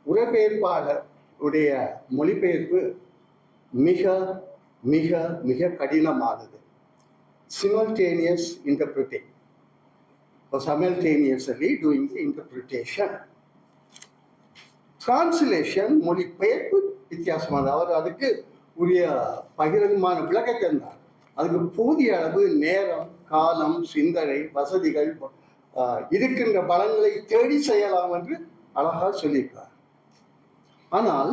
D: உரைபெயர்ப்பாளர் உடைய மொழிபெயர்ப்பு மிக மிக மிக கடினமானது. simultaneous interpreting or simultaneously doing the interpretation. Translation மொழிபெயர்ப்பு வித்தியாசமானது. அவர் அதுக்கு உரிய பகிரங்கமான விளக்கத்தை தந்தார். அதுக்கு போதிய அளவு நேரம், காலம், சிந்தனை, வசதிகள் இருக்கின்ற பலங்களை தேடி செய்யலாம் என்று அழகாக சொல்லியிருக்கார். ஆனால்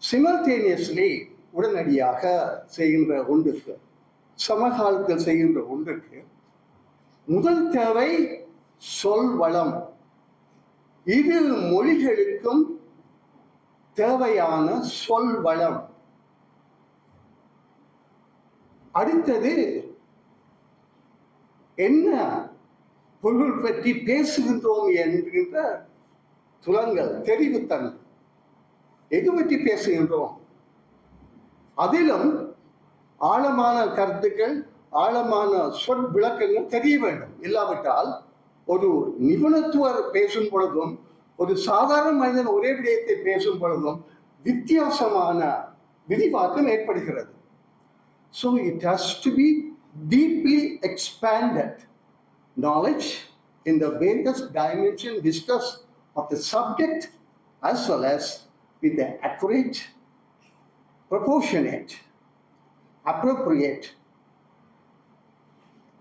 D: சிமல்டேனியஸ்லி உடனடியாக செய்கின்ற ஒன்றுக்கு, சமகாலத்தில் செய்கின்ற ஒன்றுக்கு முதல் தேவை சொல் வளம். இரு மொழிகளுக்கும் தேவையான சொல் வளம். அடுத்தது என்ன பொருள் பற்றி பேசுகின்றோம் என்கின்ற துலங்கள், தெரிவுத்தன்மை. எது பற்றி பேசுகின்றோம்? அதிலும் ஆழமான கருத்துக்கள், ஆழமான சொல் விளக்கங்கள் தெரிய வேண்டும். இல்லாவிட்டால் ஒரு நிபுணத்துவர் பேசும் பொழுதும் ஒரு சாதாரண மனிதன் ஒரே விடயத்தை பேசும் பொழுதும் வித்தியாசமான விரிவாக்கம் ஏற்படுகிறது. So it has to be deeply expanded knowledge in the various dimensions discussed of the subject, as well as with the accurate, proportionate, appropriate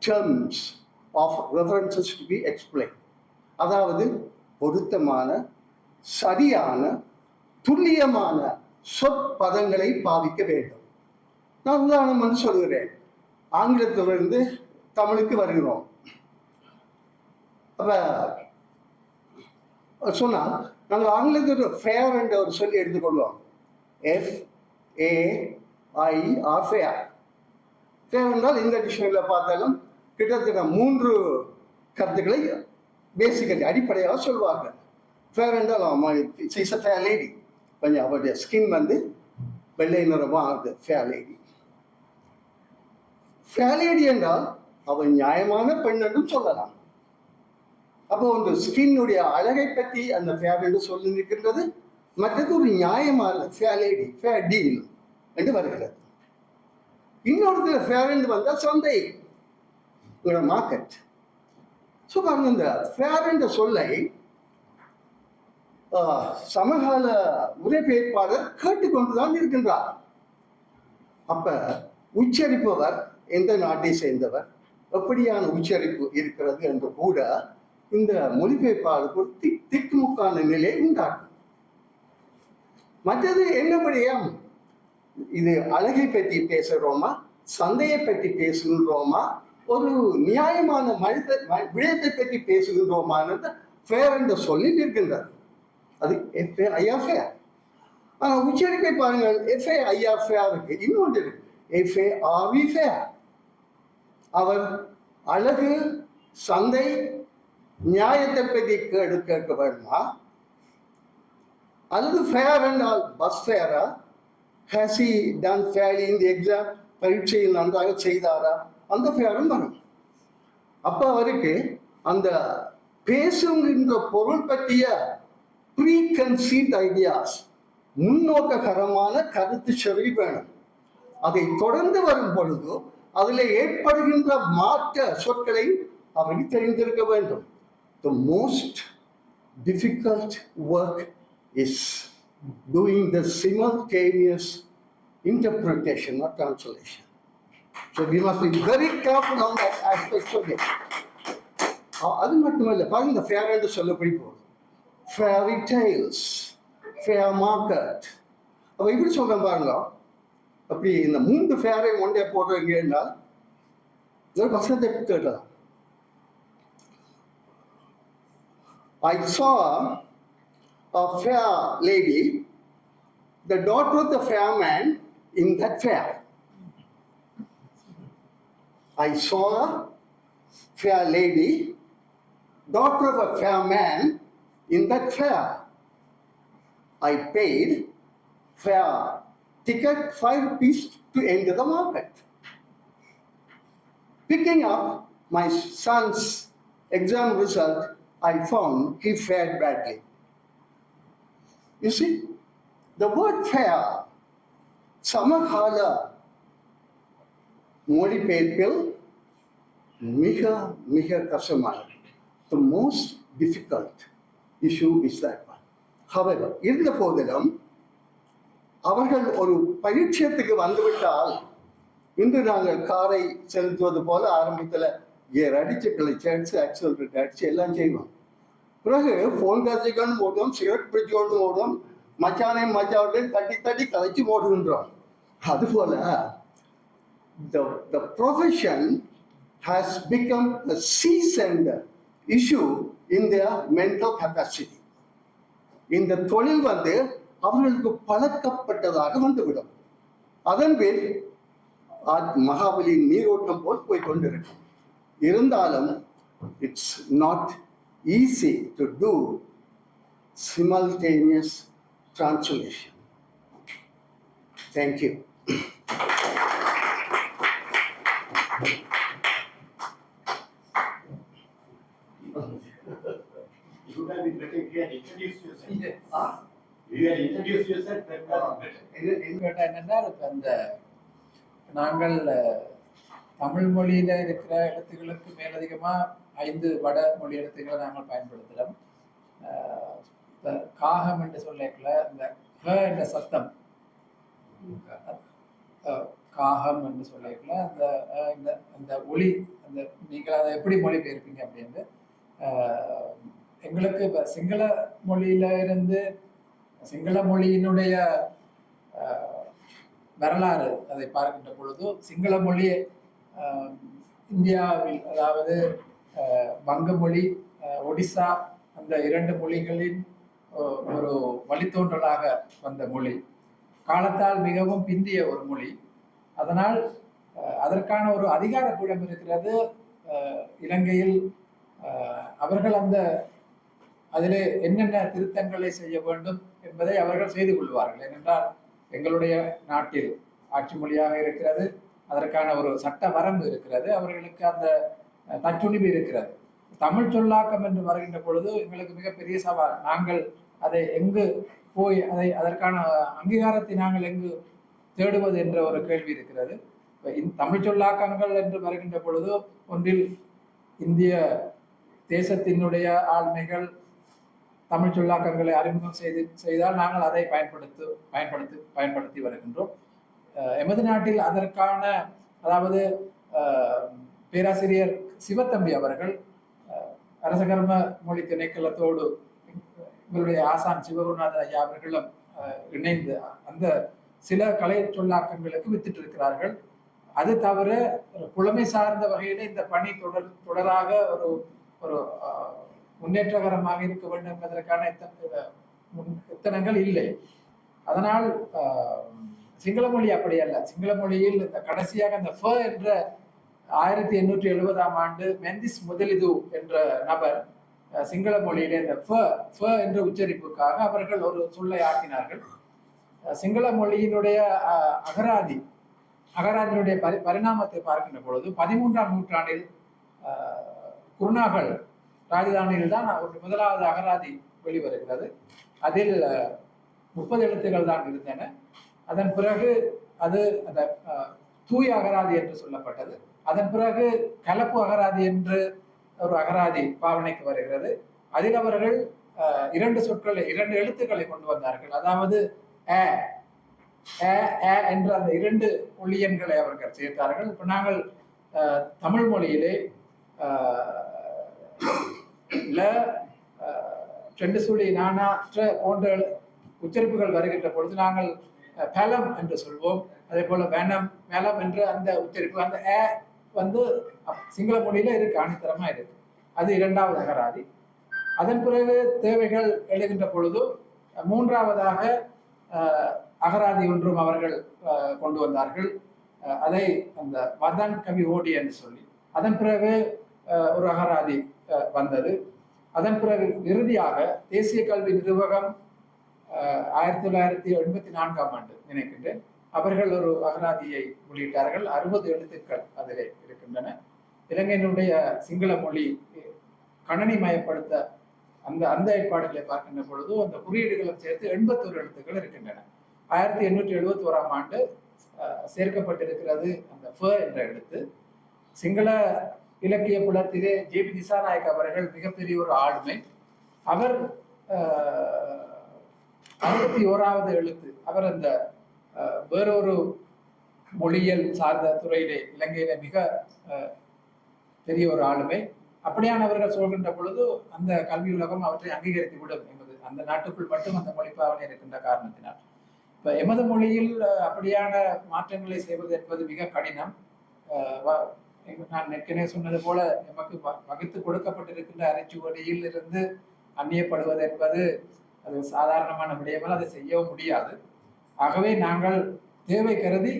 D: terms of references to be explained. அதாவது பொருத்தமான, சரியான, துல்லியமான சொற்பதங்களை பாவிக்க வேண்டும். நான் உதாரணம் வந்து சொல்கிறேன். ஆங்கிலத்திலிருந்து தமிழுக்கு வருகிறோம். அப்ப சொன்னால் நாங்கள் ஆங்கிலத்தில் ஃபேர் என்ற ஒரு சொல்லி எடுத்துக்கொள்வோம். FAIR fair. ஃபேர் என்றால் இந்த டிக்ஷனரியில் பார்த்தாலும் கிட்டத்தட்ட 3 கருத்துக்களை பேசிக்கலி அடிப்படையாக சொல்வார்கள். ஃபேர் என்றால் இஸ் அ ஃபேர் லேடி. கொஞ்சம் அவருடைய ஸ்கின் வந்து வெள்ளை நிறமாக ஆகுது. Fair lady. ஃபேர் லேடி என்றால் அவள் நியாயமான பெண் என்றும் சொல்லலாம். அப்போ ஒரு ஸ்கின்னுடைய அழகை பற்றி அந்த ஃபேர் என்று சொல்லி இருக்கின்றது. மற்றது ஒரு நியாயமான ஃபேர் லேடி, ஃபேர் டீல் என்று வருகிறது. இன்னொருத்தர் ஃபேர் என்று வந்தால் சந்தை, மார்க்கெட். ஸோ பாருங்க, இந்த ஃபேர் என்ற சொல்லை சமகால உரைபெயர்ப்பாளர் கேட்டுக்கொண்டுதான் இருக்கின்றார். அப்ப உச்சரிப்பவர் எந்த நாட்டை சேர்ந்தவர், எப்படியான உச்சரிப்பு இருக்கிறது என்று கூட இந்த மொழிபெயர்ப்பாளருக்கு ஒரு திக்குமுக்கான நிலை உண்டாக்கும். மற்றது என்னபடியாம், இது அழகை பற்றி பேசுகிறோமா, சந்தையை பற்றி பேசுகின்றோமா, ஒரு நியாயமான விடயத்தை பற்றி பேசுகின்றோமான்னு ஃபேர் என்று சொல்லி இருக்கின்றார். அது ஐயா ஃபேர். ஆனா உச்சரிப்பை பாருங்கள், FAIR ஃபேருக்கு இன்னொன்று இருக்கு, FARE ஃபேர். அவர் அழகு, சந்தை, நியாயத்தை பற்றி கேட்க வேண்டுமா, அல்லது ஃபேர் என்றால் பஸ் ஃபேரா, has he done fairly in the exam, பரீட்சையில் நன்றாக செய்தாரா, அந்த ஃபேரும் வரும். அப்ப அவருக்கு அந்த பேசுகின்ற பொருள் பற்றிய ப்ரீ கன்சீவ்ட் ஐடியாஸ், முன்னோக்ககரமான கருத்து செவி வேணும். அதை தொடர்ந்து வரும் பொழுது அதில் ஏற்படுகின்ற மாற்ற சொற்களை அவருக்கு தெரிந்திருக்க வேண்டும். The most difficult work is doing the simultaneous interpretation or translation. So we must be very careful on that aspect of it. அது மட்டுமல்ல, பாருங்க, ஃபேர் என்று சொல்லப்படி போகுது, ஃபேரி டெய்ல்ஸ், ஃபேர் மார்க்கெட். அப்போ இப்படி சொல்றேன் பாருங்க. அப்படி இந்த 3 ஃபேரை ஒன்றே போடுறீங்க என்றால் ஒரு வசனத்தை கேட்கலாம். I saw a fair lady, the daughter of the fair man in that fair. I saw a fair lady, daughter of a fair man in that fair. I paid fair ticket 5 rupees to enter the market. Picking up my son's exam result, I found he fared badly. You see, the word fair, சமகால மொழிபெயர்ப்பில் மிக மிக கஷ்டமானது. The most difficult issue is that one. However, இருந்த போதிலும் அவர்கள் ஒரு பரீட்சையத்துக்கு வந்துவிட்டால், இன்று நாங்கள் காரை செலுத்துவது போல ஆரம்பத்தில் கியர் அடிச்சு கிளச்சு அடிச்சு ஆக்சிலரேட் அடிச்சு எல்லாம் செய்வோம். பிறகு ஃபோன் கதைக்கொண்டு ஓடுவோம், சிகரெட் பிடிச்சு கொண்டு ஓடுவோம், மச்சானையும் மச்சாவட்டையும் தட்டி தட்டி கதைச்சு ஓடுகின்றோம். அதுபோல the profession has become a seasoned issue in their mental capacity. இந்த தொழில் அவர்களுக்கு பழக்கப்பட்டதாக வந்துவிடும். அதன் பேர் மகாபலியின் நீரோட்டம் போல் போய் கொண்டிருக்கும். இருந்தாலும் it's not easy to do simultaneous translation. Thank you.
C: You can be better if you had introduced yourself. Yes. You had introduced yourself, that was better.
B: என்னன்னா, அந்த நாங்கள் தமிழ் மொழியில இருக்கிற எழுத்துக்களுக்கு மேலதிகமா 5 வட மொழி எழுத்துக்களை நாங்கள் பயன்படுத்துகிறோம். காகம் என்று சொல்லல, இந்த க என்ற சத்தம், காகம் என்று சொல்லல, அந்த அந்த ஒளி, அந்த நீங்கள் அதை எப்படி மொழிபெயர்ப்பீங்க அப்படின்னு எங்களுக்கு இப்போ சிங்கள மொழியில இருந்து சிங்கள மொழியினுடைய வரலாறு அதை பார்க்கின்ற பொழுது, சிங்கள மொழி இந்தியாவில், அதாவது வங்க மொழி, ஒடிசா, அந்த 2 மொழிகளின் ஒரு வழித்தோன்றலாக வந்த மொழி, காலத்தால் மிகவும் பிந்திய ஒரு மொழி. அதனால் அதற்கான ஒரு அதிகாரப்பீடம் இருக்கிறது இலங்கையில். அவர்கள் அதிலே என்னென்ன திருத்தங்களை செய்ய வேண்டும் என்பதை அவர்கள் செய்து கொள்வார்கள். ஏனென்றால் எங்களுடைய நாட்டில் ஆட்சி மொழியாக இருக்கிறது, அதற்கான ஒரு சட்ட வரம்பு இருக்கிறது, அவர்களுக்கு அந்த தற்றுணிவு இருக்கிறது. தமிழ் சொல்லாக்கம் என்று வருகின்ற பொழுது எங்களுக்கு மிகப்பெரிய சவால். நாங்கள் அதை எங்கு போய் அதற்கான அங்கீகாரத்தை நாங்கள் எங்கு தேடுவது என்ற ஒரு கேள்வி இருக்கிறது. தமிழ் சொல்லாக்கங்கள் என்று வருகின்ற பொழுது, ஒன்றில் இந்திய தேசத்தினுடைய ஆளுமைகள் தமிழ் சொல்லாக்கங்களை அறிமுகம் செய்தால் நாங்கள் அதை பயன்படுத்தி வருகின்றோம். எமது நாட்டில் அதற்கான, அதாவது பேராசிரியர் சிவத்தம்பி அவர்கள் அரசகர்ம மொழி திணைக்களத்தோடு எங்களுடைய ஆசான் சிவகுருநாதன் ஐயா அவர்களும் இணைந்து அந்த சில கலை சொல்லாக்கங்களுக்கு வித்திட்டு இருக்கிறார்கள். அது தவிர புலமை சார்ந்த வகையில இந்த பணி தொடராக ஒரு முன்னேற்றகரமாக இருக்க வேண்டும் என்பதற்கான எத்தனங்கள் இல்லை. அதனால் சிங்கள மொழி அப்படி அல்ல. சிங்கள மொழியில் இந்த கடைசியாக அந்த ஃப என்ற 1870ஆம் ஆண்டு மெந்திஸ் முதலிது என்ற நபர் சிங்கள மொழியிலே இந்த ஃப என்ற உச்சரிப்புக்காக அவர்கள் ஒரு சொல்லை ஆக்கினார்கள். சிங்கள மொழியினுடைய அகராதியினுடைய பரிணாமத்தை பார்க்கின்ற பொழுது 13ஆம் நூற்றாண்டில் குருநாகல் ராஜதானியில் தான் முதலாவது அகராதி வெளிவருகிறது. அதில் 30 எழுத்துக்கள் தான் இருந்தன. அதன் பிறகு அது அந்த தூய அகராதி என்று சொல்லப்பட்டது. அதன் பிறகு கலப்பு அகராதி என்று ஒரு அகராதி பாவனைக்கு வருகிறது. அதில் அவர்கள் 2 எழுத்துக்களை கொண்டு வந்தார்கள். அதாவது என்ற அந்த 2 ஒளியன்களை அவர்கள் சேர்த்தார்கள். இப்ப நாங்கள் தமிழ் மொழியிலே ரெண்டு சுழி நானாற்ற போன்ற உச்சரிப்புகள் வருகின்ற பொழுது நாங்கள் பலம் என்று சொல்வோம். அதே போல மேலம் என்ற அந்த உச்சரிப்பு அந்த வந்து சிங்கள மொழியில இருக்கு, ஆணித்தரமா இருக்கு. அது 2வது அகராதி. அதன் பிறகு தேவைகள் எழுகின்ற பொழுது 3வதாக அகராதி ஒன்றும் அவர்கள் கொண்டு வந்தார்கள். அதை அந்த மதன் கவி ஓடி என்று சொல்லி அதன் பிறகு ஒரு அகராதி வந்தது. அதன் பிறகு இறுதியாக தேசிய கல்வி நிர்வாகம் 1984ஆம் ஆண்டு நினைக்கின்றேன் அவர்கள் ஒரு அகராதியை வெளியிட்டார்கள். 60 எழுத்துக்கள் அதிலே இருக்கின்றன. இலங்கையினுடைய சிங்கள மொழி கணனி மயப்படுத்த அந்த ஏற்பாடுகளை பார்க்கின்ற பொழுது அந்த குறியீடுகளும் சேர்த்து 81 எழுத்துக்கள் இருக்கின்றன. 1871ஆம் ஆண்டு சேர்க்கப்பட்டிருக்கிறது அந்த ஃப என்ற எழுத்து. சிங்கள இலக்கிய புலத்திலே ஜேபி திசாநாயக் அவர்கள் மிகப்பெரிய ஒரு ஆளுமை. அவர் 61வது எழுத்து. அவர் அந்த வேறொரு மொழியியல் சார்ந்த துறையிலே இலங்கையில மிக பெரிய ஒரு ஆளுமை. அப்படியானவர்கள் சொல்கின்ற பொழுது அந்த கல்வி உலகம் அவற்றை அங்கீகரித்து விடும் என்பது அந்த நாட்டுக்குள் மட்டும் அந்த மொழிப்பாவனை இருக்கின்ற காரணத்தினால். இப்ப எமது மொழியில் அப்படியான மாற்றங்களை செய்வது என்பது மிக கடினம். நான் ஏற்கனவே சொன்னது போல எமக்கு வகுத்து கொடுக்கப்பட்டிருக்கின்ற அரைச்சுவடியில் இருந்து அந்நியப்படுவது என்பது அது சாதாரணமான விடயமால் அதை செய்யவும் முடியாது. ஆகவே நாங்கள் தேவை கருதி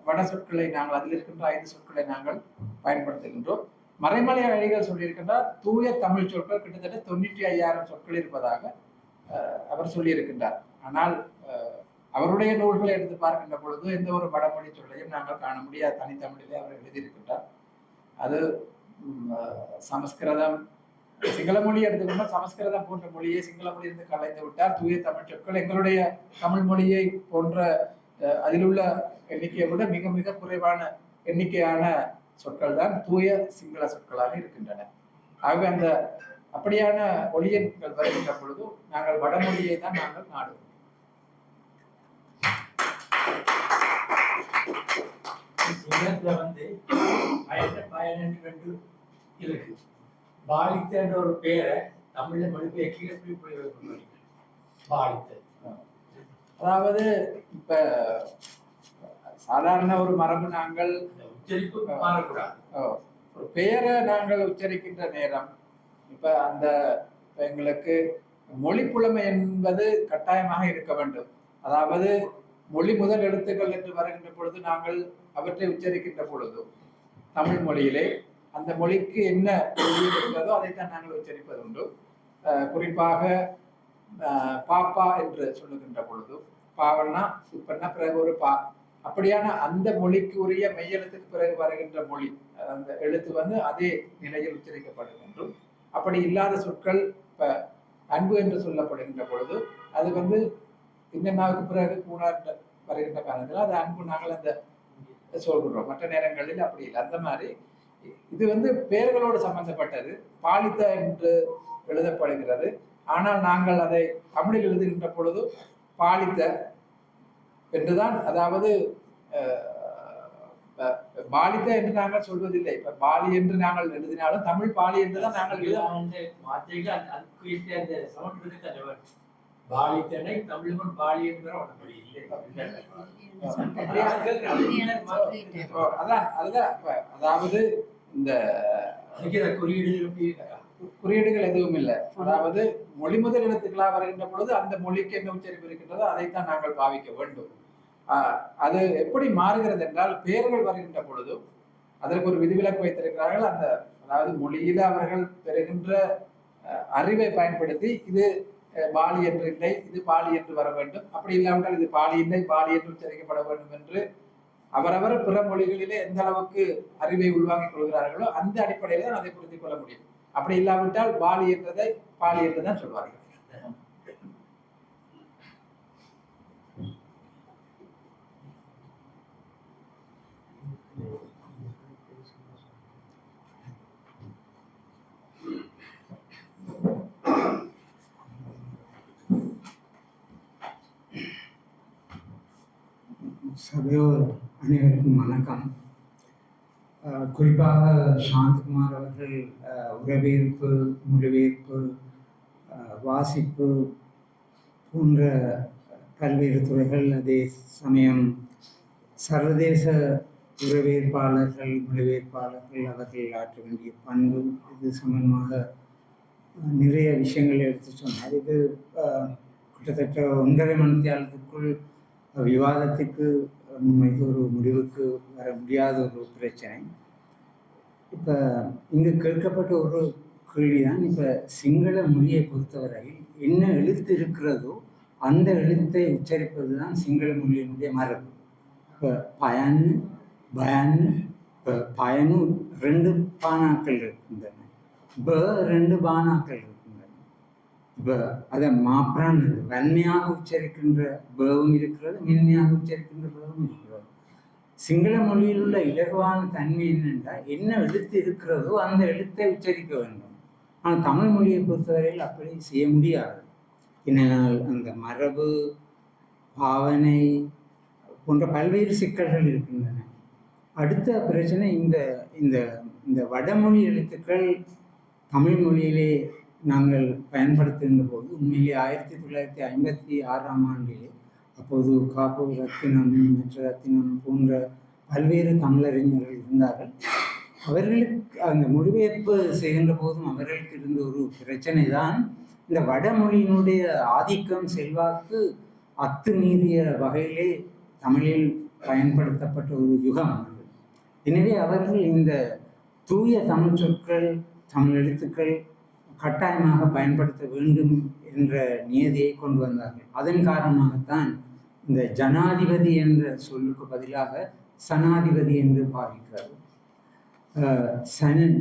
B: வட சொற்களை நாங்கள் அதில் இருக்கின்ற 5 சொற்களை நாங்கள் பயன்படுத்துகின்றோம். மறைமலை அழிகள் சொல்லியிருக்கின்றார் தூய தமிழ் சொற்கள் கிட்டத்தட்ட 95,000 சொற்கள் இருப்பதாக அவர் சொல்லியிருக்கின்றார். ஆனால் அவருடைய நூல்களை எடுத்து பார்க்கின்ற பொழுது எந்த ஒரு வடமொழி சொல்லையும் நாங்கள் காண முடியாது. தனித்தமிழிலே அவர் எழுதியிருக்கின்றார். அது சமஸ்கிருதம் சிங்கள மொழி எடுத்துக்கொண்டா சமஸ்கிருதம் போன்ற மொழியை சிங்கள மொழியிலிருந்து கலைந்து விட்டார். தூய தமிழ் சொற்கள் எங்களுடைய தமிழ் மொழியை போன்ற அதில் உள்ள எண்ணிக்கையை விட மிக மிக குறைவான எண்ணிக்கையான சொற்கள் தான் தூய சிங்கள சொற்களாக இருக்கின்றன. ஆகவே அந்த அப்படியான ஒளியன்கள் வருகின்ற பொழுது நாங்கள் வடமொழியை தான் நாங்கள் நாடுவோம்.
E: சிங்களத்துல வந்து பயனென்று இருக்கு. பாலித்தன்ற ஒரு பேரை தமிழ்ல மொழிபெயர்ச்சி பாலித்த.
B: அதாவது இப்ப சாதாரண ஒரு மரபு நாங்கள்
E: உச்சரிப்பு மாறக்கூடாது.
B: ஒரு பெயரை நாங்கள் உச்சரிக்கின்ற நேரம் இப்ப அந்த எங்களுக்கு மொழி புலமை என்பது கட்டாயமாக இருக்க வேண்டும். அதாவது மொழி முதல் எழுத்துக்கள் என்று வருகின்ற பொழுது நாங்கள் அவற்றை உச்சரிக்கின்ற பொழுது தமிழ் மொழியிலே அந்த மொழிக்கு என்ன இருக்கிறதோ அதைத்தான் நாங்கள் உச்சரிப்பது உண்டு. குறிப்பாக பாப்பா என்று சொல்லுகின்ற பொழுது பாவன்னா இப்பன்னா பிறகு ஒரு பா அப்படியான அந்த மொழிக்கு உரிய மெய்யெழுத்துக்கு பிறகு வருகின்ற மொழி அந்த எழுத்து வந்து அதே நிலையில் உச்சரிக்கப்படும் என்றும், அப்படி இல்லாத சொற்கள் இப்ப அன்பு என்று சொல்லப்படுகின்ற பொழுது அது வந்து இன்னுக்கு பிறகு கூணார் வருகின்ற காலத்தில் அது அன்பு நாங்கள் அந்த சொல்கிறோம். மற்ற நேரங்களில் அப்படி இல்லை. அந்த மாதிரி இது வந்து பெயர்களோடு சம்பந்தப்பட்டது. பாலித்த என்று எழுதப்படுகிறது. ஆனால் நாங்கள் அதை தமிழில் எழுதுகின்ற பொழுது பாலித்த என்றுதான், அதாவது பாலித்த என்று நாங்கள் சொல்வதில்லை. இப்ப பாலி என்று நாங்கள் எழுதினாலும் தமிழ் பாலி என்றுதான் நாங்கள்
E: பாலித்தனை தமிழ் பாலி என்கிற ஒன்று இல்லை.
B: அதான் அதுதான். அதாவது இந்த
E: குறியீடு
B: குறியீடுகள் எதுவும் இல்லை. அதாவது மொழி முதல் எழுத்துக்களாக வருகின்ற பொழுது அந்த மொழிக்கு என்ன உச்சரிப்பு இருக்கின்றதோ அதைத்தான் நாங்கள் பாவிக்க வேண்டும். அது எப்படி மாறுகிறது என்றால், பெயர்கள் வருகின்ற பொழுது அதற்கு ஒரு விதிவிலக்கு வைத்திருக்கிறார்கள். அந்த அதாவது மொழியில அவர்கள் பெறுகின்ற அறிவை பயன்படுத்தி இது பாலி என்று இல்லை, இது பாலி என்று வர வேண்டும், அப்படி இல்லாவிட்டால் இது பாலி இல்லை, பாலி என்று உச்சரிக்கப்பட வேண்டும் என்று அவரவர் பிற மொழிகளிலே எந்த அளவுக்கு அறிவை உள்வாங்கிக் கொள்கிறார்களோ அந்த அடிப்படையில் தான் அதை புரிந்து கொள்ள முடியும். அப்படி இல்லாவிட்டால் பாலி என்றதை பாலி என்றுதான் சொல்வார்கள்.
F: சபையோர் அனைவருக்கும் வணக்கம். குறிப்பாக சாந்தகுமார் அவர்கள் உறவேற்பு, மொழிபெயர்ப்பு, வாசிப்பு போன்ற பல்வேறு துறைகள், அதே சமயம் சர்வதேச உறவேற்பாளர்கள், மொழிபெயர்ப்பாளர்கள் அவர்கள் ஆற்ற வேண்டிய பண்பு, இது சம்பந்தமாக நிறைய விஷயங்களை எடுத்து சொன்னார். இது கிட்டத்தட்ட 1.5 மணித்தியாலத்துக்குள் விவாதத்துக்கு முன்வைத்து ஒரு முடிவுக்கு வர முடியாத ஒரு பிரச்சனை. இப்போ இங்கு கேட்கப்பட்ட ஒரு கேள்விதான், இப்போ சிங்கள மொழியை பொறுத்தவரை என்ன எழுத்து இருக்கிறதோ அந்த எழுத்தை உச்சரிப்பது தான் சிங்கள மொழியினுடைய மரபு. இப்போ பயன்னு, பயன்னு, இப்போ பயனும் 2 பானாக்கள் இருக்கின்றன, 2 பானாக்கள் இருக்கின்றன. இப்போ அதை மாப்ரான் வன்மையாக உச்சரிக்கின்ற பேவும் இருக்கிறது, மென்மையாக உச்சரிக்கின்ற பேவும் இருக்கிறது. சிங்கள மொழியில் உள்ள இலகுவான தன்மை என்னென்றால், என்ன எழுத்து இருக்கிறதோ அந்த எழுத்தை உச்சரிக்க வேண்டும். ஆனால் தமிழ் மொழியை பொறுத்தவரையில் அப்படி செய்ய முடியாது. ஏனென்றால் அந்த மரபு, பாவனை போன்ற பல்வேறு சிக்கல்கள் இருக்கின்றன. அடுத்த பிரச்சனை, இந்த இந்த இந்த வடமொழி எழுத்துக்கள் தமிழ் மொழியிலே நாங்கள் பயன்படுத்துகின்ற போது உண்மையிலே 1956ஆம் ஆண்டிலே அப்போது காப்பு ரத்தினம், மற்ற ரத்தினம் போன்ற பல்வேறு தமிழறிஞர்கள் இருந்தார்கள். அவர்களுக்கு அந்த மொழிபெயர்ப்பு செய்கின்ற போதும் அவர்களுக்கு இருந்த ஒரு பிரச்சனை தான், இந்த வடமொழியினுடைய ஆதிக்கம், செல்வாக்கு அத்துமீறிய வகையிலே தமிழில் பயன்படுத்தப்பட்ட ஒரு யுகம் அது. எனவே அவர்கள் இந்த தூய தமிழ் சொற்கள், தமிழ் எழுத்துக்கள் கட்டாயமாக பயன்படுத்த வேண்டும் என்ற நியதியை கொண்டு வந்தார்கள். அதன் காரணமாகத்தான் இந்த ஜனாதிபதி என்ற சொல்லுக்கு பதிலாக சனாதிபதி என்று பாவிக்கிறார்கள்.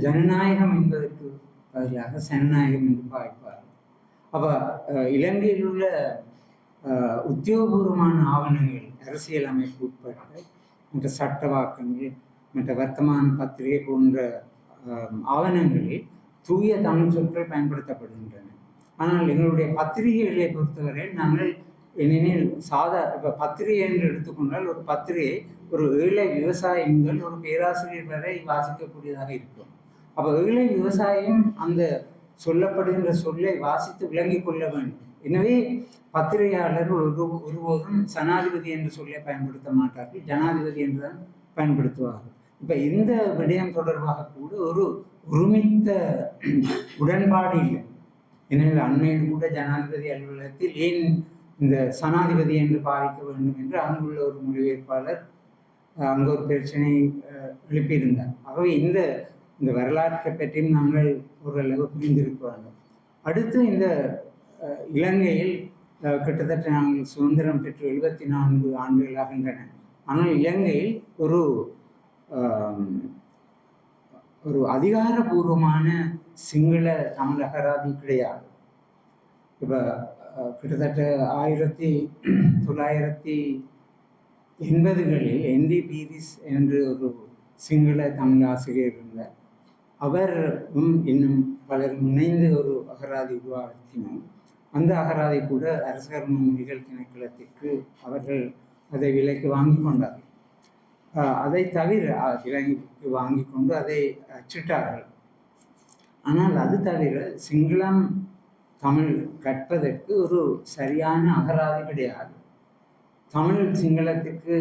F: ஜனநாயகம் என்பதற்கு பதிலாக சனநாயகம் என்று பாவிப்பார்கள். அப்போ இலங்கையில் உள்ள உத்தியோகபூர்வமான ஆவணங்கள், அரசியல் அமைப்பு உட்பட்ட மற்ற சட்டவாக்கங்கள், மற்ற வர்த்தமான பத்திரிகை போன்ற ஆவணங்களில் தூய தமிழ் சொற்கள் பயன்படுத்தப்படுகின்றன. ஆனால் எங்களுடைய பத்திரிகைகளை பொறுத்தவரை நாங்கள் ஏனெனில் இப்போ பத்திரிகை என்று எடுத்துக்கொண்டால், ஒரு பத்திரிகை ஒரு ஏழை விவசாயி முதல் ஒரு பேராசிரியர் வரை வாசிக்கக்கூடியதாக இருக்கும். அப்போ ஏழை விவசாயம் அந்த சொல்லப்படுகின்ற சொல்லை வாசித்து விளங்கி கொள்ள வேண்டும். எனவே பத்திரிகையாளர்கள் ஒருபோதும் சனாதிபதி என்று சொல்லை பயன்படுத்த மாட்டார்கள், ஜனாதிபதி என்று தான் பயன்படுத்துவார்கள். இப்போ இந்த விடயம் தொடர்பாக கூட ஒரு ஒருமித்த உடன்பாடு இல்லை. எனவே அண்மையில் கூட ஜனாதிபதி அலுவலகத்தில் ஏன் இந்த சனாதிபதி என்று பாவிக்க வேண்டும் என்று அங்குள்ள ஒரு மொழிபெயர்ப்பாளர் அங்கே ஒரு பிரச்சனை எழுப்பியிருந்தார். ஆகவே இந்த வரலாற்றை பற்றியும் நாங்கள் ஓரளவு புரிந்திருக்க வேண்டும். அடுத்து இந்த இலங்கையில் கிட்டத்தட்ட நாங்கள் சுதந்திரம் பெற்று 74 ஆண்டுகள் ஆகின்றன. ஆனால் இலங்கையில் ஒரு அதிகாரபூர்வமான சிங்கள தமிழ் அகராதி கிடையாது. இப்போ கிட்டத்தட்ட 1980களில் என்டி பீரிஸ் என்று ஒரு சிங்கள தமிழ் ஆசிரியர் இருந்தார். அவரும் இன்னும் பலரும் இணைந்து ஒரு அகராதி உருவாக்கினோம். அந்த அகராதி கூட அரசகர்ம மொழிகள் திணைக்களத்திற்கு அவர்கள் அதை விலைக்கு வாங்கி கொண்டார்கள். அதை தவிர விலைக்கு வாங்கி கொண்டு அதை அச்சிட்டார்கள். ஆனால் அது தவிர சிங்களம் தமிழ் கற்பதற்கு ஒரு சரியான அகராதி கிடையாது. தமிழ் சிங்களத்துக்கு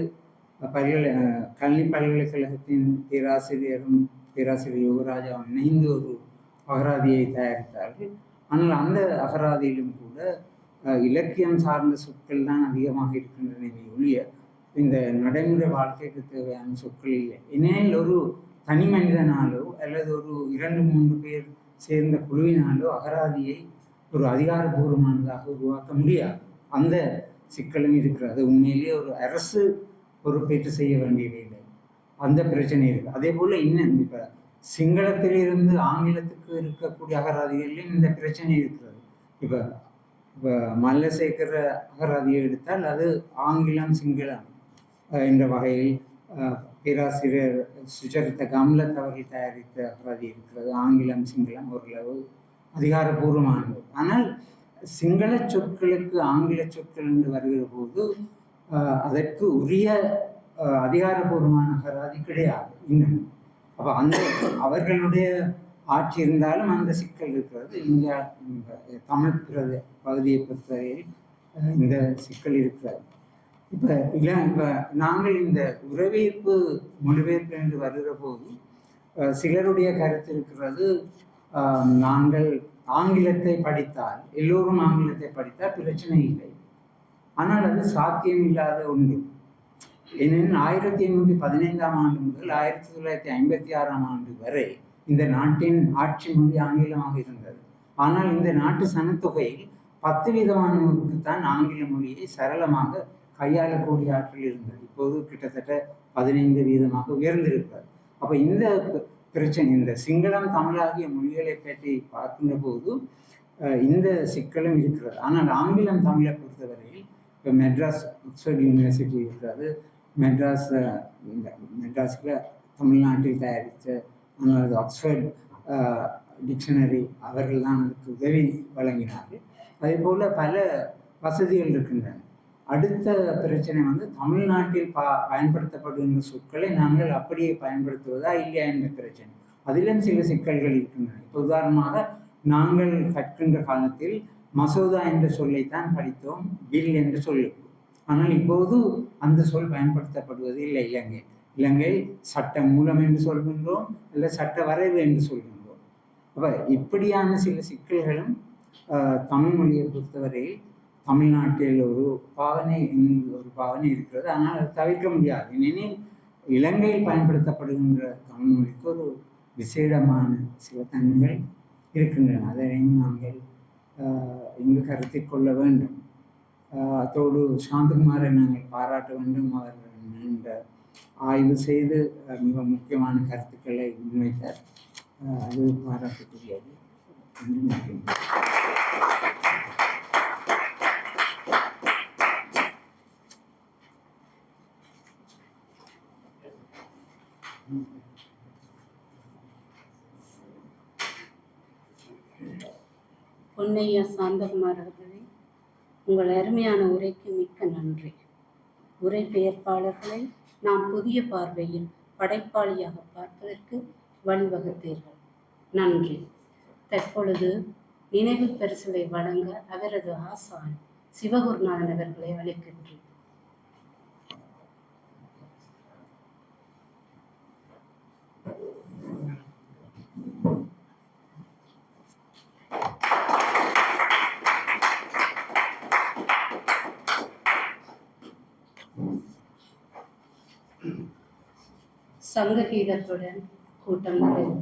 F: கல்வி பல்கலைக்கழகத்தின் பேராசிரியர் யோகராஜாவும் இணைந்து ஒரு அகராதியை தயாரித்தார்கள். ஆனால் அந்த அகராதியிலும் கூட இலக்கியம் சார்ந்த சொற்கள் தான் அதிகமாக இருக்கின்றன ஒழிய இந்த நடைமுறை வாழ்க்கைக்கு தேவையான சொற்கள் இல்லை. ஏனெனில் ஒரு தனி மனிதனாலோ அல்லது ஒரு 2-3 பேர் சேர்ந்த குழுவினாலோ அகராதியை ஒரு அதிகாரபூர்வமானதாக உருவாக்க முடியாது. அந்த சிக்கலும் இருக்கிறது. உண்மையிலேயே ஒரு அரசு பொறுப்பேற்று செய்ய வேண்டிய வேலை, அந்த பிரச்சனை இருக்குது. அதே போல் இன்னும் இப்போ சிங்களத்திலிருந்து ஆங்கிலத்துக்கு இருக்கக்கூடிய அகராதிகளிலும் இந்த பிரச்சனை இருக்கிறது. இப்போ மல்லசேகர அகராதியை எடுத்தால் அது ஆங்கிலம் சிங்களம் என்ற வகையில் பேராசிரியர் சுச்சரித்த கம்லத் அவர்கள் தயாரித்த அகராதி இருக்கிறது. ஆங்கிலம் சிங்களம் ஓரளவு அதிகாரபூர்வமானது. ஆனால் சிங்கள சொற்களுக்கு ஆங்கில சொற்கள் என்று வருகிற போது அதற்கு உரிய அதிகாரபூர்வமான அகராதி கிடையாது இன்னும். அப்போ அந்த அவர்களுடைய ஆட்சி இருந்தாலும் அந்த சிக்கல் இருக்கிறது. இந்தியா தமிழ் பகுதியை பொறுத்தவரையில் இந்த சிக்கல் இருக்கிறது. இப்போ நாங்கள் இந்த உறவேற்பு மொழிபெயர்ப்பு என்று வருகிற போது சிலருடைய கருத்து இருக்கிறது, நாங்கள் ஆங்கிலத்தை படித்தால் எல்லோரும் ஆங்கிலத்தை படித்தால் பிரச்சனை இல்லை. ஆனால் அது சாத்தியம் இல்லாத ஒன்று. ஏனெனில் 1815ஆம் ஆண்டு முதல் 1956ஆம் ஆண்டு வரை இந்த நாட்டின் ஆட்சி மொழி ஆங்கிலமாக இருந்தது. ஆனால் இந்த நாட்டு சனத்தொகையில் 10% தான் ஆங்கில மொழியை சரளமாக கையாளக்கூடிய ஆற்றல் இருந்தது. இப்போது கிட்டத்தட்ட 15% உயர்ந்திருக்கிறது. அப்போ இந்த பிரச்சனை, இந்த சிங்களம் தமிழாகிய மொழிகளை பற்றி பார்க்கின்ற போது இந்த சிக்கலும் இருக்கிறது. ஆனால் ஆங்கிலம் தமிழை பொறுத்தவரையில் இப்போ மெட்ராஸ் ஆக்ஸ்போர்ட் யூனிவர்சிட்டி இருக்கிறது. மெட்ராஸில் தமிழ்நாட்டில் தயாரித்த ஆனால் ஆக்ஸ்போர்ட் டிக்ஷனரி அவர்கள் தான் அதுக்கு உதவி வழங்கினார்கள். அதே போல் பல வசதிகள் இருக்கின்றன. அடுத்த பிரச்சனை தமிழ்நாட்டில் பயன்படுத்தப்படுகின்ற சொற்களை நாங்கள் அப்படியே பயன்படுத்துவதா இல்லையா என்ற பிரச்சனை. அதிலும் சில சிக்கல்கள் இருக்கின்றன. இப்போ உதாரணமாக நாங்கள் கற்கின்ற காலத்தில் மசோதா என்ற சொல்லைத்தான் படித்தோம், பில் என்று சொல்லுவோம். ஆனால் இப்போது அந்த சொல் பயன்படுத்தப்படுவது இல்லை. இலங்கை சட்ட மூலம் என்று சொல்கின்றோம், இல்லை சட்ட வரைவு என்று சொல்கின்றோம். அப்போ இப்படியான சில சிக்கல்களும் தமிழ் மொழியை பொறுத்தவரையில் தமிழ்நாட்டில் ஒரு பாவனை இருக்கிறது. ஆனால் அதை தவிர்க்க முடியாது. ஏனெனில் இலங்கையில் பயன்படுத்தப்படுகின்ற தமிழ் மொழிக்கு ஒரு விசேடமான சில தன்மைகள் இருக்கின்றன. அதனையும் நாங்கள் இங்கு கருத்தில் கொள்ள வேண்டும். அதோடு சாந்தகுமாரை நாங்கள் பாராட்ட வேண்டும். அவர் இந்த ஆய்வு செய்து மிக முக்கியமான கருத்துக்களை முன்வைத்தார். அது பாராட்டுக்குரியது.
A: பொன்னையா சாந்தகுமார் அவர்களே, உங்கள் அருமையான உரைக்கு மிக்க நன்றி. உரை பெயர்ப்பாளர்களை நாம் புதிய பார்வையில் படைப்பாளியாக பார்ப்பதற்கு வழிவகுத்தீர்கள். நன்றி. தற்பொழுது நினைவு பரிசிலை வழங்க அவரது ஆசான் சிவகுருநாதன் அவர்களை அழைக்கின்றேன். சங்க கீதத்துடன் கூட்டம் நிறைவு.